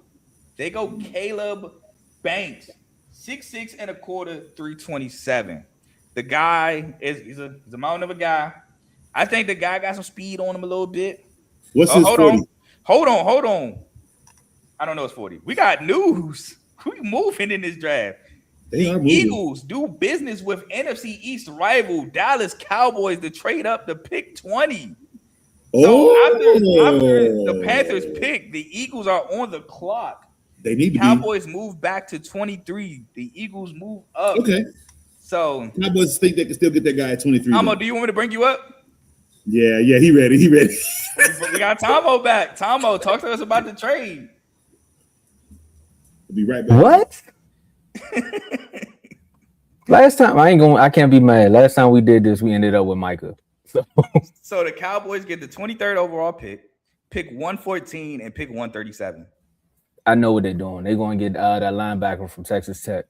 they go Caleb Banks, 6'6" and a quarter, 327. The guy he's a mountain of a guy. I think the guy got some speed on him a little bit. What's his 40? Hold on. I don't know his 40. We got news. We moving in this draft. The Eagles do business with NFC East rival Dallas Cowboys to trade up to pick 20. So after the Panthers pick, the Eagles are on the clock. They need to Cowboys move back to 23. The Eagles move up. Okay. So Cowboys think they can still get that guy at 23. Tomo, do you want me to bring you up? Yeah, he ready. We got Tomo back. Tomo, talk to us about the trade. We'll be right back. What? Last time I can't be mad. Last time we did this, we ended up with Micah. So the Cowboys get the 23rd overall pick 114 and pick 137. I know what they're doing. They're going to get that linebacker from Texas Tech,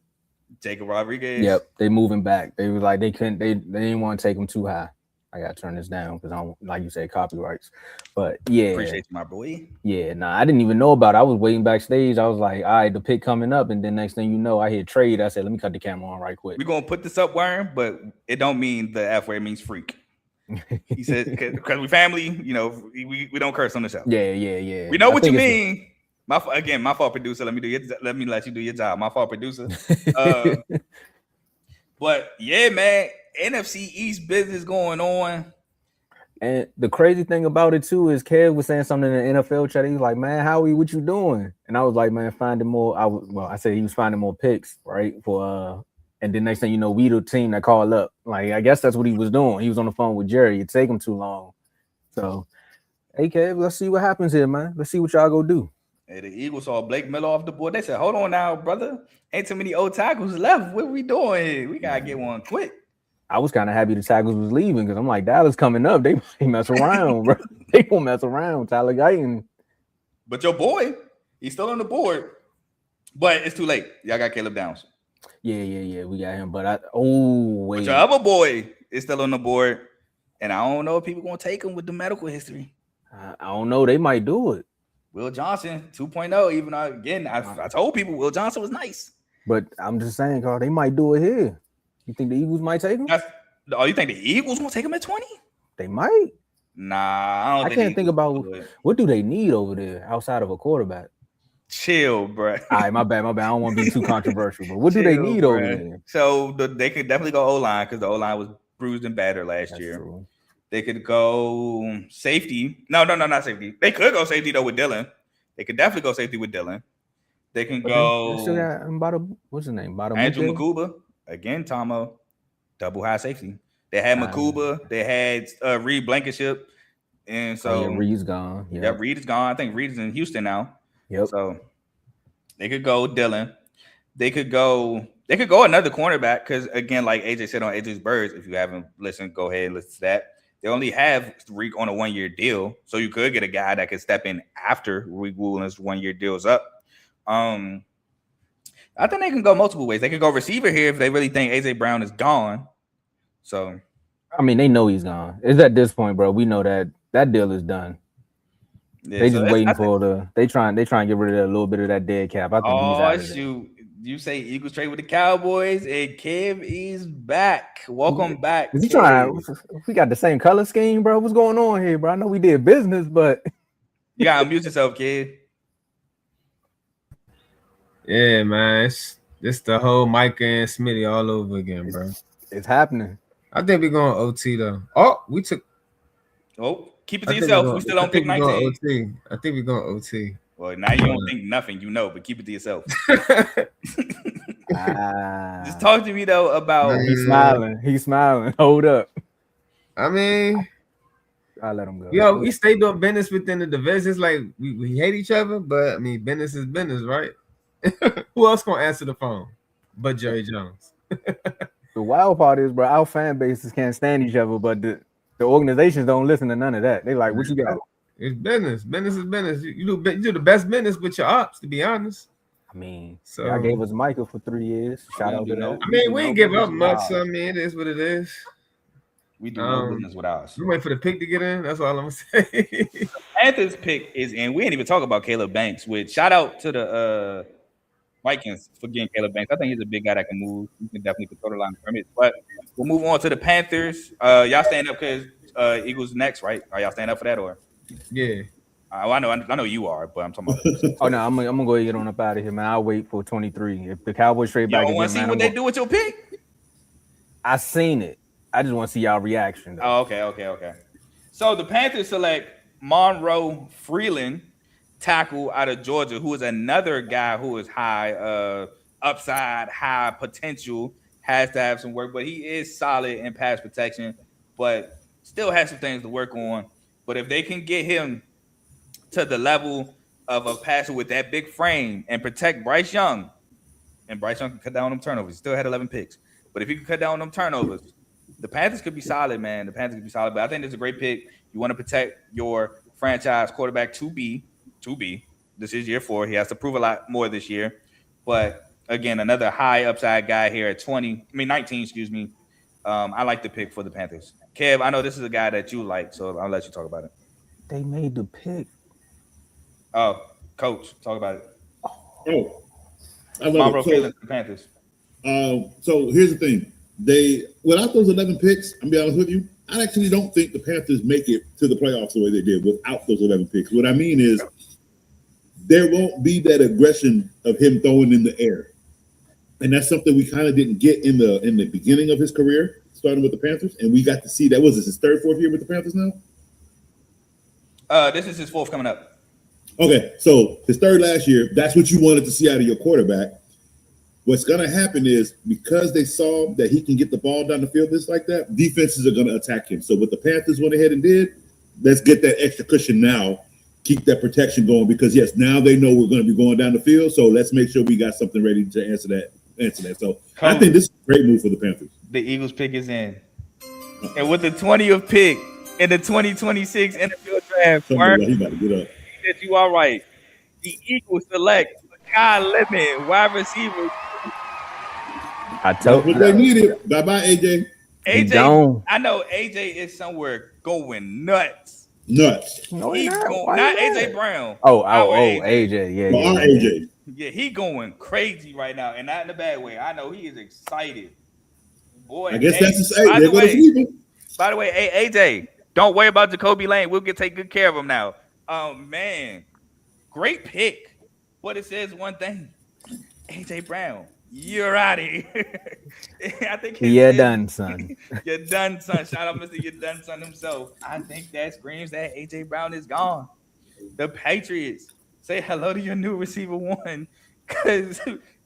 Jacob Rodriguez. Yep, they moving back. They was like they didn't want to take him too high. I gotta turn this down because I don't, like you said, copyrights. But yeah, appreciate you, my boy. Yeah, I didn't even know about it. I was waiting backstage. I was like, all right, the pick coming up, and then next thing you know, I hear trade. I said, let me cut the camera on right quick. We're gonna put this up, Worm, but it don't mean the F word, it means freak. He said because we family, we don't curse on the show. Yeah. We know what you mean. My fault, producer. Let me let you do your job. My fault, producer. But yeah, man, NFC East business going on. And the crazy thing about it too is Kev was saying something in the NFL chat. He was like, "Man, Howie, what you doing?" And I was like, "Man, finding more." I said he was finding more picks, right? And then next thing you know, we the team that called up. Like, I guess that's what he was doing. He was on the phone with Jerry. It take him too long. So, hey, Kev, let's see what happens here, man. Let's see what y'all go do. Hey, the Eagles saw Blake Miller off the board. They said, "Hold on now, brother. Ain't too many old tackles left. What we doing here? We gotta get one quick." I was kind of happy the tackles was leaving because I'm like, Dallas coming up. They mess around, bro. They gonna mess around. Tyler Guyton. But your boy, he's still on the board. But it's too late. Y'all got Caleb Downs. Yeah. We got him. But wait. But your other boy is still on the board. And I don't know if people gonna take him with the medical history. I don't know. They might do it. Will Johnson 2.0. Even I told people Will Johnson was nice. But I'm just saying, Carl, they might do it here. You think the Eagles might take him? You think the Eagles gonna take him at 20? They might. Nah, I can't think about what do they need over there outside of a quarterback. Chill, bro. All right, my bad. I don't want to be too controversial, but what do they need over there? So they could definitely go O-line because the O-line was bruised and battered last year. True. They could go safety. No, not safety. They could go safety though with Dylan. They could definitely go safety with Dylan. They can go. What's his name? Andrew Makuba. Again, Tomo. Double high safety. They had Makuba. They had Reed Blankenship. And so Reed's gone. Yeah, Reed is gone. I think Reed is in Houston now. Yep. So they could go Dylan. They could go another cornerback because again, like AJ said on AJ's Birds, if you haven't listened, go ahead and listen to that. They only have Reek on a 1-year deal, so you could get a guy that could step in after Reek Woolen's 1-year deal's up. I think they can go multiple ways. They could go receiver here if they really think AJ Brown is gone. So, I mean, they know he's gone. It's at this point, bro. We know that deal is done. Yeah, they just waiting for they trying to get rid of a little bit of that dead cap. I think he's out of there. You say Eagles trade with the Cowboys, and Kev is back. Welcome back. Is he trying? We got the same color scheme, bro. What's going on here, bro? I know we did business, but you gotta unmute yourself, kid. Yeah, man. It's the whole Micah and Smitty all over again, bro. It's happening. I think we're going OT though. Oh, we took. Oh, keep it to yourself. We still don't pick 19. I think we're going OT. Well, now you don't think nothing, but keep it to yourself. Just talk to me though about. He's smiling. Hold up. I mean, I'll let him go. Yo, we stay doing business within the division. It's like we hate each other, but I mean, business is business, right? Who else gonna answer the phone but Jerry Jones? The wild part is, bro, our fan bases can't stand each other, but the organizations don't listen to none of that. They like, what you got? It's business. Business is business. You do the best business with your ops, to be honest. I mean, so I gave us Michael for 3 years. Shout out to that. I mean, we ain't give up much. So I mean, it is what it is. We do no business without us. We wait for the pick to get in. That's all I'm gonna say. Panthers pick is in. We ain't even talk about Caleb Banks. Which shout out to the Vikings for getting Caleb Banks. I think he's a big guy that can move. He can definitely control the line of scrimmage. But we'll move on to the Panthers. Y'all stand up because Eagles next, right? Are y'all stand up for that or? Yeah. I know you are, but I'm talking about. Oh no, I'm gonna go ahead and get on up out of here, man. I'll wait for 23. If the Cowboys trade back, you want to see what they do with your pick? I seen it. I just want to see y'all reaction. Oh, okay. So the Panthers select Monroe Freeland, tackle out of Georgia, who is another guy who is high upside, high potential, has to have some work, but he is solid in pass protection, but still has some things to work on. But if they can get him to the level of a passer with that big frame and protect Bryce Young, and Bryce Young can cut down on them turnovers. He still had 11 picks. But if he can cut down on them turnovers, the Panthers could be solid, man. The Panthers could be solid. But I think this is a great pick. You want to protect your franchise quarterback to be. This is year 4. He has to prove a lot more this year. But, again, another high upside guy here at 19, excuse me. I like the pick for the Panthers. Kev, I know this is a guy that you like, so I'll let you talk about it. They made the pick. Oh, Coach, talk about it. Oh, I love it. So, the Panthers. So here's the thing. Without those 11 picks, I'm gonna be honest with you, I actually don't think the Panthers make it to the playoffs the way they did without those 11 picks. What I mean is there won't be that aggression of him throwing in the air. And that's something we kind of didn't get in the beginning of his career, starting with the Panthers. And we got to see that. Was this his third, fourth year with the Panthers now? This is his 4th coming up. Okay, so his 3rd last year, that's what you wanted to see out of your quarterback. What's going to happen is because they saw that he can get the ball down the field just like that, defenses are going to attack him. So what the Panthers went ahead and did, let's get that extra cushion now, keep that protection going because, yes, now they know we're going to be going down the field, so let's make sure we got something ready to answer that. So I think this is a great move for the Panthers. the Eagles pick is in. And with the 20th pick in the 2026 NFL draft, Mark, He about to get up. that you are right. The Eagles select Kyle Lemon, wide receiver. I told What they needed. Bye-bye, AJ. AJ, I know AJ is somewhere going nuts. Nuts. No, He's going, not AJ Brown. AJ. Yeah. AJ. Yeah, he going crazy right now, and not in a bad way. I know he is excited. Boy, I guess that's the same. By the way, hey, AJ, don't worry about Jacoby Lane. We'll take good care of him now. Man, great pick. But it says one thing. AJ Brown, you're out of here. I think you're done, son. You're done, son. Shout out Mr. You're done, son himself. I think that screams that AJ Brown is gone. The Patriots, say hello to your new receiver one. Because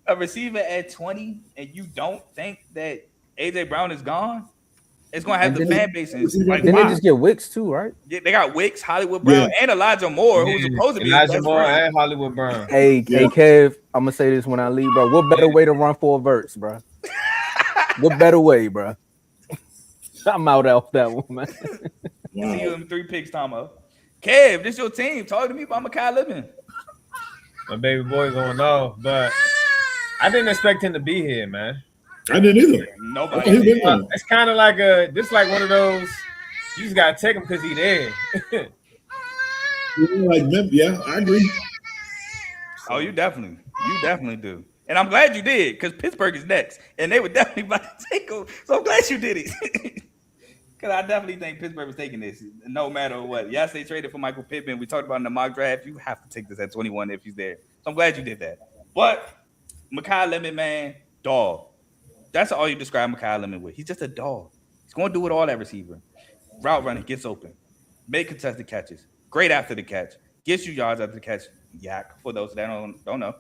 a receiver at 20 and you don't think that AJ Brown is gone, it's going to have the fan bases. Like, didn't they just get Wicks too, right? Yeah, they got Wicks, Hollywood Brown, and Elijah Moore, who's supposed to be Elijah Moore and Hollywood Brown. Hey, Kev, I'm going to say this when I leave, bro. What better way to run for a verse, bro? What better way, bro? I'm out off that one, man. Wow. See you in 3 picks, Tomo. Kev, this your team. Talk to me about Mekhi Living. My baby boy going off, but I didn't expect him to be here, man. I didn't either. Nobody. It's kind of like like one of those. You just gotta take him because he there. Yeah, I agree. Oh, you definitely do. And I'm glad you did, because Pittsburgh is next, and they were definitely about to take him. So I'm glad you did it. Because I definitely think Pittsburgh was taking this, no matter what. Yes, they traded for Michael Pittman. We talked about in the mock draft. You have to take this at 21 if he's there. So I'm glad you did that. But Mekhi Lemon, man, dog. That's all you describe Mekhi Lemon with. He's just a dog. He's going to do it all at receiver. Route running, gets open. Make contested catches. Great after the catch. Gets you yards after the catch. Yak, for those that don't know.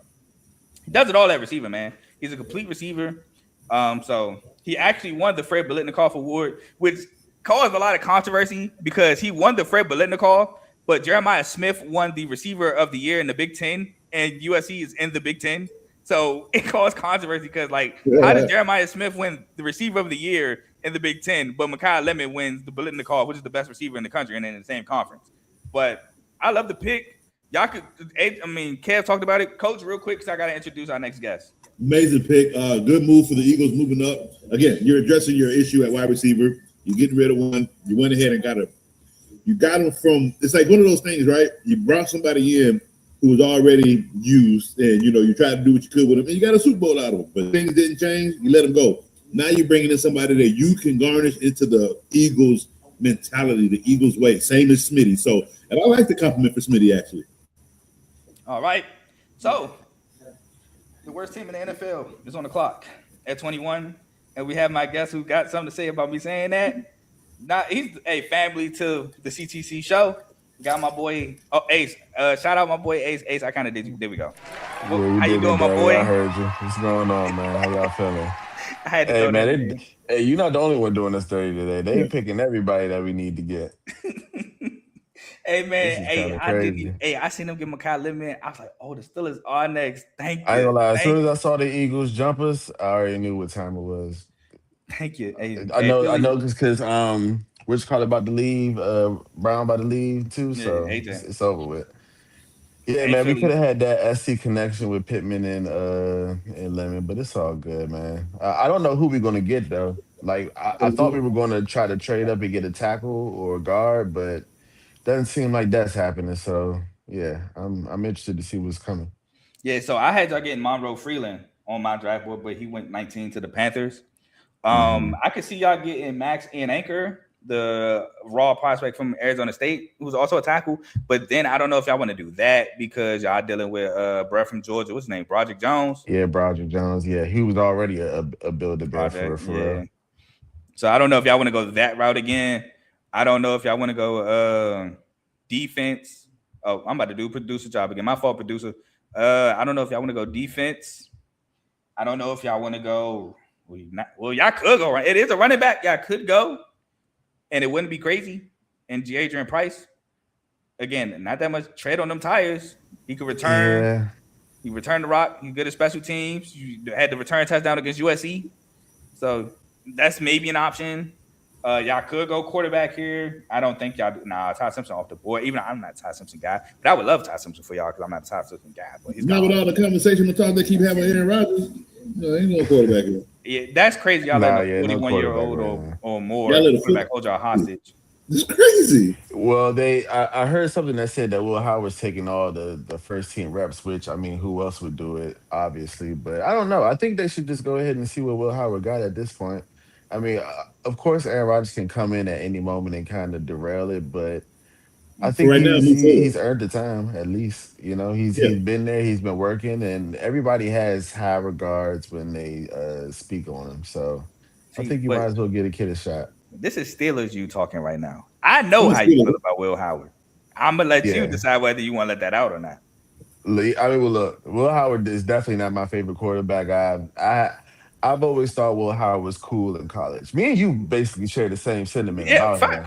He does it all at receiver, man. He's a complete receiver. So he actually won the Fred Biletnikoff Award, which caused a lot of controversy because he won the Fred Biletnikoff, but Jeremiah Smith won the receiver of the year in the Big Ten, and USC is in the Big Ten. So it caused controversy because, how does Jeremiah Smith win the receiver of the year in the Big Ten, but Mekhi Lemon wins the Biletnikoff, which is the best receiver in the country and in the same conference? But I love the pick. Y'all could, Kev talked about it. Coach, real quick, because I got to introduce our next guest. Amazing pick. Good move for the Eagles moving up. Again, you're addressing your issue at wide receiver. You're getting rid of one. You went ahead and got him from, it's like one of those things, right? You brought somebody in who was already used, and you tried to do what you could with him, and you got a Super Bowl out of him. But things didn't change. You let him go. Now you're bringing in somebody that you can garnish into the Eagles mentality, the Eagles way. Same as Smitty. So, and I like the compliment for Smitty, actually. All right. So, the worst team in the NFL is on the clock at 21, and we have my guest who got something to say about me saying that. He's a family to the CTC show. Got my boy Ace. Shout out my boy Ace. Ace, I kind of did you. There we go. How you doing, my boy? I heard you. What's going on, man? How y'all feeling? I had to hey, man. You're not the only one doing this 30 today. They picking everybody that we need to get. Hey, man. I seen them get Mekhi Lemon. I was like, oh, the Steelers are next. Thank you. I ain't gonna lie. As soon as I saw the Eagles jumpers, I already knew what time it was. Thank you. Hey, I know because Rich Carter about to leave, Brown about to leave too, so it's over with. Yeah, man, we could have had that SC connection with Pittman and Lemon, but it's all good, man. I don't know who we're gonna get though. Like I thought we were gonna try to trade up and get a tackle or a guard, but doesn't seem like that's happening. So yeah, I'm interested to see what's coming. Yeah, so I had y'all getting Monroe Freeland on my draft board, but he went 19 to the Panthers. I could see y'all getting Max Ian Anchor, the raw prospect from Arizona State, who's also a tackle. But then I don't know if y'all want to do that because y'all dealing with Brett from Georgia. What's his name? Broderick Jones. Yeah, Broderick Jones. Yeah, he was already a builder for real. So I don't know if y'all want to go that route again. I don't know if y'all want to go defense. Oh, I'm about to do producer job again. My fault, producer. I don't know if y'all want to go defense. I don't know if y'all want to go. Well, y'all could go. It is a running back. Y'all could go, and it wouldn't be crazy. And Adrian Price, again, not that much tread on them tires. He could return. Yeah. He returned the rock. He's good at special teams. You had the return touchdown against USC. So that's maybe an option. Y'all could go quarterback here. I don't think y'all do. Nah, Ty Simpson off the board. Even though I'm not a Ty Simpson guy, but I would love Ty Simpson for y'all because I'm not a Ty Simpson guy. But he's not with all the conversation and talk they keep having Aaron Rodgers. No, ain't no quarterback here. Yeah, that's crazy. Y'all let a 41-year-old or more quarterback hold y'all hostage. It's crazy. Well, I heard something that said that Will Howard's taking all the first team reps, which I mean, who else would do it? Obviously, but I don't know. I think they should just go ahead and see what Will Howard got at this point. I mean, of course, Aaron Rodgers can come in at any moment and kind of derail it, but I think he's earned the time at least. You know, he's been there, he's been working, and everybody has high regards when they speak on him. So I think you might as well give a kid a shot. This is Steelers you talking right now. I know how you feel about Will Howard. I'm gonna let you decide whether you want to let that out or not. I mean, well, look, Will Howard is definitely not my favorite quarterback. I've always thought Will Howard was cool in college. Me and you basically share the same sentiment about him.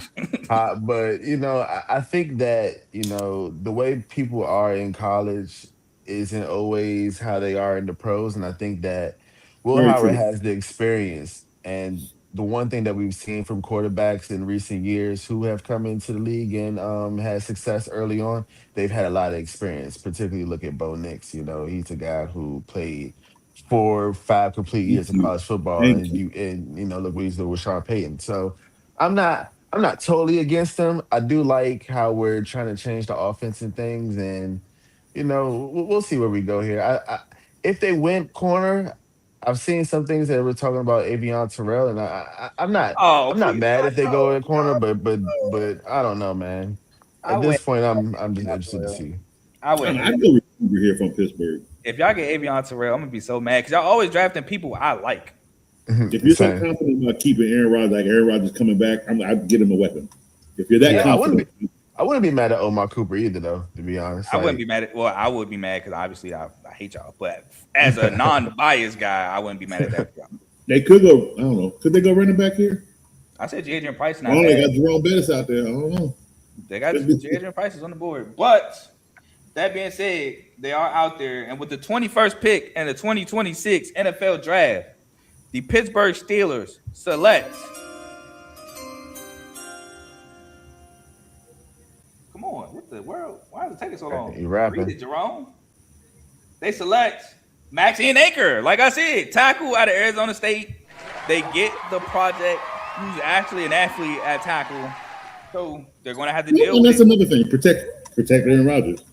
But you know, I think that the way people are in college isn't always how they are in the pros, and I think that Will Howard has the experience. And the one thing that we've seen from quarterbacks in recent years who have come into the league and had success early on, they've had a lot of experience. Particularly look at Bo Nix. You know, he's a guy who played 4 or 5 complete years of college football, and look what he's doing with Sean Payton. So I'm not totally against him. I do like how we're trying to change the offense and things, and we'll see where we go here. If they went corner, I've seen some things that we're talking about Avion Terrell, and I'm not mad if they go in corner, but I don't know, man. At this point, I'm just interested to see. I know we're here from Pittsburgh. If y'all get Avion Terrell, I'm gonna be so mad because y'all always drafting people I like. If you're so confident about keeping Aaron Rodgers, like Aaron Rodgers coming back, I'd get him a weapon. If you're that confident, I wouldn't be mad at Omar Cooper either, though. To be honest, I wouldn't be mad at. Well, I would be mad because obviously I hate y'all. But as a non-biased guy, I wouldn't be mad at that. They could go. I don't know. Could they go running back here? I said Adrian Price. Not they got Jerome Bettis out there. I don't know. They got Adrian Price is on the board, but. That being said, they are out there, and with the 21st pick in the 2026 NFL Draft, the Pittsburgh Steelers select. Come on, what the world? Why is it taking so long? You rapping? Read it, Jerome. They select Max Anchor. Like I said, tackle out of Arizona State. They get the project who's actually an athlete at tackle, so they're going to have to deal with it. And that's another thing. Protect Aaron Rodgers.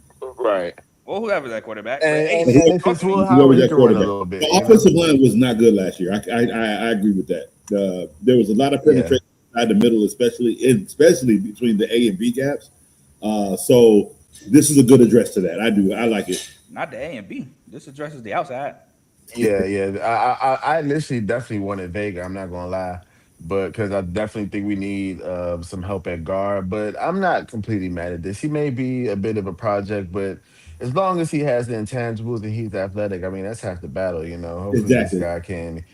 Right. Well, whoever's that quarterback. And if it's Will Howard, he can run a little bit. The offensive line was not good last year. I agree with that. There was a lot of penetration inside the middle, especially between the A and B gaps. So this is a good address to that. I like it. Not the A and B. This addresses the outside. Yeah. I initially definitely wanted Vega. I'm not gonna lie. But because I definitely think we need some help at guard. But I'm not completely mad at this. He may be a bit of a project, but as long as he has the intangibles and he's athletic, I mean, that's half the battle, Hopefully this guy can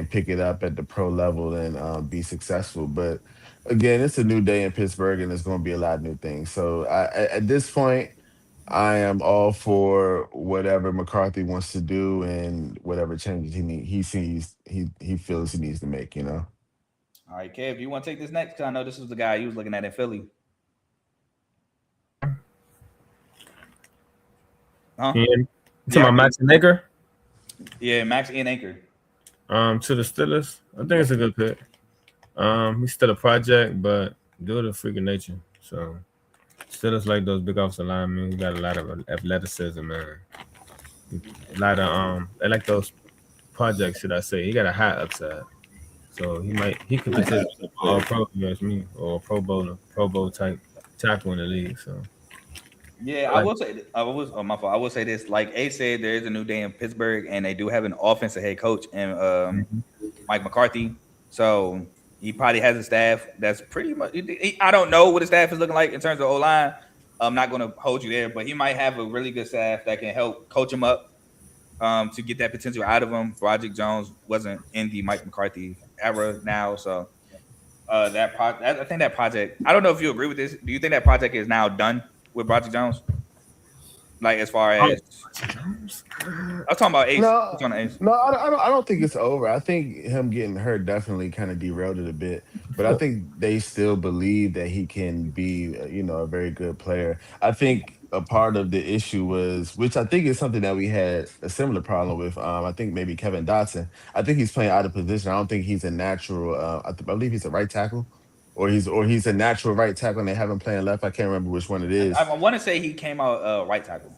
pick it up at the pro level and be successful. But again, it's a new day in Pittsburgh, and there's going to be a lot of new things. So at this point, I am all for whatever McCarthy wants to do and whatever changes he feels he needs to make, All right, Kev, you want to take this next? Because I know this was the guy you was looking at in Philly. Huh? You talking about Max Anchor? Yeah, Max Anchor. To the Steelers, I think it's a good pick. He's still a project, but due to freak of nature. So Steelers like those big offensive linemen. He got a lot of athleticism, man. A lot of they like those projects, should I say. He got a high upside. So he could potentially all pro against me or Pro Bowl type tackle in the league. So yeah, I will say my fault. I will say this. Like A said, there is a new day in Pittsburgh, and they do have an offensive head coach and Mike McCarthy. So he probably has a staff that's pretty much. I don't know what his staff is looking like in terms of O-line. I'm not going to hold you there, but he might have a really good staff that can help coach him up to get that potential out of him. Broderick Jones wasn't in the Mike McCarthy era now, so I think that project. I don't know if you agree with this. Do you think that project is now done with Broderick Jones? Like as far as I'm talking about Ace. No, I don't think it's over. I think him getting hurt definitely kind of derailed it a bit. But I think they still believe that he can be, a very good player. I think a part of the issue was, which I think is something that we had a similar problem with. I think maybe Kevin Dotson. I think he's playing out of position. I don't think he's a natural. I believe he's a right tackle, or he's a natural right tackle, and they have him playing left. I can't remember which one it is. I want to say he came out right tackle.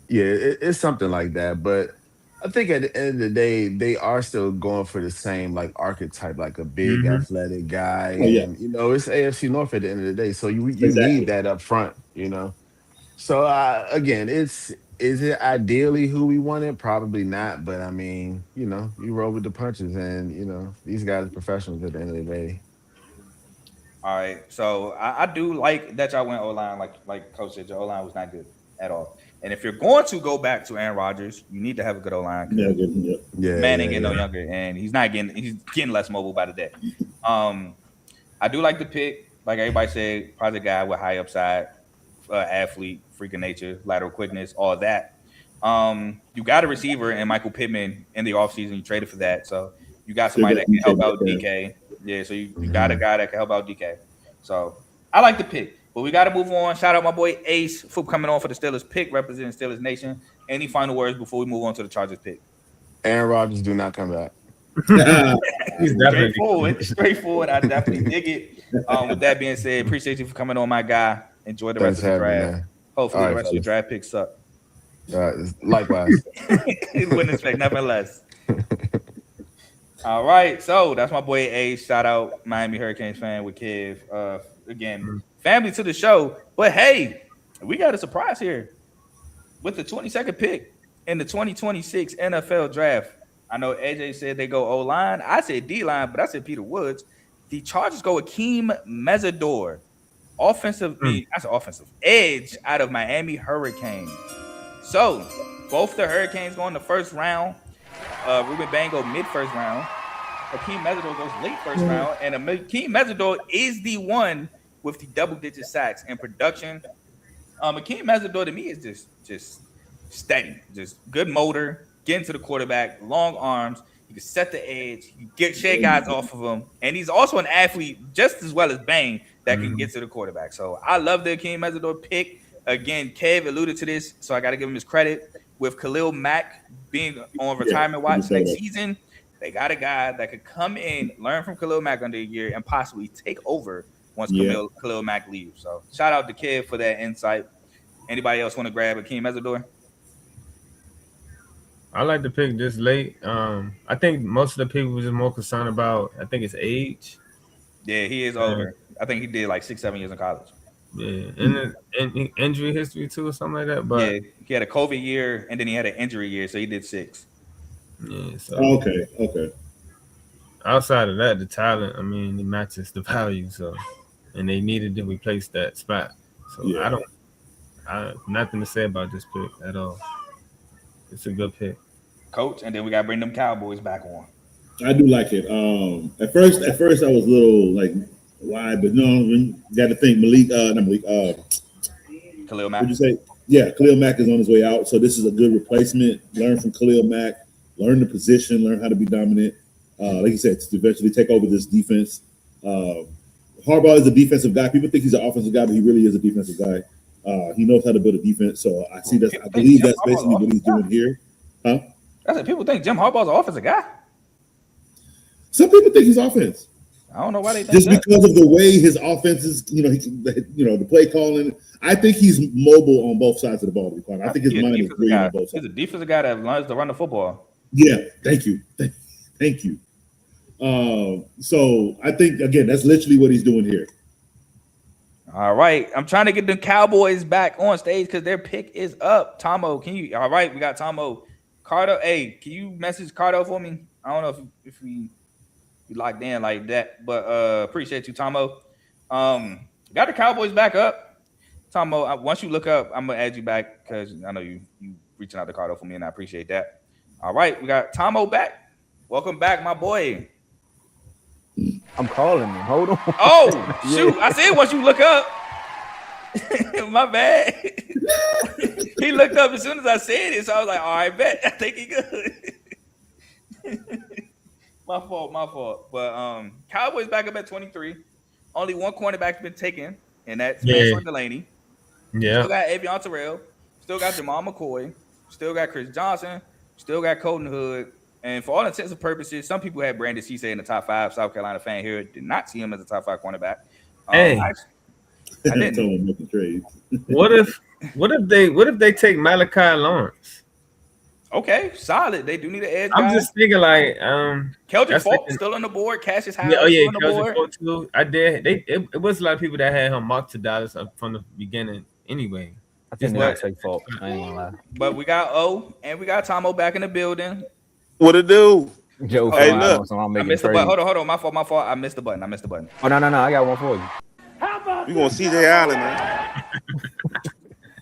Yeah, it's something like that. But I think at the end of the day, they are still going for the same like archetype, like a big athletic guy. And it's AFC North at the end of the day. So you need that up front, So again, is it ideally who we wanted? Probably not. But I mean, you roll with the punches, and these guys are professionals at the end of the day. All right, so I do like that y'all went O-line. Like Coach said, your O-line was not good at all. And if you're going to go back to Aaron Rodgers, you need to have a good O-line. Man ain't getting no younger, and he's getting less mobile by the day. I do like the pick. Like everybody said, project guy with high upside, athlete, freak of nature, lateral quickness, all that. You got a receiver in Michael Pittman in the offseason. You traded for that. So you got somebody that can help out DK. Yeah, so you got a guy that can help out DK. So I like the pick. But we got to move on. Shout out my boy Ace for coming on for the Steelers pick, representing Steelers Nation. Any final words before we move on to the Chargers pick? Aaron Rodgers do not come back. He's straightforward. I definitely dig it. With that being said, appreciate you for coming on, my guy. Enjoy the rest of the draft. Man. Hopefully the rest of your draft picks suck. Likewise. Wouldn't expect nothing less. All right, so that's my boy Ace. Shout out Miami Hurricanes fan with Kev. Again, family to the show. But hey, we got a surprise here with the 22nd pick in the 2026 NFL draft. I know AJ said they go O-line. I said D-line, but I said Peter Woods. The Chargers go Akeem Mesidor, offensive edge out of Miami Hurricanes. So both the Hurricanes go in the first round. Ruben Bain go mid-first round. Akeem Mesidor goes late first round. And Akeem Mesidor is the one with the double-digit sacks in production. Akeem Mesidor to me is just steady. Just good motor, getting to the quarterback, long arms. You can set the edge. You get shade guys off of him. And he's also an athlete just as well as Bain that can get to the quarterback. So I love the Akeem Mesidor pick. Again, Kev alluded to this, so I got to give him his credit. With Khalil Mack being on retirement watch next season, they got a guy that could come in, learn from Khalil Mack under a year, and possibly take over once Khalil Mack leaves. So shout out to Kev for that insight. Anybody else want to grab Akeem Mesidor? I like the pick this late. I think most of the people were just more concerned about, I think it's age. Yeah, he is older. I think he did like 6-7 years in college. Yeah, and injury history too, or something like that. But yeah, he had a COVID year and then he had an injury year, so he did 6. Yeah. So Okay. Outside of that, the talent, I mean, it matches the value. So, and they needed to replace that spot. So I have nothing to say about this pick at all. It's a good pick, Coach. And then we got to bring them Cowboys back on. I do like it. At first I was a little like, why? But no, you got to think Khalil Mack. What'd you say? Yeah, Khalil Mack is on his way out, so this is a good replacement. Learn from Khalil Mack, learn the position, learn how to be dominant. Like you said, to eventually take over this defense. Harbaugh is a defensive guy. People think he's an offensive guy, but he really is a defensive guy. He knows how to build a defense, so I see that. I believe that's basically what he's doing here. Huh? I said people think Jim Harbaugh's an offensive guy. Some people think he's offense. I don't know why they think just that. Because of the way his offense is, the play calling. I think he's mobile on both sides of the ball. I think his mind is great on both sides. He's a defensive guy that learns to run the football. Yeah, thank you. So I think again, that's literally what he's doing here. All right, I'm trying to get the Cowboys back on stage because their pick is up. Tomo, can you? All right, we got Tomo. Cardo, hey, can you message Cardo for me? I don't know if we locked in like that, but appreciate you, Tomo. Got the Cowboys back up. Tomo, once you look up, I'm gonna add you back because I know you reaching out to Cardo for me, and I appreciate that. All right, we got Tomo back. Welcome back, my boy. I'm calling him. Hold on. Oh, shoot. I said once you look up. My bad. He looked up as soon as I said it, so I was like, all right, bet. I think he good. My fault. But Cowboys back up at 23. Only one cornerback's been taken, and that's Spencer Delaney. Yeah. Still got Avion Terrell. Still got Jamal McCoy. Still got Chris Johnson. Still got Colton Hood. And for all intents and purposes, some people had Brandon Cisse in the top 5. South Carolina fan here did not see him as a top 5 cornerback. I didn't. What if they take Malachi Lawrence? Okay, solid. They do need an edge. I'm just thinking like Keldrick Falk still on the board. Cassius Howard still on the board. Falk too. I did. It was a lot of people that had him mocked to Dallas from the beginning. Anyway, I think they take Falk. I ain't gonna lie. But we got O and we got Tomo back in the building. What it do? Joe, hey, look. I missed the button. Hold on. My fault. I missed the button. Oh no. I got one for you. You going CJ Allen, man?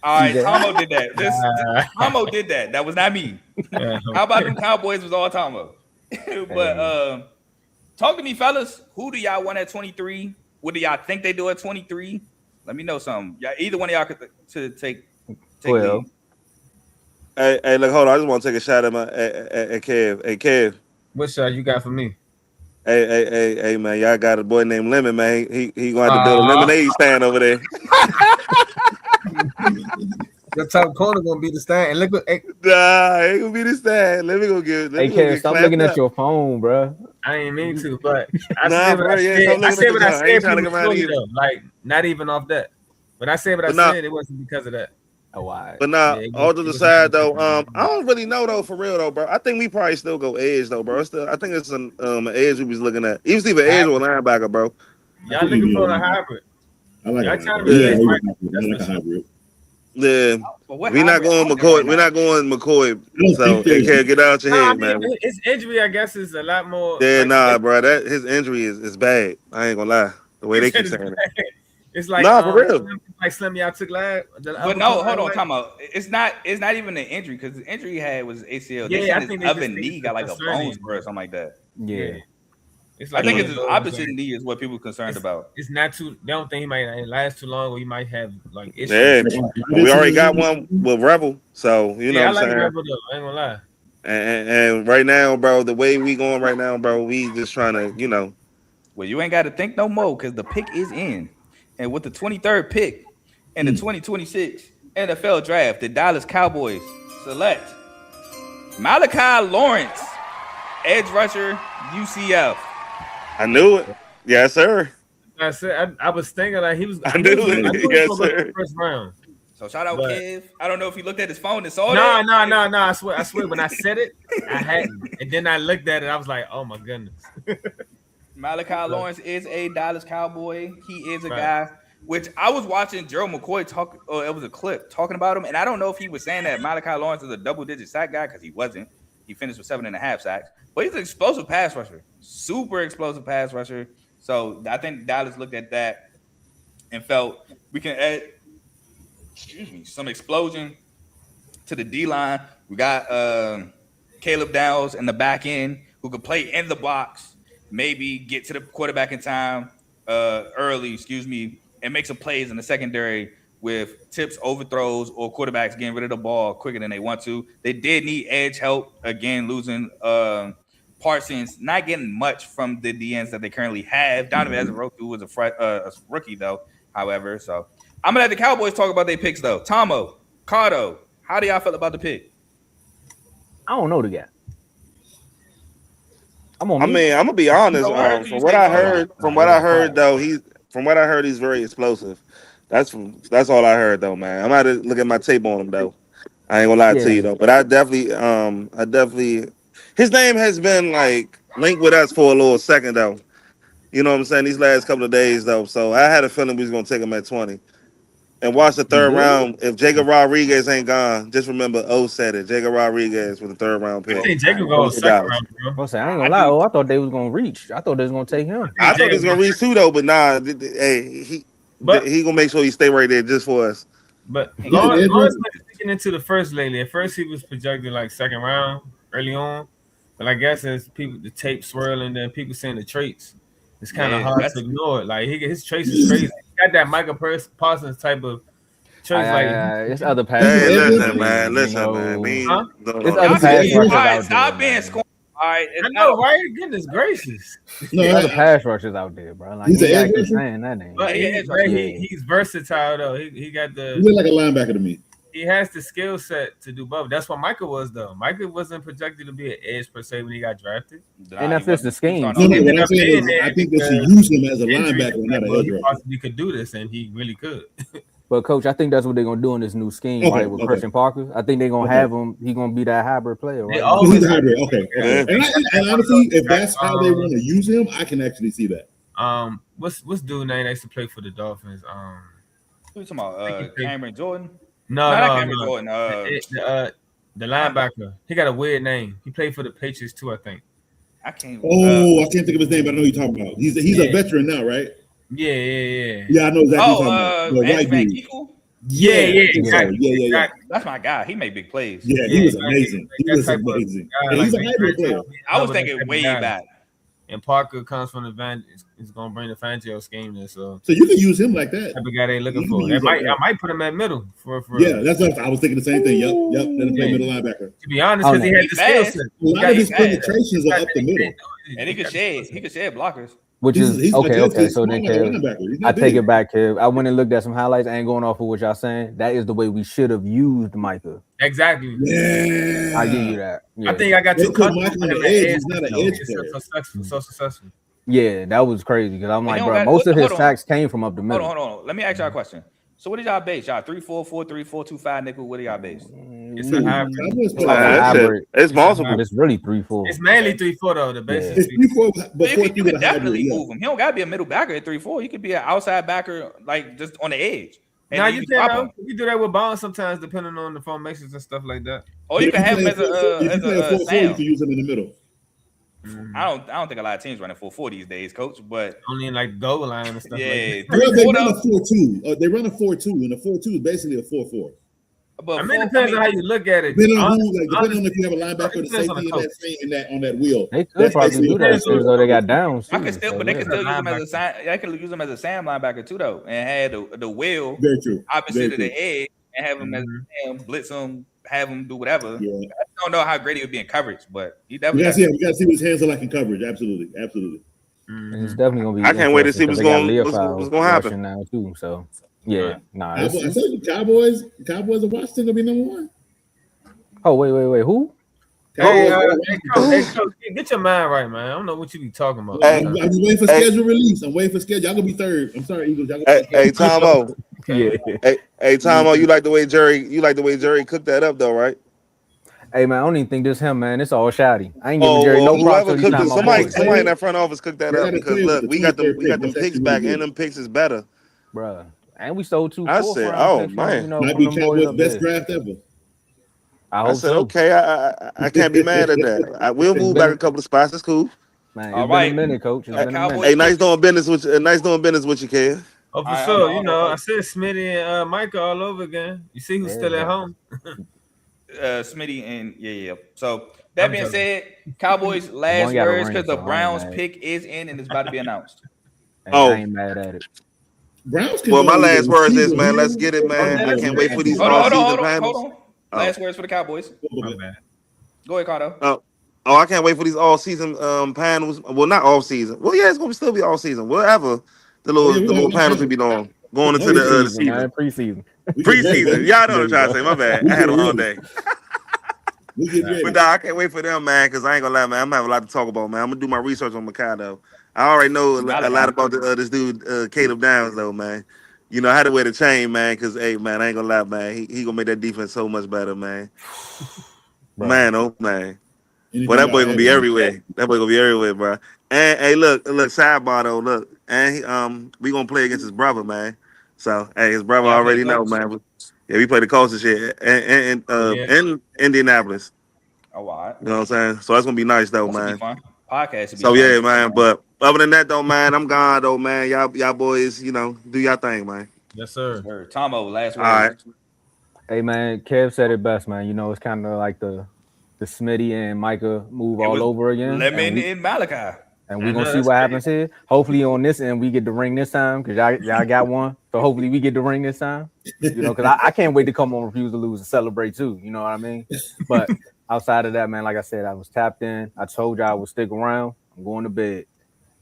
All right, Tomo did that. Tomo did that. That was not me. How about them Cowboys? Was all Tomo. But talk to me, fellas. Who do y'all want at 23? What do y'all think they do at 23? Let me know something. Y'all, either one of y'all could take lead. Hey, look, hold on. I just want to take a shot at Kev. Hey, Kev. What shot you got for me? Hey, man, y'all got a boy named Lemon, man. He going to have to build a lemonade stand over there. The top corner gonna be the stand. And look what ain't gonna be the stand. Let me go get. Hey, Kev, stop looking at your phone, bro. I ain't mean to, but I said what I said. Though. Like not even off that. But I said what I said. It wasn't because of that. Oh, why? But now, all to the side though, I don't really know though for real though, bro. I think we probably still go edge though, bro. I think it's an edge we was looking at. Even Steven edge or linebacker, bro. Y'all looking for a hybrid. I like a hybrid. Yeah, we're not going McCoy. We're not going McCoy. So it can't get out your head, man. His injury, I guess, is a lot more. Yeah, bro. That his injury is bad. I ain't gonna lie. The way they keep saying it. It's like for real. Like Slim y'all took last. But no, hold on, come on. It's not even an injury because the injury he had was ACL. Yeah, I think his other knee got like a bone spur or something like that. Yeah. It's like I think it's the opposite knee is what people are concerned about. It's not too. They don't think he might last too long, or he might have like issues. Yeah, we already got one with Rebel, so you know what I'm saying. Rebel though. I ain't gonna lie. And right now, bro, the way we going right now, bro, we just trying to, you know. Well, you ain't got to think no more because the pick is in, and with the 23rd pick in the 2026 NFL Draft, the Dallas Cowboys select Malachi Lawrence, edge rusher, UCF. I knew it. Yes, sir. I said I was thinking like he was. I knew it. Yes, sir. First round. So shout out Kev. I don't know if he looked at his phone and saw that. No. I swear. When I said it, I hadn't, and then I looked at it. I was like, oh my goodness. Malachi Lawrence is a Dallas Cowboy. He is a guy. Which I was watching Gerald McCoy talk. It was a clip talking about him, and I don't know if he was saying that Malachi Lawrence is a double-digit sack guy because he wasn't. He finished with 7.5 sacks. But he's an explosive pass rusher, super explosive pass rusher. So I think Dallas looked at that and felt we can add, some explosion to the D line. We got Caleb Downs in the back end who could play in the box, maybe get to the quarterback in time early, and make some plays in the secondary with tips, overthrows, or quarterbacks getting rid of the ball quicker than they want to. They did need edge help, again, losing Parsons, not getting much from the DNs that they currently have. Donovan Ezra-Roku was a rookie, though, however. So I'm going to let the Cowboys talk about their picks, though. Tomo, Cardo, how do y'all feel about the pick? I don't know the guy. I'm going to be honest. From what I heard, though, he's very explosive. That's all I heard though, man. I'm about to look at my tape on him though. I ain't gonna lie to you though, but I definitely, his name has been like linked with us for a little second though. You know what I'm saying? These last couple of days though, so I had a feeling we was gonna take him at 20. And watch the third round. If Jacob Rodriguez ain't gone, just remember O said it. Jacob Rodriguez with the third round pick. I think Jacob goes second round, bro. I ain't gonna lie. I thought they was gonna reach. I thought they was gonna take him. I thought they was gonna reach too though, but nah. Hey, he gonna make sure he stay right there just for us. But Lawrence been sticking into the first lately. At first he was projected like second round early on, but I guess as the tape swirling, then people saying the traits, it's kind of hard to ignore. Like his traits is crazy. He got that Michael Parsons type of It's other pass. Hey, listen, man. man. It's other pass rushers out there. Stop being scorned. All right, I know, right? Goodness gracious. There's other pass rushers out there, bro. Like, he's an edge rusher. Saying that name. But he's versatile though. He got the. He look like a linebacker to me. He has the skill set to do both. That's what Michael was though. Michael wasn't projected to be an edge per se when he got drafted. And that fits the scheme. No, what I'm saying is, I think they should use him as a linebacker, not an edge rusher. Possibly could do this, and he really could. But coach, I think that's what they're gonna do in this new scheme, right? With Christian Parker, I think they're gonna have him. He's gonna be that hybrid player, right? He's a hybrid. Okay. And honestly, if that's how they want to use him, I can actually see that. What's dude name that used to play for the Dolphins? Who you talking about? Cameron Jordan? No. Cameron Jordan. The linebacker. He got a weird name. He played for the Patriots too, I think. I can't think of his name, but I know who you're talking about. He's a veteran now, right? Yeah. Yeah, I know exactly what you're talking about. The white dude. Yeah. That's my guy. He made big plays. Yeah, he was amazing. He's a hybrid player. I was thinking way back. And Parker comes from the Van. Is going to bring the Fangio scheme there, so you can use him like that. Type of guy they looking for. I might put him at middle for. Yeah, that's what I was thinking. The same thing. Yep. Let him play middle linebacker. To be honest, because he had the skill set. A lot of his penetrations are up the middle, and he could shed blockers. Which is okay. So then, Kev, I take it back, Kev. I went and looked at some highlights. I ain't going off of what y'all saying. That is the way we should have used Micah. Exactly. Yeah, I give you that. Yeah. I think I got too comfortable on the edge. He's not an edge player. So successful. Yeah, that was crazy because I'm like, bro, most of his sacks came from up the middle. Hold on. Let me ask y'all a question. So what did y'all base? Y'all 3-4, 4-3, 4-2-5 nickel. What do y'all base? It's a hybrid. It's multiple. It's really 3-4. It's mainly 3-4 though. The base is 3-4. But you could definitely move him. He don't got to be a middle backer at 3-4. He could be an outside backer, like just on the edge. Now you can do that with Bonds sometimes, depending on the formations and stuff like that. Or you can have him as a Sam. You can use him in the middle. I don't think a lot of teams running 4-4 these days, coach. But only in like goal line and stuff. Yeah, like that. They run a 4-2. They run a 4-2, and a 4-2 is basically a 4-4. But it depends on how you look at it. Depending on if you have a linebacker or the safety on that wheel. They could probably do that though they got downs. I can still, but they can still use him as a I can use him as a Sam linebacker too, though, and have the wheel opposite of the edge, and have him as a Sam, blitz him, have him do whatever. Yeah. I don't know how great he would be in coverage, but he definitely. We got to see what his hands are like in coverage. Absolutely. It's definitely gonna be. I can't wait to see what's going to happen now too. So. Yeah, I said the Cowboys of Washington gonna be number one. Oh wait, who? Hey, coach, get your mind right, man. I don't know what you be talking about. I'm just waiting for schedule release. I'm waiting for schedule. Y'all gonna be third. I'm sorry, Eagles. Hey, Tomo. Yeah. Hey, Tomo. You like the way Jerry cooked that up, though, right? Hey man, I don't even think this him, man. It's all shoddy. I ain't giving Jerry no props. Somebody in that front office cooked that up because look, we got them picks back, and them picks is better, bruh. And we sold 2 I said, oh man, might be Cowboys' best draft ever. I said, okay, I can't be mad at that. I will move back a couple of spots. It's cool. Man, it's been a minute, coach. Hey, nice doing business with you, Kev. Oh, for sure. I said Smitty and Micah all over again. You see who's still at home? Smitty and yeah. So that being said, Cowboys last words because the Browns pick is in and it's about to be announced. I ain't mad at it. Well, my last words is, man, let's get it, man. I can't wait for these all-season panels. Hold on. Last words for the Cowboys. Go ahead, Cardo. I can't wait for these all-season panels. Well, not all-season. Well, yeah, it's going to still be all-season. Whatever the little panels we be doing going into the season. Preseason. Y'all know what I'm trying to say. My bad. I had a long day. But I can't wait for them, man, because I ain't going to lie, man. I'm going to have a lot to talk about, man. I'm going to do my research on Mikado. I already know a lot about this dude, Caleb Downs, though, man. I had to wear the chain, man, because, hey, man, I ain't going to lie, man. He going to make that defense so much better, man. Man, oh, man. Well, that boy going to be everywhere. Bro. And, hey, look, sidebar, though, look. And we going to play against his brother, man. So, hey, his brother already know, man. Yeah, we play the Colts and shit in Indianapolis. Oh, wow. You know what I'm saying? So that's going to be nice, though, man. Podcast. So yeah, man. But other than that, though, man, I'm gone, though, man. Y'all boys, do y'all thing, man. Yes, sir. Tomo, last word. All right. Hey, man, Kev said it best, man. It's kind of like the Smitty and Micah move all over again. Lemon and Malachi. And we're gonna see what happens here. Hopefully on this end we get the ring this time because y'all got one. So hopefully we get the ring this time. You know, because I can't wait to come on Refuse to Lose and celebrate too. You know what I mean? But outside of that, man, like I said, I was tapped in. I told y'all I would stick around. I'm going to bed.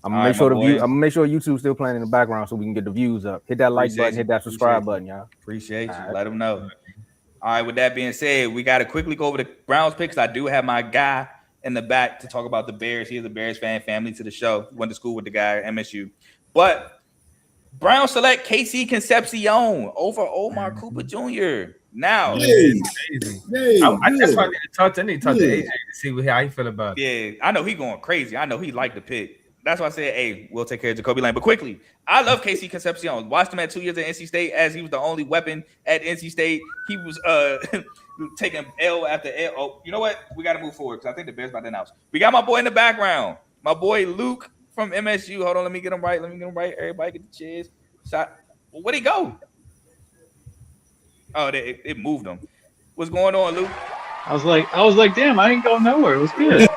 I'm gonna make sure I'm gonna make sure YouTube's still playing in the background so we can get the views up. Hit that like button, hit that subscribe button, y'all. Appreciate you. Let them know. All right, with that being said, we got to quickly go over the Browns picks. I do have my guy in the back to talk about the Bears. He is a Bears fan, family to the show. Went to school with the guy at MSU. But Browns select KC Concepcion over Omar Cooper Jr. Now, I just wanted to talk to AJ to see how he feel about it. Yeah, I know he going crazy. I know he liked the pick. That's why I said, hey, we'll take care of Jacoby Lane. But quickly, I love KC Concepcion. Watched him at 2 years at NC State as he was the only weapon at NC State. He was taking L after L. Oh, you know what? We got to move forward because I think the Bears about to announce. We got my boy in the background. My boy Luke from MSU. Hold on, let me get him right. Everybody get the cheers. Shot. Well, where'd he go? Oh, it moved him. What's going on, Luke? I was like, damn, I ain't going nowhere. It was good.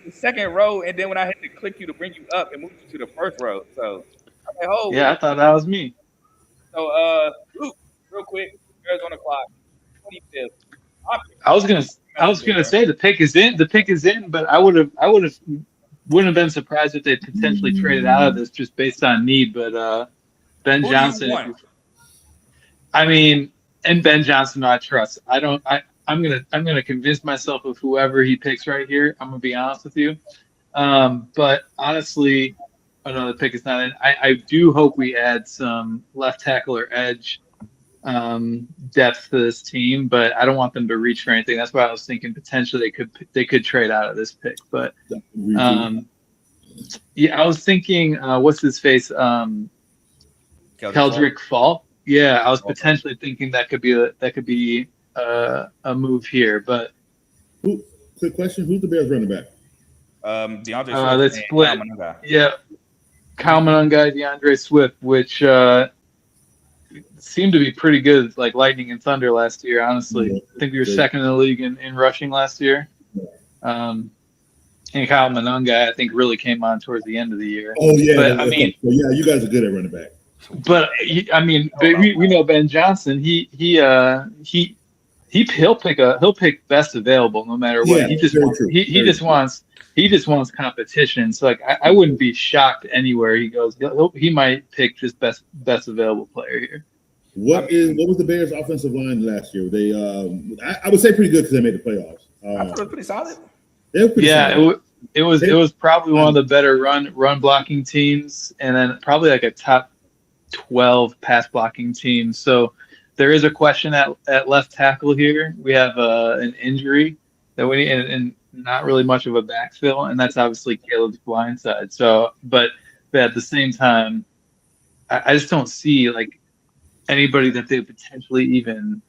Second row, and then when I hit the click you to bring you up, it moved you to the first row. So, I thought that was me. So, Luke, real quick, Bears on the clock. 25th. I was gonna say the pick is in. The pick is in, but wouldn't have been surprised if they potentially traded out of this just based on need. But Ben Johnson. I mean, and Ben Johnson, I trust. I'm gonna convince myself of whoever he picks right here. I'm gonna be honest with you, but honestly, another pick is not in. I do hope we add some left tackle or edge depth to this team, but I don't want them to reach for anything. That's why I was thinking potentially they could trade out of this pick. But I was thinking, what's his face, Keldrick Fall. Yeah, I was potentially thinking that could be a move here, but quick question: who's the Bears running back? DeAndre Swift. That's split. Yeah, Kyle Mononga, DeAndre Swift, which seemed to be pretty good, like lightning and thunder last year. Honestly, I think we were second in the league in rushing last year. And Kyle Mononga, I think, really came on towards the end of the year. Oh yeah, but I mean, you guys are good at running back. But I mean, we know Ben Johnson. He'll pick best available no matter what. Yeah, he just wants competition. So like I wouldn't be shocked anywhere he goes. He might pick just best available player here. What was the Bears' offensive line last year? They I would say pretty good because they made the playoffs. I thought it was pretty solid. They were pretty solid. It was probably one of the better run blocking teams, and then probably like a top 12 pass blocking teams. So there is a question at left tackle here. We have an injury that we need, and not really much of a backfill, and that's obviously Caleb's blind side. So, but at the same time, I just don't see like anybody that they potentially even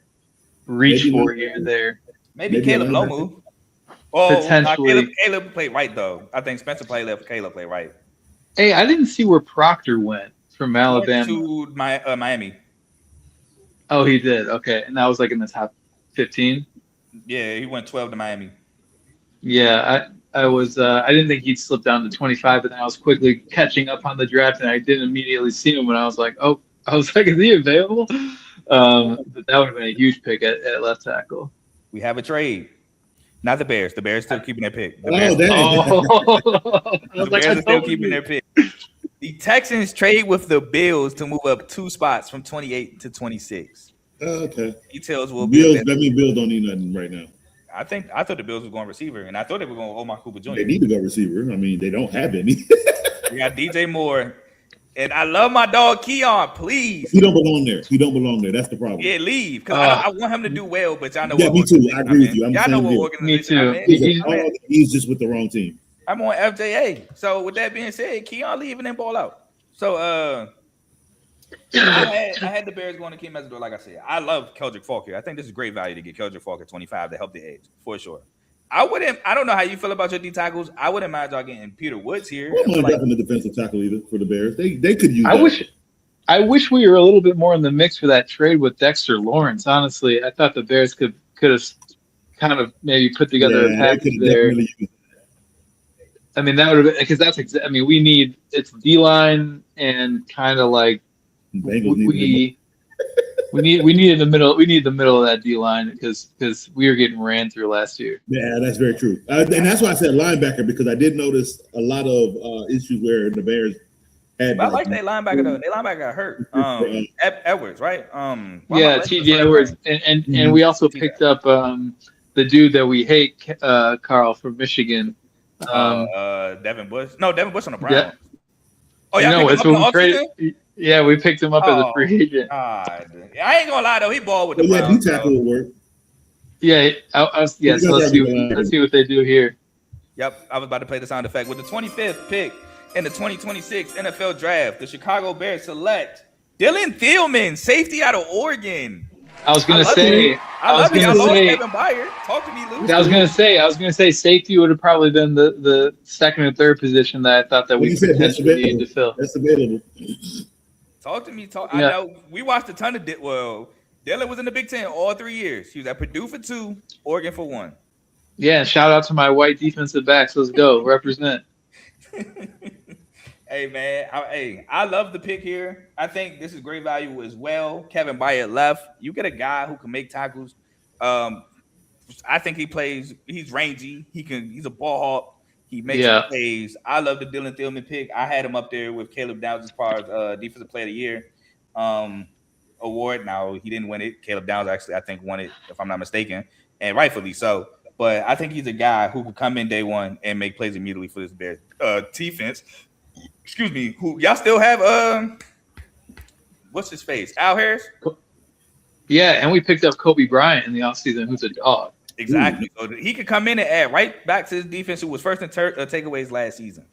reach for here there. Maybe Caleb Lomu. Oh, potentially. Caleb played right though. I think Spencer played left. Caleb played right. Hey, I didn't see where Proctor went from Alabama to Miami. Oh, he did. Okay, and that was like in the top 15. Yeah, he went 12 to Miami. Yeah, I didn't think he'd slip down to 25, but then I was quickly catching up on the draft, and I didn't immediately see him. And I was like, is he available? But that would have been a huge pick at left tackle. We have a trade. Not the Bears. The Bears still keeping their pick. The Bears are still keeping their pick. The Texans trade with the Bills to move up 2 spots from 28 to 26. Okay. Details will be. Bills. That means Bills don't need nothing right now. I thought the Bills were going receiver, and I thought they were going Omar Cooper Jr. They need to go receiver. I mean, they don't have any. We got DJ Moore, and I love my dog Keon. Please, he don't belong there. That's the problem. Yeah, leave because I want him to do well, but y'all know. Yeah, me too. I agree with you. Y'all know what organization. Me too. He's just with the wrong team. I'm on FJA. So with that being said, Keon leaving and ball out. So I had the Bears going to Kim Mesidor, like I said. I love Keldrick Falk here. I think this is great value to get Keldrick Falk at 25 to help the edge for sure. I don't know how you feel about your D tackles. I wouldn't mind y'all getting Peter Woods here. I'm not definitely defensive tackle either for the Bears. They could use. I wish we were a little bit more in the mix for that trade with Dexter Lawrence. Honestly, I thought the Bears could have kind of maybe put together a package there. I mean, that would have been because that's I mean, it's D line and kind of like we need the middle. We need the middle of that D line because we were getting ran through last year. Yeah, that's very true, and that's why I said linebacker because I did notice a lot of issues where the Bears had. But I like that linebacker though. Their linebacker got hurt. Edwards, right? Yeah, T.J. Edwards, and we also picked up the dude that we hate, Carl from Michigan. Devin Bush. No, Devin Bush on the Browns. Yeah. Oh yeah, no, it's when we traded. Yeah, we picked him up as a free agent. I ain't gonna lie though, he balled with the Browns. Yeah, will work. Yeah, so let's see what they do here. Yep, I was about to play the sound effect. With the 25th pick in the 2026 NFL Draft, the Chicago Bears select Dylan Thielman, safety out of Oregon. I was gonna say Kevin Byard. Talk to me, Luke. I was gonna say safety would have probably been the second or third position that I thought that we potentially need to fill. That's available. Talk to me. I know we watched a ton of Dylan was in the Big Ten all 3 years. He was at Purdue for 2, Oregon for 1. Yeah, shout out to my white defensive backs. Let's go represent. Hey man, I love the pick here. I think this is great value as well. Kevin Byard left. You get a guy who can make tackles. I think he's rangy. He's a ball hawk. He makes plays. I love the Dylan Thielman pick. I had him up there with Caleb Downs as far as Defensive Player of the Year award. Now he didn't win it. Caleb Downs actually, I think, won it, if I'm not mistaken, and rightfully so. But I think he's a guy who can come in day one and make plays immediately for this Bears defense. Excuse me, who y'all still have what's his face? Al Harris? Yeah, and we picked up Kobe Bryant in the offseason, who's a dog. Exactly. So he could come in and add right back to his defense, who was first in takeaways last season.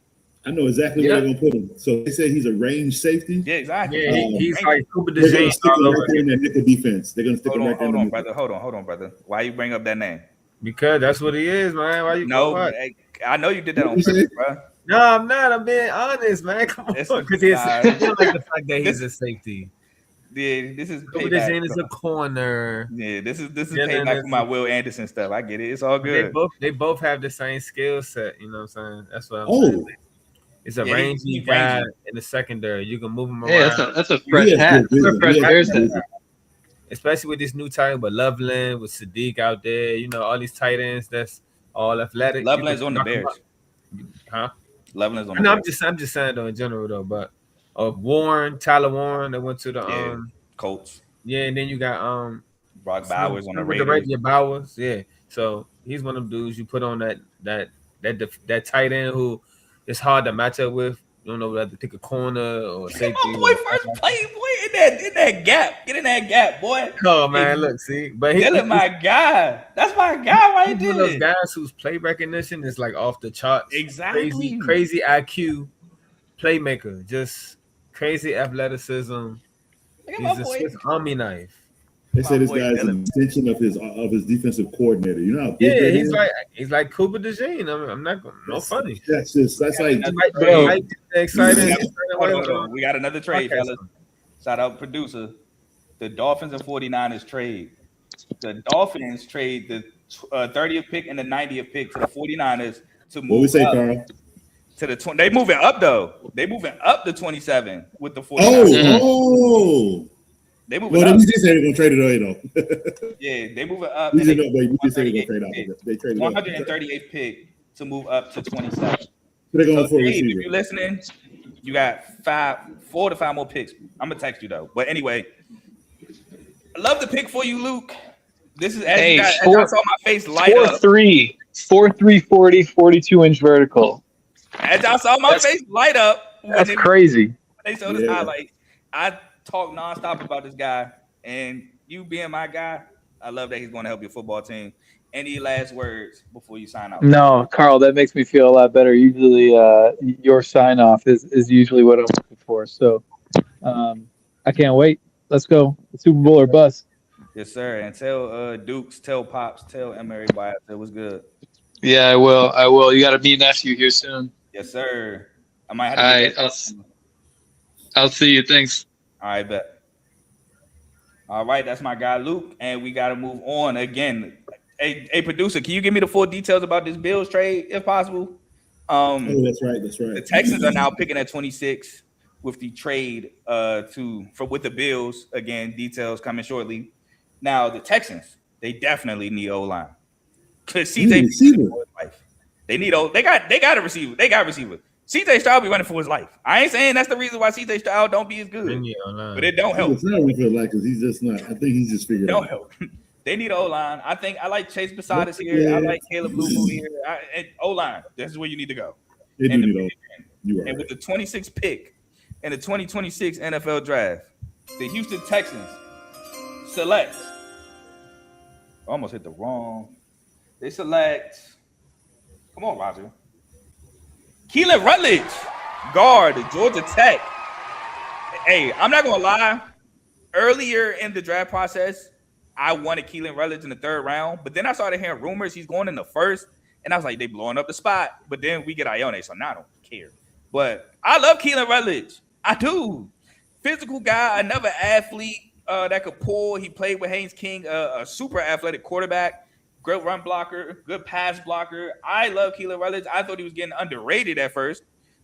I know exactly where they're gonna put him. So they said he's a range safety. Yeah, exactly. Yeah, he's like Cooper They're gonna DeJean stick him right there in that nickel defense. They're gonna stick him right there. Hold on, brother. Why you bring up that name? Because that's what he is, man. Why you? No, I know you did that on purpose, bro. No, I'm not. I'm being honest, man. Come on, because I feel like the fact that he's a safety. Yeah, this is Cooper DeJean is a corner. Yeah, this is payback for my Will Anderson stuff. I get it. It's all good. They both have the same skill set. You know what I'm saying? That's what I'm saying. It's a rangy guy in the secondary. You can move him around. Yeah, that's a fresh hat. Especially with this new tight end, but Loveland with Sadiq out there. You know, all these tight ends that's all athletic. Loveland's on the Bears. Huh? Loveland's on the Bears. I'm just saying though in general though, but Tyler Warren that went to the Colts. Yeah, and then you got Brock Bowers on the Raiders. Bowers, yeah. So he's one of them dudes you put on that tight end who it's hard to match up with. You don't know whether to pick a corner or safety. My boy first play, boy, in that gap. Get in that gap, boy. Oh man, look, see, but he's my guy. That's my guy right there. One of those guys whose play recognition is like off the charts. Exactly. Crazy IQ, playmaker, just crazy athleticism. He's a Swiss Army knife. They say this guy's an extension of his defensive coordinator. You know how big he's like Cooper DeJean. I'm not funny. That's like exciting. Hold on. We got another trade, fellas. Shout out producer. The Dolphins and 49ers trade. The Dolphins trade the 30th pick and the 90th pick to the 49ers to move. What we say, up Carl? To the 20. They moving up though. They moving up to 27 with the 49ers. Oh. They moving up. We did say they're gonna trade it away though. Yeah, they moving up. We did say they're gonna trade out. They traded 138th pick to move up to 27. They're going for a Dave, receiver. if you're listening, you got 4 to 5 more picks. I'm gonna text you though. But anyway, I love the pick for you, Luke. This is as you saw my face light up. 4.3 40, 42-inch vertical. As I saw my face light up. That's crazy. They showed us highlights. I talk nonstop about this guy, and you being my guy, I love that he's going to help your football team. Any last words before you sign off? No, Carl, that makes me feel a lot better. Usually, your sign off is usually what I'm looking for. So, I can't wait. Let's go. Super Bowl or bust. Yes, sir. And tell Dukes, tell Pops, tell everybody it was good. Yeah, I will. You got to meet nephew here soon. Yes, sir. I might have to. All right, I'll see you. Thanks. All right, bet. All right, that's my guy Luke, and we got to move on again. Hey, producer, can you give me the full details about this Bills trade, if possible? That's right. The Texans are now picking at 26 with the trade with the Bills. Again, details coming shortly. Now the Texans, they definitely need O-line. Because CJ they need they got a receiver. They got a receiver. CJ Stroud be running for his life. I ain't saying that's the reason why CJ Stroud don't be as good. But it don't help. It's not because he's just not. I think he's just figured out. Don't help. They need O-line. I like Chase Posadas here. Yeah. I like Caleb Lubu here. O-line. This is where you need to go. They do need O-line. And with the 26th pick in the 2026 NFL Draft, the Houston Texans select. Almost hit the wrong. They select. Come on, Roger. Keelan Rutledge, guard, Georgia Tech. Hey, I'm not gonna lie. Earlier in the draft process, I wanted Keelan Rutledge in the 3rd round, but then I started hearing rumors he's going in the 1st, and I was like, they blowing up the spot. But then we get Ione, so now I don't care. But I love Keelan Rutledge. I do. Physical guy, another athlete that could pull. He played with Haynes King, a super athletic quarterback, great run blocker, good pass blocker. I love Keelan Rutledge. I thought he was getting underrated at first,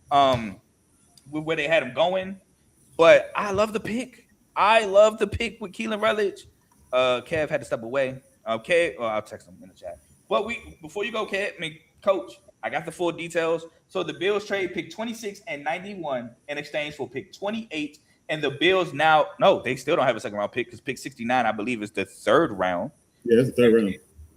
with where they had him going. But I love the pick. I love the pick with Keelan Rutledge. Kev had to step away. Okay, I'll text him in the chat. But before you go, Kev, Coach, I got the full details. So the Bills trade pick 26 and 91 in exchange for pick 28. And the Bills they still don't have a 2nd round pick because pick 69, I believe, is the 3rd round. Yeah, that's the 3rd round.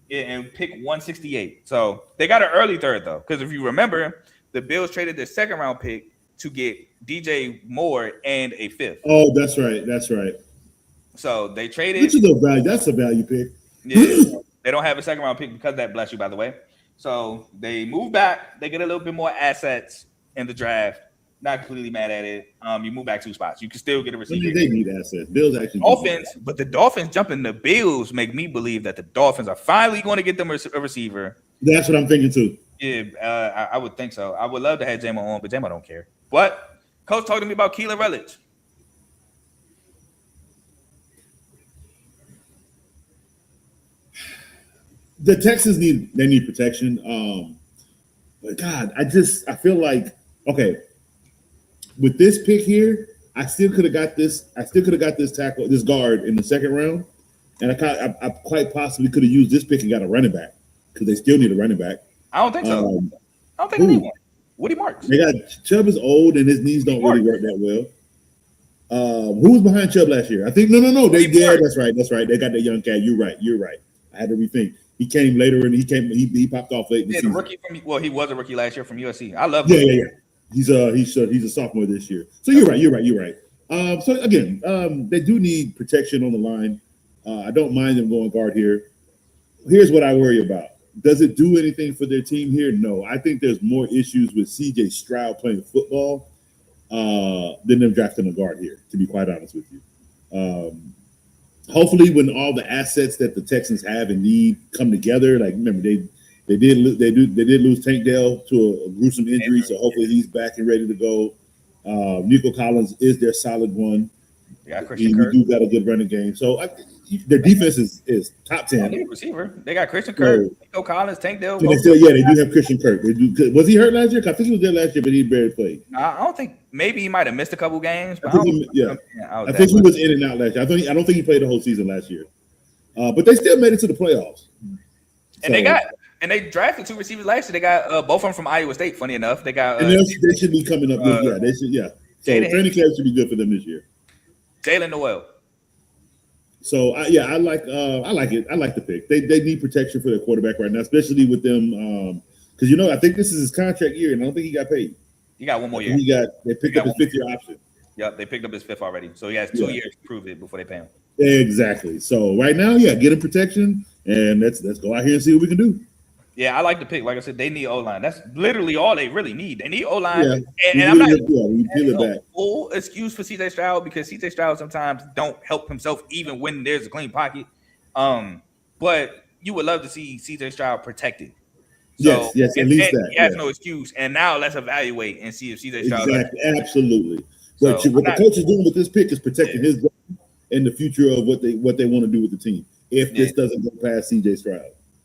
Yeah, and pick 168. So they got an early 3rd, though. Because if you remember, the Bills traded their 2nd round pick to get DJ Moore and a 5th. Oh, that's right. That's right. So they traded. Which is a value. That's a value pick. Yeah, they don't have a 2nd round pick because of that. Bless you, by the way. So they move back. They get a little bit more assets in the draft. Not completely mad at it. You move back 2 spots. You can still get a receiver. They need assets. Bills actually. Dolphins, but the Dolphins jumping the Bills make me believe that the Dolphins are finally going to get them a receiver. That's what I'm thinking too. Yeah, I would think so. I would love to have J-Mo on, but J-Mo don't care. But Coach talked to me about Keelan Rutledge. The Texans need protection. But God, I feel like with this pick here, I still could have got this tackle, this guard in the 2nd round, and I quite possibly could have used this pick and got a running back because they still need a running back. I don't think so. I don't think anyone. Woody Marks. They got Chubb is old and his knees don't really work that well. Who was behind Chubb last year? I think no. That's right. They got that young cat. You're right. I had to rethink. He came later and he popped off late in the season. Rookie he was a rookie last year from USC. I love him. Yeah. He's a sophomore this year. So you're right. So again, they do need protection on the line. I don't mind them going guard here. Here's what I worry about. Does it do anything for their team here? No. I think there's more issues with CJ Stroud playing football than them drafting a guard here, to be quite honest with you. Hopefully when all the assets that the Texans have and need come together, like remember they did lose Tank Dell to a gruesome injury, so hopefully he's back and ready to go. Nico Collins is their solid one. Yeah, Christian Kirk. We do got a good running game. So their defense is top 10. Receiver. They got Christian Kirk, Nico Collins, Tank Dell. They do have Christian Kirk. They do. Was he hurt last year? I think he was there last year, but he barely played. I don't think. Maybe he might have missed a couple games. But I think he was in and out last year. I don't think he played the whole season last year. But they still made it to the playoffs. And they drafted 2 receivers last year. They got both of them from Iowa State. Funny enough, they got. And they should be coming up. They should. Yeah. So training camp should be good for them this year. Jalen Noel. So I like it. I like the pick. They need protection for their quarterback right now, especially with them. Because I think this is his contract year, and I don't think he got paid. He got 1 more year. They picked up his 5th-year option. Yep, they picked up his 5th already. So he has 2 years to prove it before they pay him. Exactly. So right now, get him protection, and let's go out here and see what we can do. Yeah, I like the pick. Like I said, they need O-line. That's literally all they really need. They need O-line. And I'm not full excuse for CJ Stroud because CJ Stroud sometimes don't help himself even when there's a clean pocket. But you would love to see CJ Stroud protected. So, yes, at least that. He has no excuse. And now let's evaluate and see if CJ Stroud. Exactly, absolutely. What the coach is doing with this pick is protecting his and the future of what they want to do with the team if this doesn't go past CJ Stroud.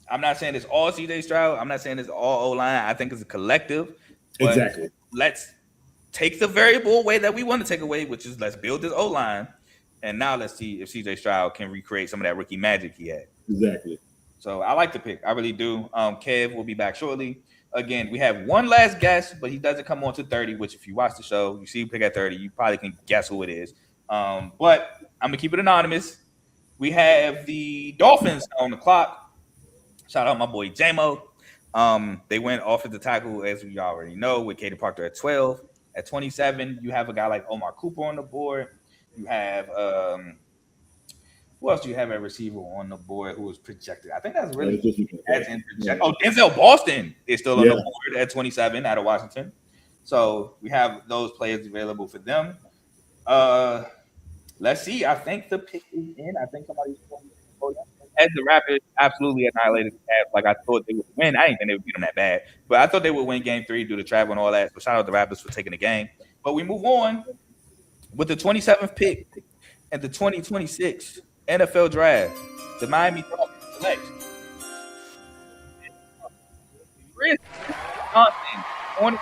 I'm not saying it's all CJ Stroud. I'm not saying it's all O-line. I think it's a collective. But exactly. let's take the variable away that we want to take away, which is let's build this O-line. And now let's see if CJ Stroud can recreate some of that rookie magic he had. Exactly. So I like the pick. I really do. Kev will be back shortly. Again, we have one last guess, but he doesn't come on to 30, which if you watch the show, you see him pick at 30, you probably can guess who it is. But I'm going to keep it anonymous. We have the Dolphins on the clock. Shout out my boy J-Mo. They went offensive tackle, as we already know, with Kaden Parker at 12. At 27, you have a guy like Omar Cooper on the board. You have who else do you have at receiver on the board who was projected? I think that's really as in project. Oh, Denzel Boston is still on the board at 27 out of Washington. So we have those players available for them. Let's see. I think the pick is in. I think somebody's going to go down. As the Raptors absolutely annihilated the Cavs, like I thought they would win. I didn't think they would beat them that bad, but I thought they would win Game 3 due to travel and all that. So shout out to the Raptors for taking the game. But we move on with the 27th pick and the 2026 NFL Draft. The Miami Dolphins select Chris Johnson on.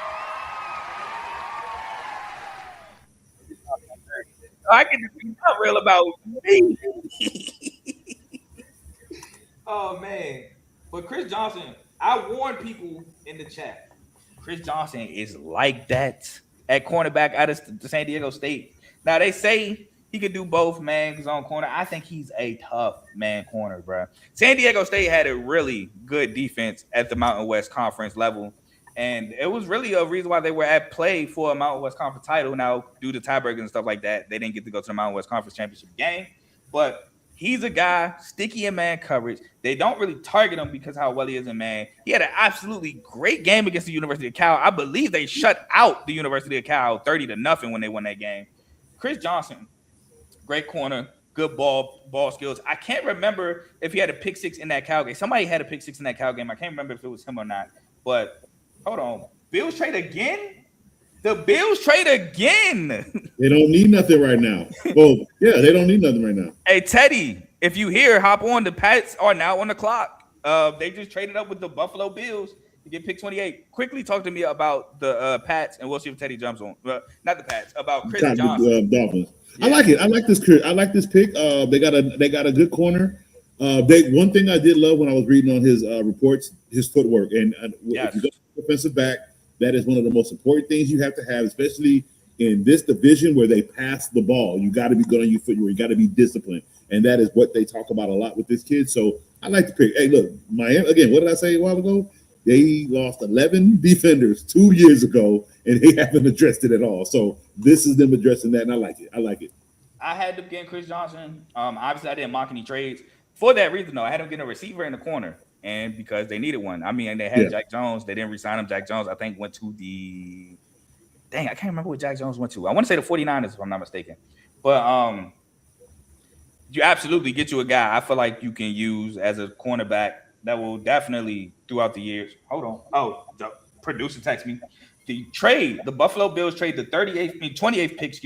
I can just be not real about me. Oh man, but Chris Johnson, I warned people in the chat. Chris Johnson is like that at cornerback out of the San Diego State. Now they say he could do both man zone corner. I think he's a tough man corner, bro. San Diego State had a really good defense at the Mountain West Conference level, and it was really a reason why they were at play for a Mountain West Conference title. Now, due to tiebreakers and stuff like that, they didn't get to go to the Mountain West Conference Championship game, but he's a guy sticky in man coverage. They don't really target him because how well he is in man. He had an absolutely great game against the University of Cal. I believe they shut out the University of Cal 30-0 when they won that game. Chris Johnson, great corner, good ball skills. I can't remember if he had a pick six in that Cal game. Somebody had a pick six in that Cal game. I can't remember if it was him or not. But hold on, Bills trade again? The Bills trade again. They don't need nothing right now. Well, yeah, they don't need nothing right now. Hey, Teddy, if you hear, hop on. The Pats are now on the clock. They just traded up with the Buffalo Bills to get pick 28. Quickly talk to me about the Pats, and we'll see if Teddy jumps on. Not the Pats, about Chris Johnson. Dolphins. Yeah. I like it. I like this pick. They got a good corner. One thing I did love when I was reading on his reports, his footwork, and if you go defensive back, that is one of the most important things you have to have, especially in this division where they pass the ball. You got to be good on your footwork. You got to be disciplined, and that is what they talk about a lot with this kid. So I like the pick. Hey, look, Miami again. What did I say a while ago? They lost 11 defenders 2 years ago, and they haven't addressed it at all. So this is them addressing that, and I like it. I had them getting Chris Johnson. Obviously, I didn't mock any trades. For that reason, though, I had them getting a receiver in the corner, and because they needed one. I mean, they had Jack Jones. They didn't re-sign him. Jack Jones, I think, went to the – dang, I can't remember what Jack Jones went to. I want to say the 49ers, if I'm not mistaken. But you absolutely get you a guy I feel like you can use as a cornerback that will definitely throughout the years. Hold on. Oh, the producer text me. The Buffalo Bills trade the 28th pick,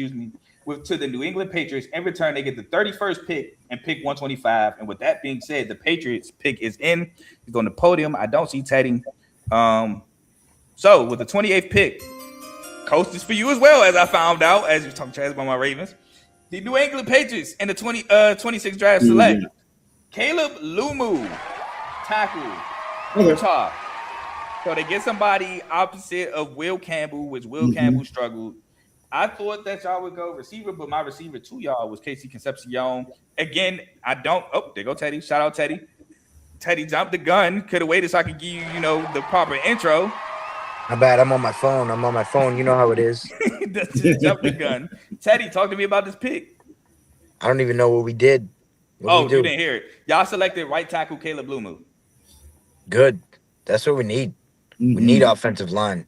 to the New England Patriots. In return, they get the 31st pick and pick 125. And with that being said, the Patriots pick is in. He's on the podium. I don't see Teddy. So with the 28th pick, Coach is for you as well, as I found out, as you talk trash about my Ravens. The New England Patriots in the 26th draft select Caleb Lumu, tackle, Utah. So they get somebody opposite of Will Campbell, which Will Campbell struggled. I thought that y'all would go receiver, but my receiver to y'all was Casey Concepcion. Again, I don't. Oh, there go Teddy. Shout out Teddy. Teddy jumped the gun. Could have waited so I could give you, the proper intro. Not bad. I'm on my phone. You know how it is. Just jumped the gun. Teddy, talk to me about this pick. I don't even know what we did. You didn't hear it. Y'all selected right tackle Caleb Lumu. Good. That's what we need. We need offensive line.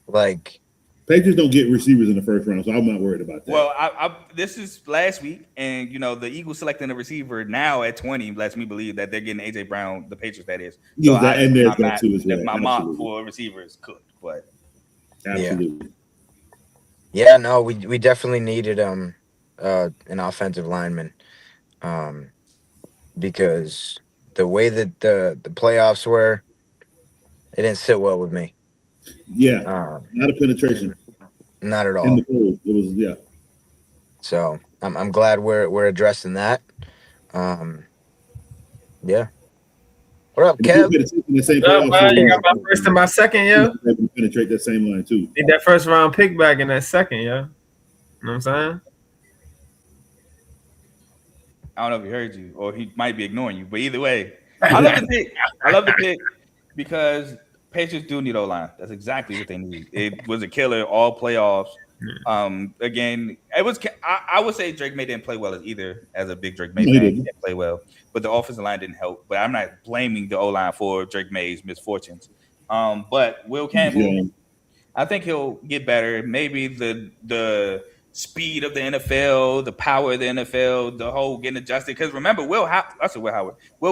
Like, Patriots don't get receivers in the first round, so I'm not worried about that. Well, this is last week, and the Eagles selecting a receiver now at 20 lets me believe that they're getting AJ Brown, the Patriots, that is. So and there's that too as well. My mock for receivers cooked, but absolutely. Yeah, no, we definitely needed an offensive lineman, because the way that the playoffs were, it didn't sit well with me. Yeah, not a penetration. Not at all. In the pool, it was So I'm glad we're addressing that. Yeah. What up, Kev? You got my first and my second, yo. Penetrate that same line too. Need that first round pick back in that second, yo. You know what I'm saying? I don't know if he heard you or he might be ignoring you, but either way, I love the pick. I love the pick because Patriots do need O-line. That's exactly what they need. It was a killer all playoffs. Again, it was. I would say Drake May didn't play well as a big Drake May fan. He didn't play well, but the offensive line didn't help. But I'm not blaming the O-line for Drake May's misfortunes. But Will Campbell, I think he'll get better. Maybe the speed of the NFL, the power of the NFL, the whole getting adjusted. Because remember, Will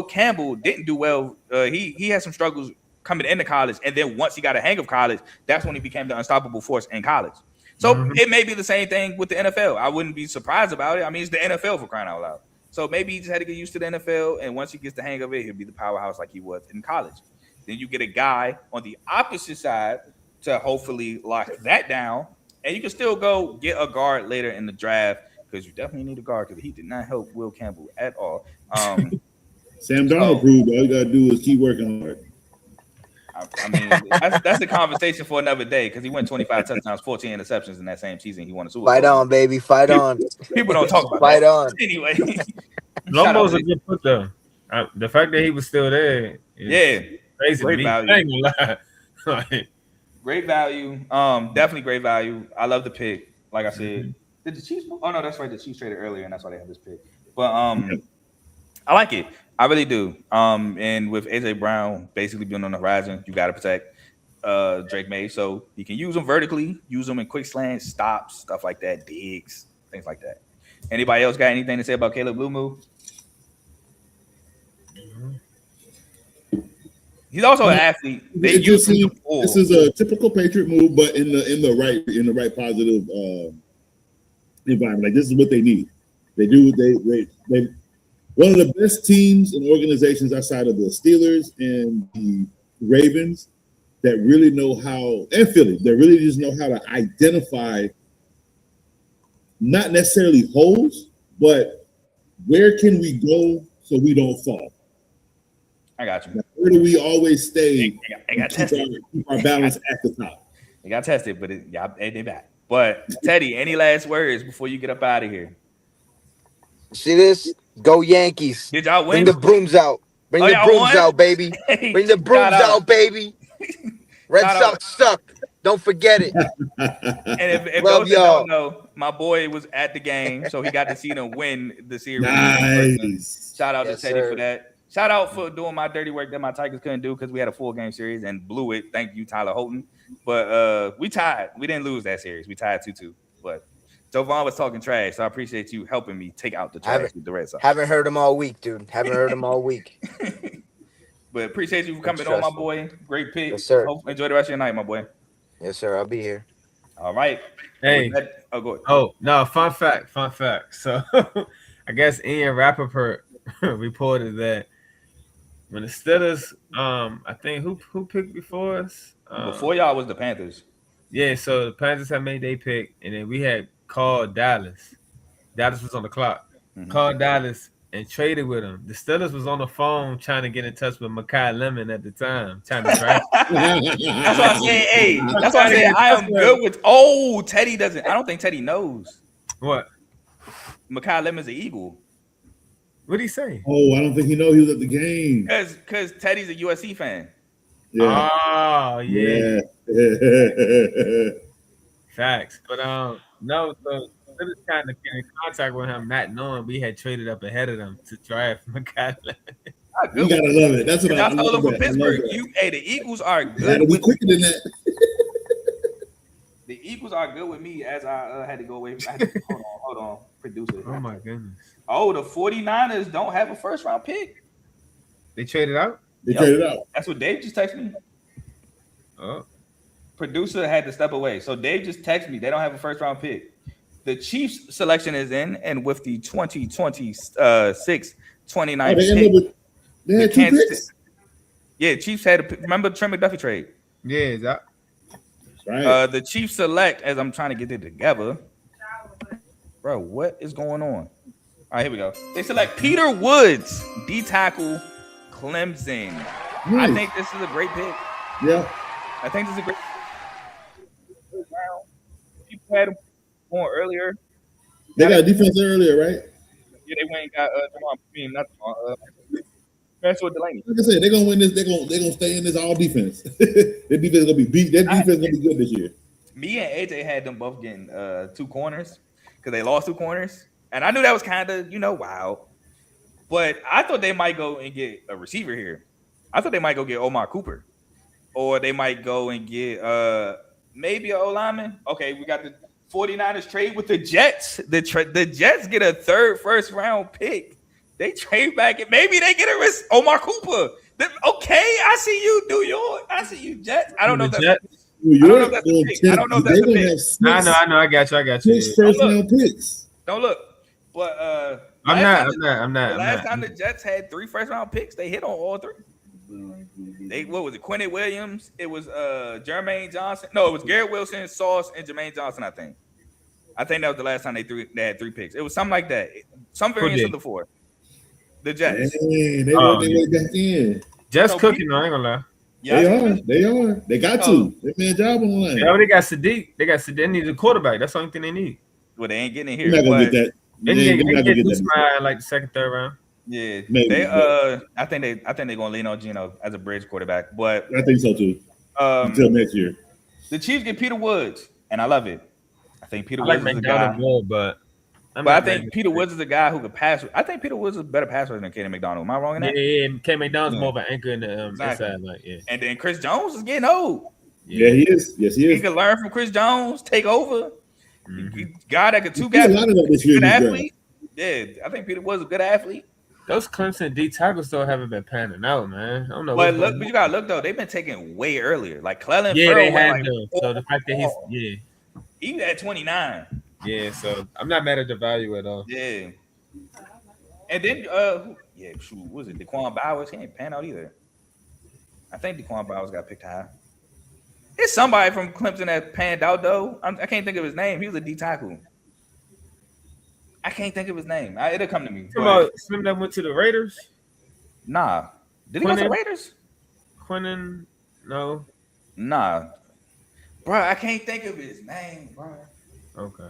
Campbell didn't do well. He had some struggles coming into college, and then once he got a hang of college, that's when he became the unstoppable force in college. So it may be the same thing with the NFL. I wouldn't be surprised about it. I mean, it's the NFL for crying out loud. So maybe he just had to get used to the NFL, and once he gets the hang of it, he'll be the powerhouse like he was in college. Then you get a guy on the opposite side to hopefully lock that down, and you can still go get a guard later in the draft because you definitely need a guard because he did not help Will Campbell at all. Sam Darnold proved all you got to do is keep working hard. I mean, that's a conversation for another day because he went 25 touchdowns, 14 interceptions in that same season. He won a Super Bowl. Fight on, baby. Fight on. People don't talk about Fight that. on. Anyway. Lomo's a good put though. The fact that he was still there is crazy. Great value. I ain't gonna lie. Great value. Definitely great value. I love the pick. Like I said. Did the Chiefs move? Oh no, that's right. The Chiefs traded earlier, and that's why they have this pick. But I like it. I really do. And with AJ Brown basically being on the horizon, you got to protect Drake May. So you can use them vertically, use them in quick slants, stops, stuff like that, digs, things like that. Anybody else got anything to say about Caleb Blue move? He's also an athlete. This is a typical Patriot move, but in the right positive environment. Like this is what they need. They do. They one of the best teams and organizations outside of the Steelers and the Ravens that really know how, and Philly, that really just know how to identify not necessarily holes, but where can we go so we don't fall? I got you. Where do we always stay? They got tested. Keep our balance at the top. They got tested, but they back. But Teddy, any last words before you get up out of here? See this? Go Yankees. Did y'all win? Bring the brooms out. Bring the brooms out, baby. Bring the brooms out, baby. Red Sox suck. Don't forget it. And if those that don't know, my boy was at the game, so he got to see them win the series. Nice. Shout out to Teddy for that. Shout out for doing my dirty work that my Tigers couldn't do because we had a full game series and blew it. Thank you, Tyler Holton. But we tied. We didn't lose that series. We tied 2-2. But Jovan was talking trash, so I appreciate you helping me take out the trash with the Red Sox. Haven't heard him all week, dude. Haven't heard him all week. But appreciate you for coming on, my boy. Great pick. Yes, sir. Enjoy the rest of your night, my boy. Yes, sir. I'll be here. All right. Hey. Go ahead. Oh, no. Fun fact. So I guess Ian Rappaport reported that when the Steelers, I think who picked before us? Before y'all was the Panthers. Yeah, so the Panthers had made their pick, and then we had called Dallas. Dallas was on the clock. Called Dallas and traded with him. The Steelers was on the phone trying to get in touch with Mekhi Lemon at the time, trying to draft. That's why I said, hey, that's why I said I am good with. Oh, Teddy doesn't. I don't think Teddy knows. What? Mekhi Lemon's an Eagle. What did he say? Oh, I don't think he knows he was at the game. Because Teddy's a USC fan. Yeah. Oh, yeah. Facts. But no, so I was trying to get in contact with him, not knowing we had traded up ahead of them to draft Mekhi Lemon. You gotta love it. That's what I love. For Pittsburgh. The Eagles are good. Gotta be quicker than that. The Eagles are good with me as I had to go away. Hold on. Producer. Oh, my goodness. Oh, the 49ers don't have a first-round pick. They traded out? They traded out. That's what Dave just texted me. Oh. Producer had to step away. So Dave just texted me. They don't have a first-round pick. The Chiefs selection is in, and with the 2026 29 pick. They had two picks? Yeah, Chiefs had remember Trent McDuffie trade? Yeah, Right. The Chiefs select, as I'm trying to get it together. Bro, what is going on? All right, here we go. They select Peter Woods, D tackle, Clemson. Nice. I think this is a great pick. Yeah. I think this is a great pick. People had him going earlier. They got a defense earlier, right? Yeah, they went and got Spencer Delaney. Like I said, they're gonna win this. They're gonna stay in this all defense. Their defense gonna be beat. That defense gonna be good this year. Me and AJ had them both getting 2 corners because they lost 2 corners, and I knew that was kind of wild. But I thought they might go and get a receiver here. I thought they might go get Omar Cooper, or they might go and get maybe an O-lineman. Okay, we got the 49ers trade with the Jets. The Jets get a 3rd first-round pick. They trade back and maybe they get Omar Cooper. Okay, I see you, New York. I see you, Jets. I don't know if that's New York. I don't know if that's a pick. I know. I got you. 6 first-round picks. Don't look. But I'm not. Last time the Jets had 3 first-round picks, they hit on all 3. What was it? Quentin Williams. It was Jermaine Johnson. No, it was Garrett Wilson, Sauce, and Jermaine Johnson. I think that was the last time they had 3 picks. It was something like that. Some variance of the 4. The Jets. Hey, they worked their way back in. Jets cooking. I ain't gonna lie. Yeah, they are. They got to. They made a job on the line. Yeah, they got Sadiq. They need a quarterback. That's the only thing they need. Well, they ain't getting it here. You're not gonna get that. They can get this like the 2nd, 3rd round. Yeah, maybe. I think they're gonna lean on Geno as a bridge quarterback. But I think so too. Until next year. The Chiefs get Peter Woods, and I love it. I think Peter Woods is a guy, but I think Peter Woods is a guy who could pass. I think Peter Woods is a better passer than Kenny McDonald. Am I wrong in that? Yeah. Kenny McDonald's more of an anchor in the inside. Like, yeah. And then Chris Jones is getting old. Yeah, he is. Yes, he is. He can learn from Chris Jones, take over. Guy that could a lot of that this year. Good athlete. Yeah, I think Peter Woods is a good athlete. Those Clemson D tackles still haven't been panning out, man. I don't know. But you gotta look though. They've been taken way earlier. Like Clelin. Yeah, they had them. So the fact that he's at 29. Yeah, so I'm not mad at the value at all. Yeah. And then what was it? Daquan Bowers? He ain't pan out either. I think Daquan Bowers got picked high. It's somebody from Clemson that panned out though. I can't think of his name. He was a D tackle. I can't think of his name. It'll come to me. Slim that went to the Raiders? Nah. Did he go to the Raiders? Quentin? No. Nah. Bro, I can't think of his name, bro. Okay.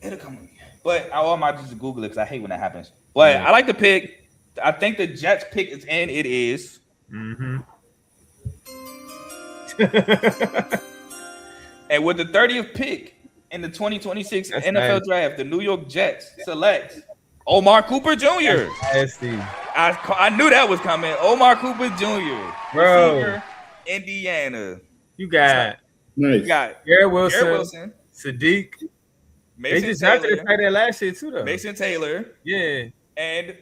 It'll come to me. But I might just Google it because I hate when that happens. But I like the pick. I think the Jets pick is in. It is. Mm-hmm. And with the 30th pick in the 2026 NFL draft, the New York Jets select Omar Cooper Jr. I knew that was coming. Omar Cooper Jr. Bro. Indiana. You got Garrett Wilson, Sadiq. They just had to play that last year too, though. Mason Taylor. Yeah. And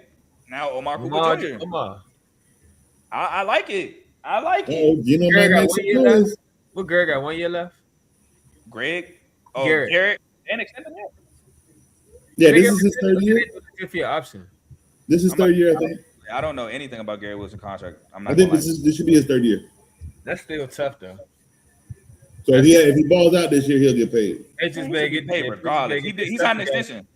now Omar Cooper Jr. I like it. I like it. You know, Greg got 1 year left. What Greg got 1 year left? Greg? Oh, Garrett. And extended that. Yeah, this is his 3rd year. If your option. This is 3rd year, I think. I don't know anything about Garrett Wilson's contract. I think this should be his 3rd year. That's still tough though. So if he balls out this year, he'll get paid. They just may get paid regardless. He signed an extension.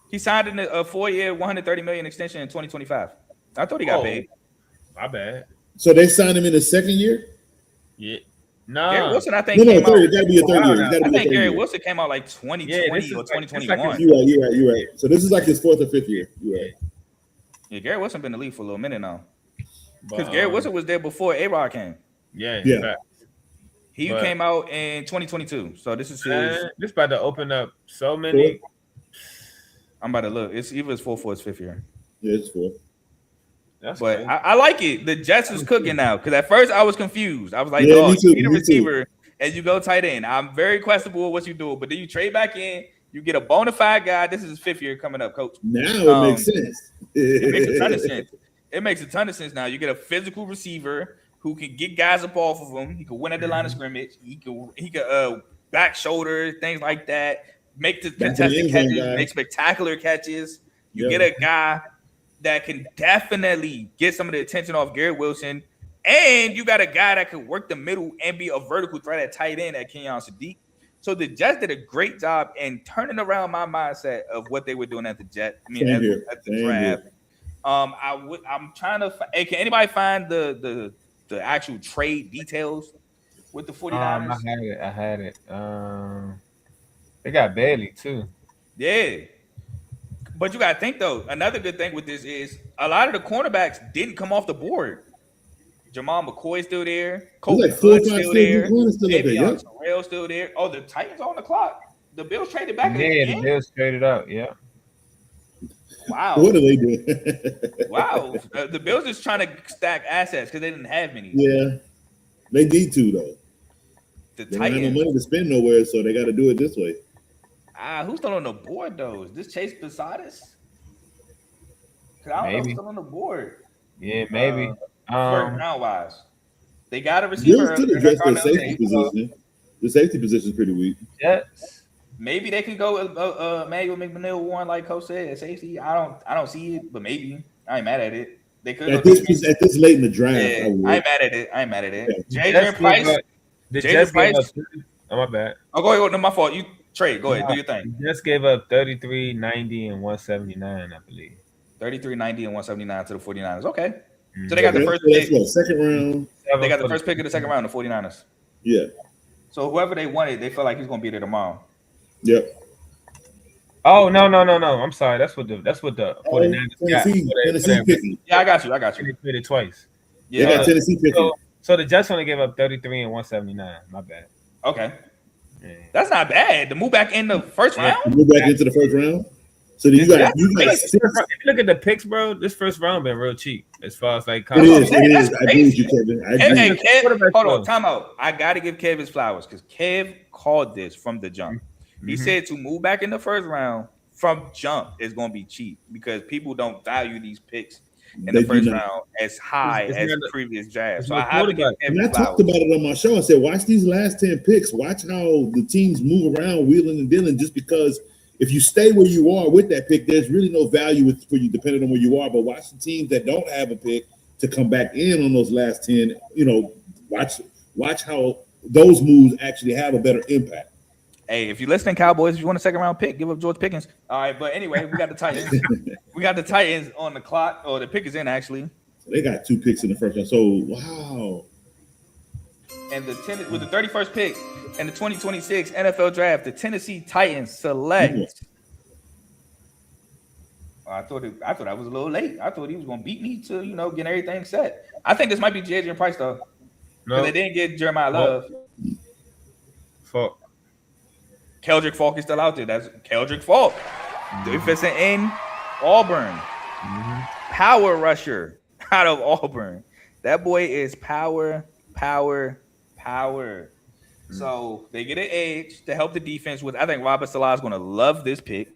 He signed a 4-year, $130 million extension in 2025. I thought he got paid. My bad. So they signed him in the 2nd year? Yeah. No. Garrett Wilson, I think came out. It gotta be a 3rd year. I think Garrett Wilson came out like 2020 or 2021. You're right. So this is like his 4th or 5th year. You're right. Yeah, Garrett Wilson been in the league for a little minute now. Because Garrett Wilson was there before A-Rod came. Yeah. He came out in 2022. So this is this about to open up so many. I'm about to look. It's either his 4th or his 5th year. Yeah, it's 4th. But I like it. The Jets is cooking now. Because at first I was confused. I was like, you need a receiver and you go tight end. I'm very questionable with what you do. But then you trade back in. You get a bona fide guy. This is his 5th year coming up, coach. Now it makes sense. It makes a ton of sense. It makes a ton of sense now. You get a physical receiver who can get guys up off of him. He can win at the line of scrimmage. He can back shoulder, things like that. Make the contested catches, make spectacular catches. You get a guy that can definitely get some of the attention off Garrett Wilson. And you got a guy that could work the middle and be a vertical threat at tight end at Kenyon Sadiq. So the Jets did a great job in turning around my mindset of what they were doing at the at the draft. I'm trying to. Hey, can anybody find the actual trade details with the 49ers? I had it. They got Bailey too. Yeah. But you got to think, though, another good thing with this is a lot of the cornerbacks didn't come off the board. Jamal McCoy's still there. Kobe like 4 or 5 still there. Davion Terrell still there. Oh, the Titans on the clock. The Bills traded back. Yeah, the Bills traded up. Yeah. Wow. What are they doing? Wow. The Bills just trying to stack assets because they didn't have many. Yeah. They need to, though. They don't have no money to spend nowhere, so they got to do it this way. Who's still on the board, though? Is this Chase Posadas? Because I don't know who's still on the board. Yeah, maybe. First round wise. They got a receiver. The safety position. The safety position is pretty weak. Yes. Maybe they can go Emmanuel McNeil Warren, like Coach said, at safety. I don't see it, but maybe. I ain't mad at it. They could at this late in the draft. Yeah, I ain't mad at it. Yeah. Jadrian Price. Jadrian Price. Oh, my bad. Oh, go ahead. No, my fault. You trade. Go ahead. Do your thing. Just gave up 33, 90, and 179, I believe. 33, 90, and 179 to the 49ers. Okay. So they got the first pick. Second round. They got the first pick of the second round, the 49ers. Yeah. So whoever they wanted, they feel like he's going to be there tomorrow. Yep. Oh, no. I'm sorry. That's what the 49ers got. Tennessee picking. Yeah, I got you. They played it twice. Yeah, they got Tennessee picking. So the Jets only gave up 33 and 179. My bad. Okay. Yeah. That's not bad. To move back in the first round? Move back into the first round? So you got if you look at the picks, bro, this first round been real cheap as far as like it is. I agree with you, Kevin. Hey, Kev, hold on, time out. I gotta give Kev his flowers because Kev called this from the jump. He said to move back in the first round from jump is gonna be cheap because people don't value these picks in the first round as high as previous drafts. So I have to give Kev I talked about it on my show. I said, watch these last 10 picks. Watch how the teams move around, wheeling and dealing, just because if you stay where you are with that pick, there's really no value for you depending on where you are. But watch the teams that don't have a pick to come back in on those last 10. Watch how those moves actually have a better impact. Hey, if you're listening, Cowboys, if you want a second round pick, give up George Pickens. All right, but anyway, we got the Titans. We got the Titans on the clock. Oh, the pick is in actually. They got 2 picks in the first round. So wow. And with the 31st pick in the 2026 NFL Draft, the Tennessee Titans select. I thought I was a little late. I thought he was going to beat me to get everything set. I think this might be Jadrian Price though. No, they didn't get Jeremiah Love. Falk. Keldrick Falk is still out there. That's Keldrick Falk. Defensive end, Auburn. Power rusher out of Auburn. That boy is power. So they get an edge to help the defense with. I think Robert Salah is going to love this pick.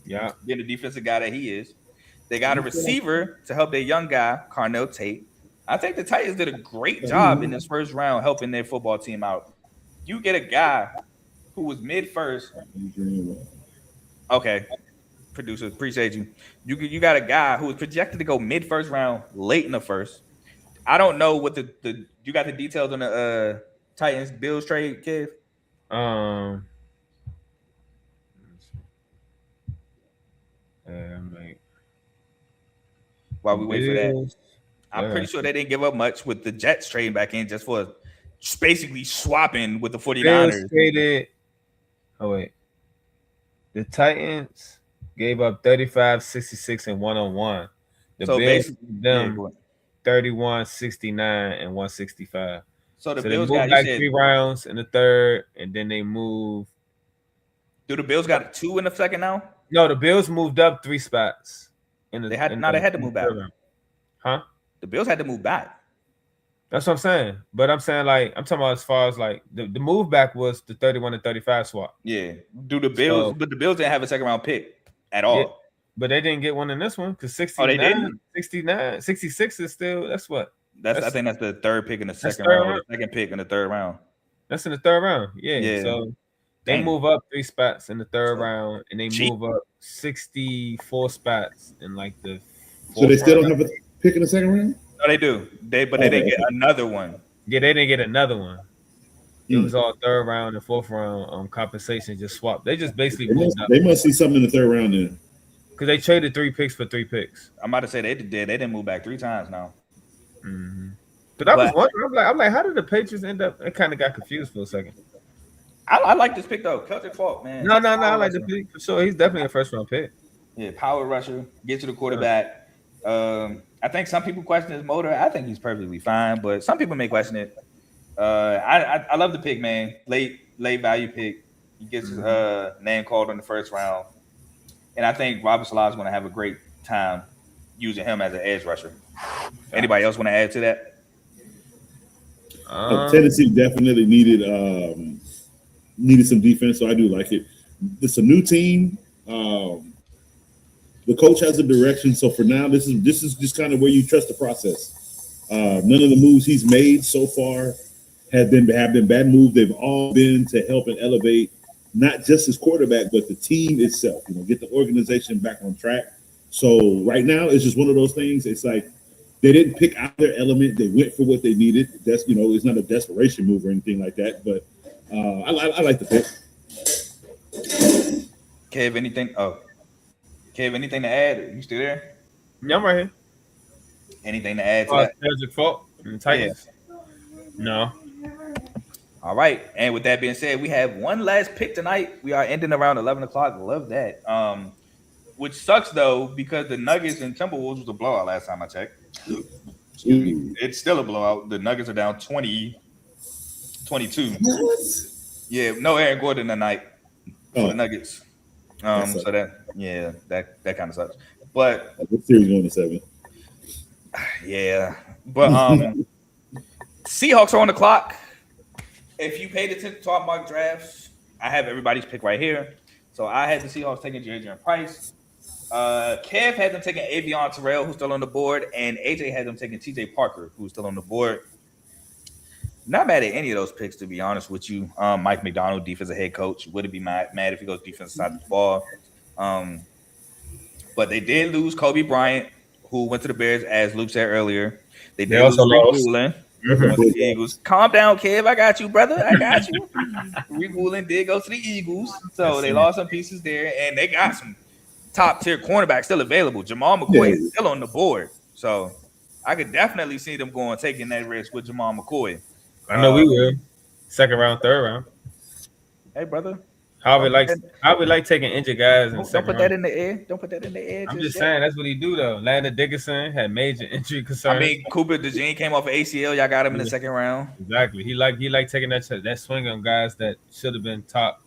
Yeah, being the defensive guy that he is. They got a receiver to help their young guy, Carnell Tate. I think the Titans did a great job in this first round helping their football team out. You get a guy who was mid-first. Okay, producer, appreciate you. You got a guy who was projected to go mid-first round, late in the first. I don't know what the you got the details on the Titans Bills trade, Kev? While we wait for that, I'm pretty sure they didn't give up much with the Jets trading back in just for basically swapping with the 49ers. The Titans gave up 35, 66, and 101. The Bills them 31, 69, and 165. So the Bills got like 3 rounds in the third, and then they moved. Do the Bills got 2 in the second now? No, the Bills moved up 3 spots. They had to move back. Huh? The Bills had to move back. That's what I'm saying. But I'm saying, like, I'm talking about as far as like the move back was the 31 and 35 swap. Yeah. But the Bills didn't have a second round pick at all. Yeah, but they didn't get one in this one because 69, 66 is still I think that's the third pick in the second round. Or the second pick in the third round. That's in the third round. Yeah. So they move up 3 spots in the third round, and they move up 64 spots in like the. So they still don't have a pick in the second round? No, they do. They didn't get another one. Yeah, they didn't get another one. It was all third round and fourth round compensation just swapped. They just basically moved up. They must see something in the third round then. Because they traded 3 picks for 3 picks. I'm about to say they did. They didn't move back 3 times now. But I was wondering, I'm like, how did the Patriots end up? I kind of got confused for a second. I like this pick though. Celtic Falk, man. No. I like the pick for sure. He's definitely a first round pick. Yeah, power rusher, get to the quarterback. I think some people question his motor. I think he's perfectly fine, but some people may question it. I love the pick, man. Late value pick. He gets his name called in the first round, and I think Robert Salah is going to have a great time using him as an edge rusher. Anybody else want to add to that? Tennessee definitely needed some defense, so I do like it. It's a new team. The coach has a direction, so for now, this is just kind of where you trust the process. None of the moves he's made so far have been bad moves. They've all been to help and elevate not just his quarterback, but the team itself. Get the organization back on track. So right now, it's just one of those things. It's like they didn't pick out their element. They went for what they needed. That's it's not a desperation move or anything like that. But I like the pick. Kev, anything? Kev, anything to add? You still there? Yeah, I'm right here. Anything to add to that? Celtic Falk and the Titans. Yeah. No. All right. And with that being said, we have one last pick tonight. We are ending around 11 o'clock. Love that. Which sucks, though, because the Nuggets and Timberwolves was a blowout last time I checked. It's still a blowout. The Nuggets are down 20-22. Yeah, no Aaron Gordon tonight for the Nuggets. So that kind of sucks. But this series going to 7. Yeah. But Seahawks are on the clock. If you paid attention to our mock drafts, I have everybody's pick right here. So I had the Seahawks taking J.J. Price. Kev had them taking Avion Terrell, who's still on the board, and AJ had them taking T.J. Parker, who's still on the board. Not mad at any of those picks, to be honest with you. Mike McDonald, defensive head coach, wouldn't be mad if he goes defensive side of the ball. But they did lose Kobe Bryant, who went to the Bears, as Luke said earlier. They also lost the Eagles. Calm down, Kev. I got you, brother. I got you. Rick Woolen did go to the Eagles, so they lost some pieces there, and they got some top-tier cornerbacks still available. Jamal McCoy is still on the board, so I could definitely see them taking that risk with Jamal McCoy. I know we will. Second round, third round. Hey, brother. I would like taking injured guys. Don't put that in the air. Don't put that in the air. I'm just saying that's what he do though. Landon Dickinson had major injury concerns. I mean, Cooper DeJean came off of ACL. Y'all got him in the second round. Exactly. He like taking that swing on guys that should have been top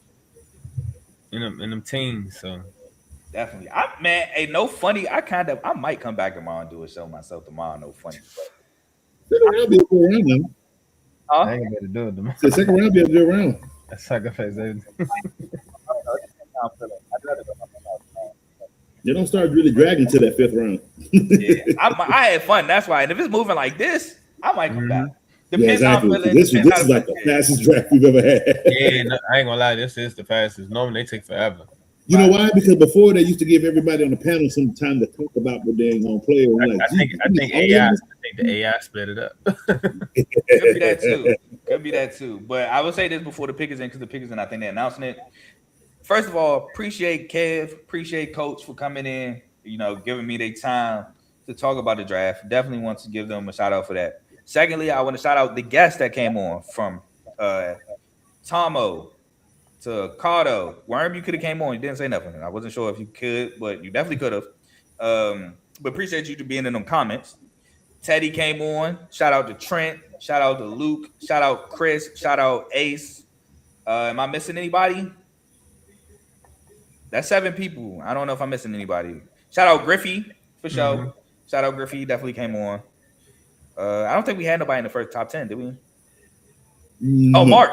in them teams. So definitely, no funny. I might come back tomorrow and do a show myself tomorrow. No funny. That'll be a good round. I ain't gonna be able to do it tomorrow. The second round be a good round. That's sacrifice. They don't start really dragging to that 5th round. I had fun. That's why. And if it's moving like this, I might come back. Exactly. This is like the fastest draft we've ever had. I ain't gonna lie. This is the fastest. Normally they take forever. You know why? Because before they used to give everybody on the panel some time to talk about what they ain't gonna play. I think the AI split it up. Could be that too. Could be that too. But I will say this before the pick is in, because the pick is in. I think they're announcing it. First of all, appreciate Kev, appreciate Coach for coming in. Giving me their time to talk about the draft. Definitely want to give them a shout out for that. Secondly, I want to shout out the guests that came on, from Tomo to Cardo. Worm, you could have came on. You didn't say nothing. I wasn't sure if you could, but you definitely could have. But appreciate you to being in them comments. Teddy came on. Shout out to Trent. Shout out to Luke. Shout out Chris. Shout out Ace. Am I missing anybody? That's 7 people. I don't know if I'm missing anybody. Shout out Griffey for sure. Mm-hmm. Shout out Griffey. He definitely came on. I don't think we had nobody in the first top 10, did we? No. Oh, Mark.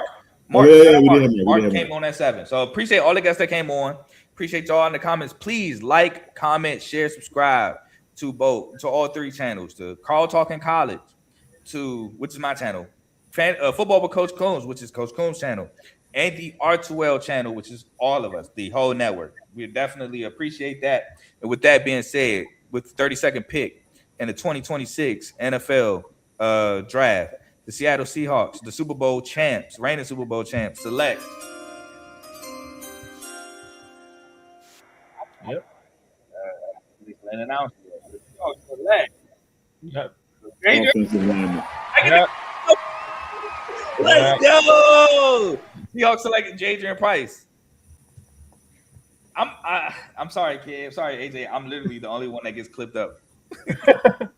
Mark came on at 7. So appreciate all the guests that came on. Appreciate y'all in the comments. Please like, comment, share, subscribe to all 3 channels. To Carl Talking College, which is my channel. Football with Coach Coombs, which is Coach Coombs' channel. And the R2L channel, which is all of us, the whole network. We definitely appreciate that. And with that being said, with the 32nd pick in the 2026 NFL draft. The Seattle Seahawks, the Super Bowl champs, reigning Super Bowl champs, select. Yep. An announcement. Select. Yep. Offensive lineman. Yep. Let's go. Seahawks selected Jadrian Price. I'm sorry, kid. I'm sorry, AJ. I'm literally the only one that gets clipped up.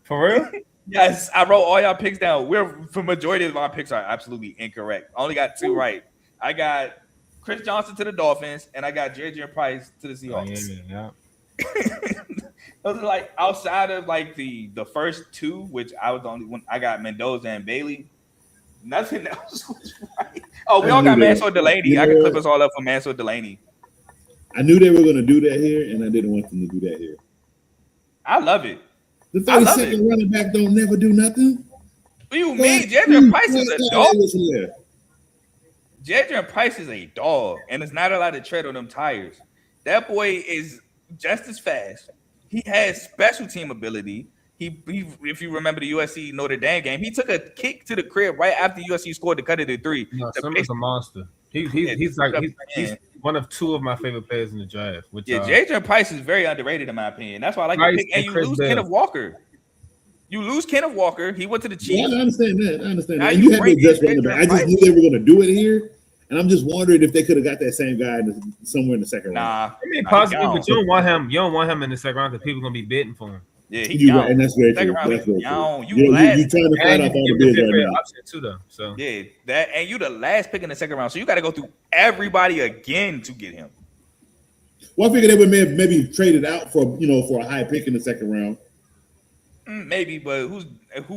For real? Yes, I wrote all y'all picks down. For majority of my picks are absolutely incorrect. I only got 2 right. I got Chris Johnson to the Dolphins, and I got Jadrian Price to the Seahawks. Yeah. Those are like outside of like the first 2, which I was the only one. I got Mendoza and Bailey. Nothing else was right. Oh, we all got Mansour Delaney. I can clip us all up for Mansour Delaney. I knew they were going to do that here, and I didn't want them to do that here. I love it. The 32nd running back don't never do nothing. What do you mean? Jadrian Price is a dog. Jadrian Price is a dog, and it's not allowed to tread on them tires. That boy is just as fast. He has special team ability. He if you remember the USC Notre Dame game, he took a kick to the crib right after USC scored to cut it to 3. No, Summer's a monster. He's one of 2 of my favorite players in the draft. Jadrian Price is very underrated in my opinion. That's why I like to pick. And you lose Kenneth Walker. You lose Kenneth Walker. He went to the Chiefs. Yeah, I understand that. And you had to address running back. I just knew they were going to do it here, and I'm just wondering if they could have got that same guy somewhere in the second round. I mean, possibly, but you don't want him. You don't want him in the second round because people are going to be bidding for him. Yeah, you're right, and that's very true. That's very true. You're trying to fight off all the bids right now. Too, though, so. Yeah, that and you the last pick in the second round, so you got to go through everybody again to get him. Well, I figured they would maybe traded out for a high pick in the second round. Maybe, but who?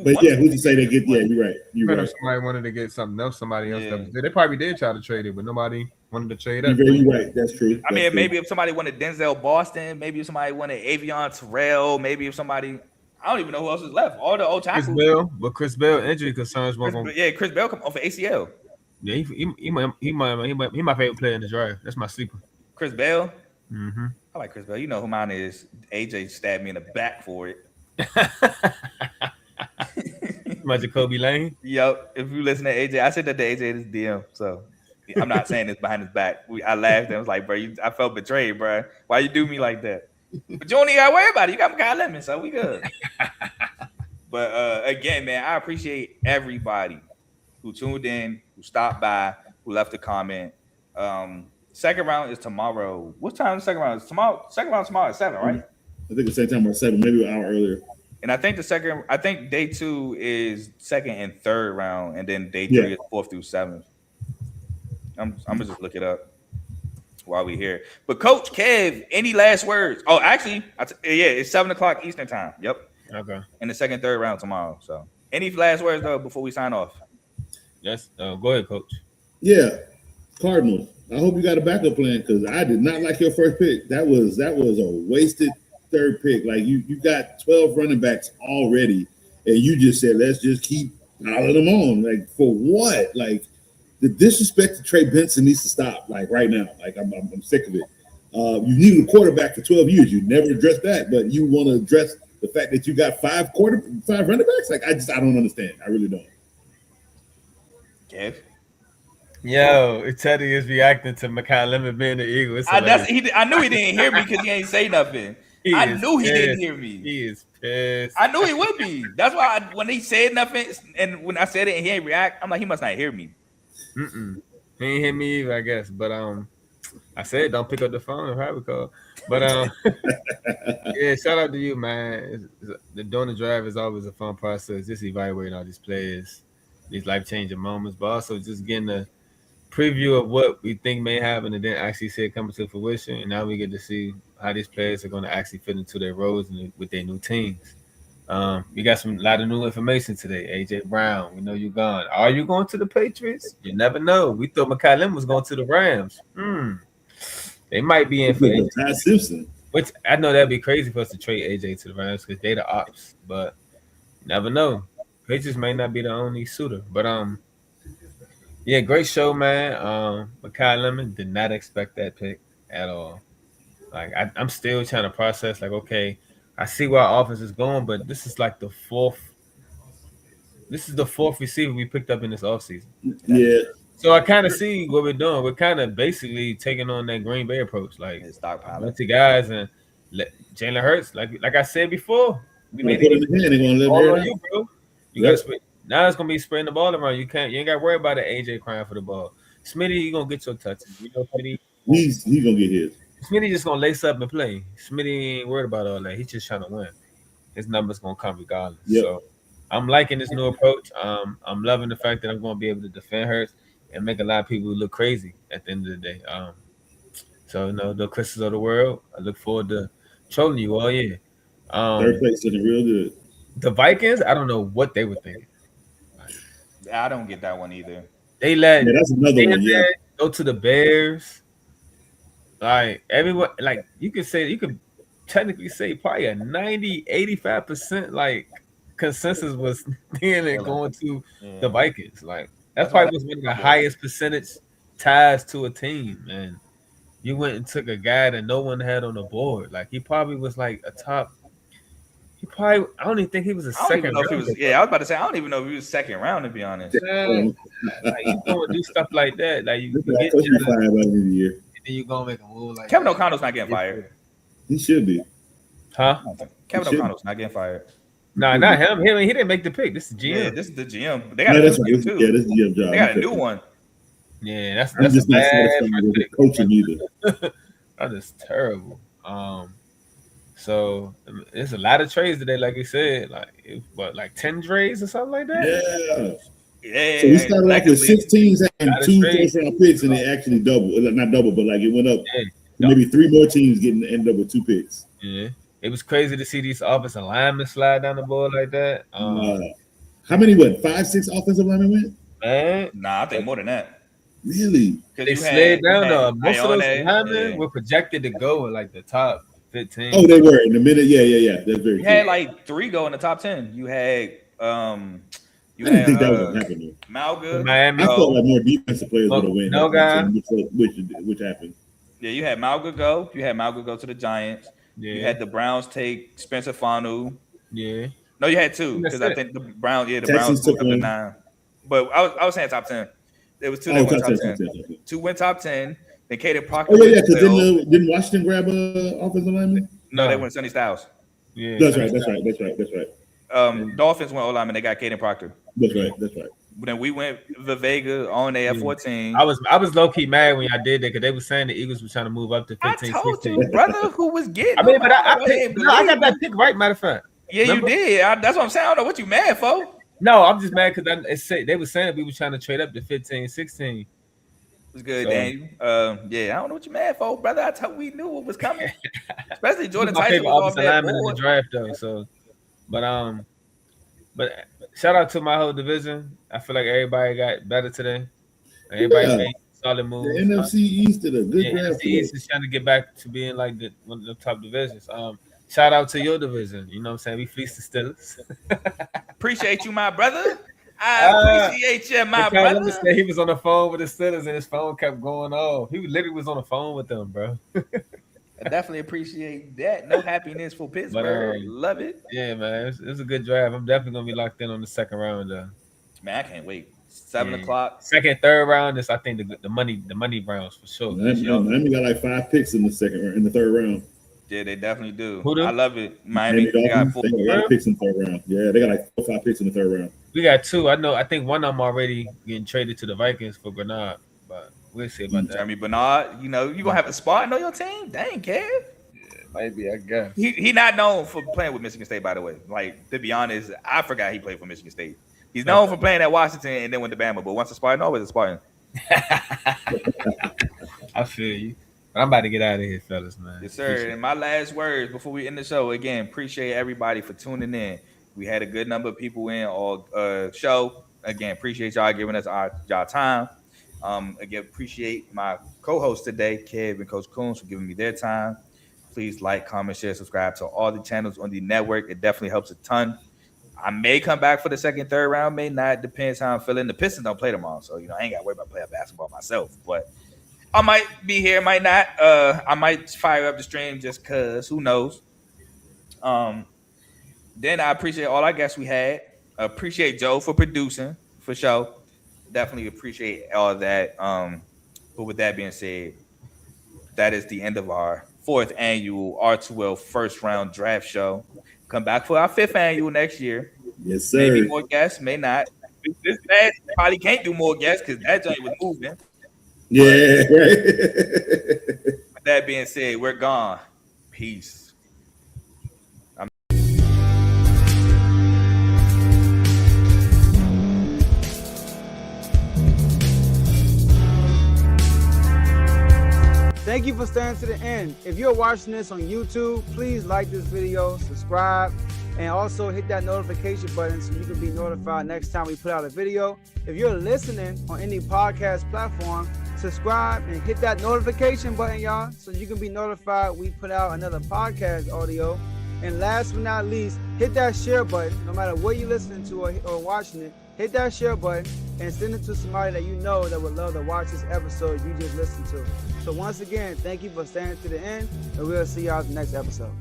But yeah, who's to say they get? Yeah, you're right. You're right. If somebody wanted to get something else, somebody else. They probably did try to trade it, but nobody wanted to trade it. You're right. That's true. I mean, maybe if somebody wanted Denzel Boston, maybe if somebody wanted Avion Terrell, maybe if somebody, I don't even know who else is left. All the old tackles. Chris Bell injury concerns. Chris Bell come off of ACL. Yeah, he my favorite player in the draft. That's my sleeper. Chris Bell. Mm-hmm. I like Chris Bell. You know who mine is. AJ stabbed me in the back for it. My Jacoby Lane. Yep. If you listen to AJ, I said that to AJ in his DM. So I'm not saying this behind his back. I laughed and I was like, bro, I felt betrayed, bro. Why you do me like that? But you don't even gotta worry about it. You got Mekhi Lemon, so we good. But again, man, I appreciate everybody who tuned in, who stopped by, who left a comment. Second round is tomorrow. What time is the second round? It's tomorrow. Second round tomorrow at 7, right? I think the same time about 7, maybe an hour earlier. And I think day 2 is second and third round, and then day 3 is 4th through 7th. I'm gonna just look it up while we here. But Coach Kev, any last words? Oh, actually, it's 7:00 Eastern time. Yep. Okay. In the second, third round tomorrow. So, any last words though before we sign off? Yes. Go ahead, Coach. Yeah, Cardinals. I hope you got a backup plan because I did not like your first pick. That was a wasted third pick. Like you got 12 running backs already, and you just said let's just keep piling them on. Like for what? Like the disrespect to Trey Benson needs to stop. Like right now. Like I'm sick of it. You needed a quarterback for 12 years. You never addressed that, but you want to address the fact that you got 5 running backs. Like I don't understand. I really don't. Kev. Yo, Teddy is reacting to Mekhi Lemon being the Eagle. I knew he didn't hear me because he ain't say nothing. I knew he didn't hear me. He is pissed. I knew he would be. That's why when he said nothing and when I said it and he ain't react, I'm like, he must not hear me. He ain't hear me either, I guess. But I said don't pick up the phone and have a call. But yeah, shout out to you, man. Doing the drive is always a fun process. Just evaluating all these players, these life-changing moments, but also just getting a preview of what we think may happen and then actually see it coming to fruition. And now we get to see how these players are going to actually fit into their roles and with their new teams. We got a lot of new information today. AJ Brown, we know you're gone. Are you going to the Patriots? You never know. We thought Mekhi Lemon was going to the Rams. They might be in for AJ Simpson. Which I know that'd be crazy for us to trade AJ to the Rams because they're the ops, but you never know. Patriots may not be the only suitor, but yeah, great show, man. Mekhi Lemon, did not expect that pick at all. Like I'm still trying to process. Like, okay, I see where our offense is going, but this is like the fourth. This is the fourth receiver we picked up in this offseason. Yeah. So I kind of see what we're doing. We're kind of basically taking on that Green Bay approach, like bunch of guys and let Jalen Hurts, like I said before, we made it all on you, bro. You got to spray. Now it's gonna be spraying the ball around. You ain't got to worry about the AJ crying for the ball. Smitty, you gonna get your touches. You know, Smitty. He's gonna get his. Smitty just gonna lace up and play. Smitty ain't worried about all that. He's just trying to win. His numbers gonna come regardless. Yep. So I'm liking this new approach. I'm loving the fact that I'm gonna be able to defend Hurts and make a lot of people look crazy at the end of the day. So the Chris's of the world, I look forward to trolling you all year. Third place looking real good. The Vikings, I don't know what they were thinking. I don't get that one either. They let that's another one, go to the Bears. Like everyone, like you could technically say probably a 90-85% like consensus was then going to the Vikings. Like that's probably was one of the highest percentage ties to a team, man. You went and took a guy that no one had on the board. Like he probably was like a top. I don't even think he was a second round. I was about to say I don't even know if he was second round, to be honest. Like you gonna do stuff like that. Like you get and then you gonna make a move like Kevin O'Connell's not getting fired. He should be. Huh? Kevin O'Connell's not getting fired. No, not him. He didn't make the pick. This is GM. Yeah, this is the GM. They got a new GM too. Yeah, this is GM job. They got a new one. Yeah, that's just not satisfied with the coaching either. That is terrible. So there's a lot of trades today, like you said, like 10 trades or something like that. Yeah. So we started off with 6 teams and 2 first-round picks, and it actually doubled. Not double, but like it went up. Maybe 3 more teams ended up with 2 picks. Yeah, it was crazy to see these offensive linemen slide down the board like that. How many? 5, 6 offensive linemen went? Man, nah, I think more than that. Really? They slid down. Most of those linemen were projected to go in like the top 15. Oh, they were in the minute. Yeah. That's very. You had like 3 go in the top 10. You had I didn't think that was gonna happen. Malga, Miami. I felt like more defensive players would have won. No guy. Which happened. Yeah, you had Malga go. You had Malga go to the Giants. Yeah. You had the Browns take Spencer Fanu. Yeah. No, you had 2 because I think the Browns. Yeah, the Browns took up to 9. But I was saying top 10. There was 2 that went top 10. 2 went top 10. Then Caden Proctor. Oh yeah, because didn't Washington grab a offensive lineman? No, they went Sonny Styles. Yeah, that's right. Dolphins went O-lineman. They got Caden Proctor. That's right. Then we went Vega on there at 14. I was low key mad when y'all did that because they were saying the Eagles were trying to move up to 15. I told you, brother, who was getting. I mean, but I got that pick right. Matter of fact. Yeah, remember? You did. That's what I'm saying. I don't know what you mad for. No, I'm just mad because they were saying we were trying to trade up to 15, 16. It was good, Daniel. I don't know what you mad for, brother. I thought we knew what was coming. Especially Jordan Tyson was off that board. In the draft though. So, but shout out to my whole division. I feel like everybody got better today. Everybody made solid moves. The NFC East did a good draft. NFC East is trying to get back to being like one of the top divisions. Shout out to your division. You know what I'm saying? We fleeced the Steelers. Appreciate you, my brother. I appreciate you, my brother. He was on the phone with the Steelers and his phone kept going off. He literally was on the phone with them, bro. I definitely appreciate that. No happiness for Pittsburgh. Love it. Yeah, man. It's a good drive. I'm definitely going to be locked in on the second round, though. Man, I can't wait. 7 o'clock. Second, third round is, I think, the money rounds for sure. Miami got like 5 picks in the third round. Yeah, they definitely do. Who do? I love it. Miami got 4 picks in the third round. Yeah, they got like 4 or 5 picks in the third round. We got 2. I think one of them already getting traded to the Vikings for Bernard, but we'll see about that. Jeremy Bernard, you gonna have a spot on your team? Dang, Kev. Yeah, maybe, I guess. He not known for playing with Michigan State, by the way. Like, to be honest, I forgot he played for Michigan State. He's known for playing at Washington and then went to Bama, but once a Spartan, always a Spartan. I feel you. I'm about to get out of here, fellas, man. Yes, sir. And my last words before we end the show, again, appreciate everybody for tuning in. We had a good number of people in all show. Again, appreciate y'all giving us y'all time. Again, appreciate my co-hosts today, Kev and Coach Coombs, for giving me their time. Please like, comment, share, subscribe to all the channels on the network. It definitely helps a ton. I may come back for the second, third round, may not. Depends how I'm feeling. The Pistons don't play tomorrow, so I ain't got to worry about playing basketball myself. But I might be here, might not. I might fire up the stream just because. Who knows? Then I appreciate all our guests we had. Appreciate Joe for producing for sure. Definitely appreciate all of that. But with that being said, that is the end of our 4th annual R2L first round draft show. Come back for our 5th annual next year. Yes, sir. Maybe more guests, may not. This bad probably can't do more guests because that joint was moving. Yeah. With that being said, we're gone. Peace. Thank you for staying to the end. If you're watching this on YouTube, please like this video, subscribe, and also hit that notification button so you can be notified next time we put out a video. If you're listening on any podcast platform, subscribe and hit that notification button, y'all, so you can be notified we put out another podcast audio. And last but not least, hit that share button. No matter what you're listening to or watching it, hit that share button and send it to somebody that you know that would love to watch this episode you just listened to. So once again, thank you for staying to the end, and we'll see y'all in the next episode.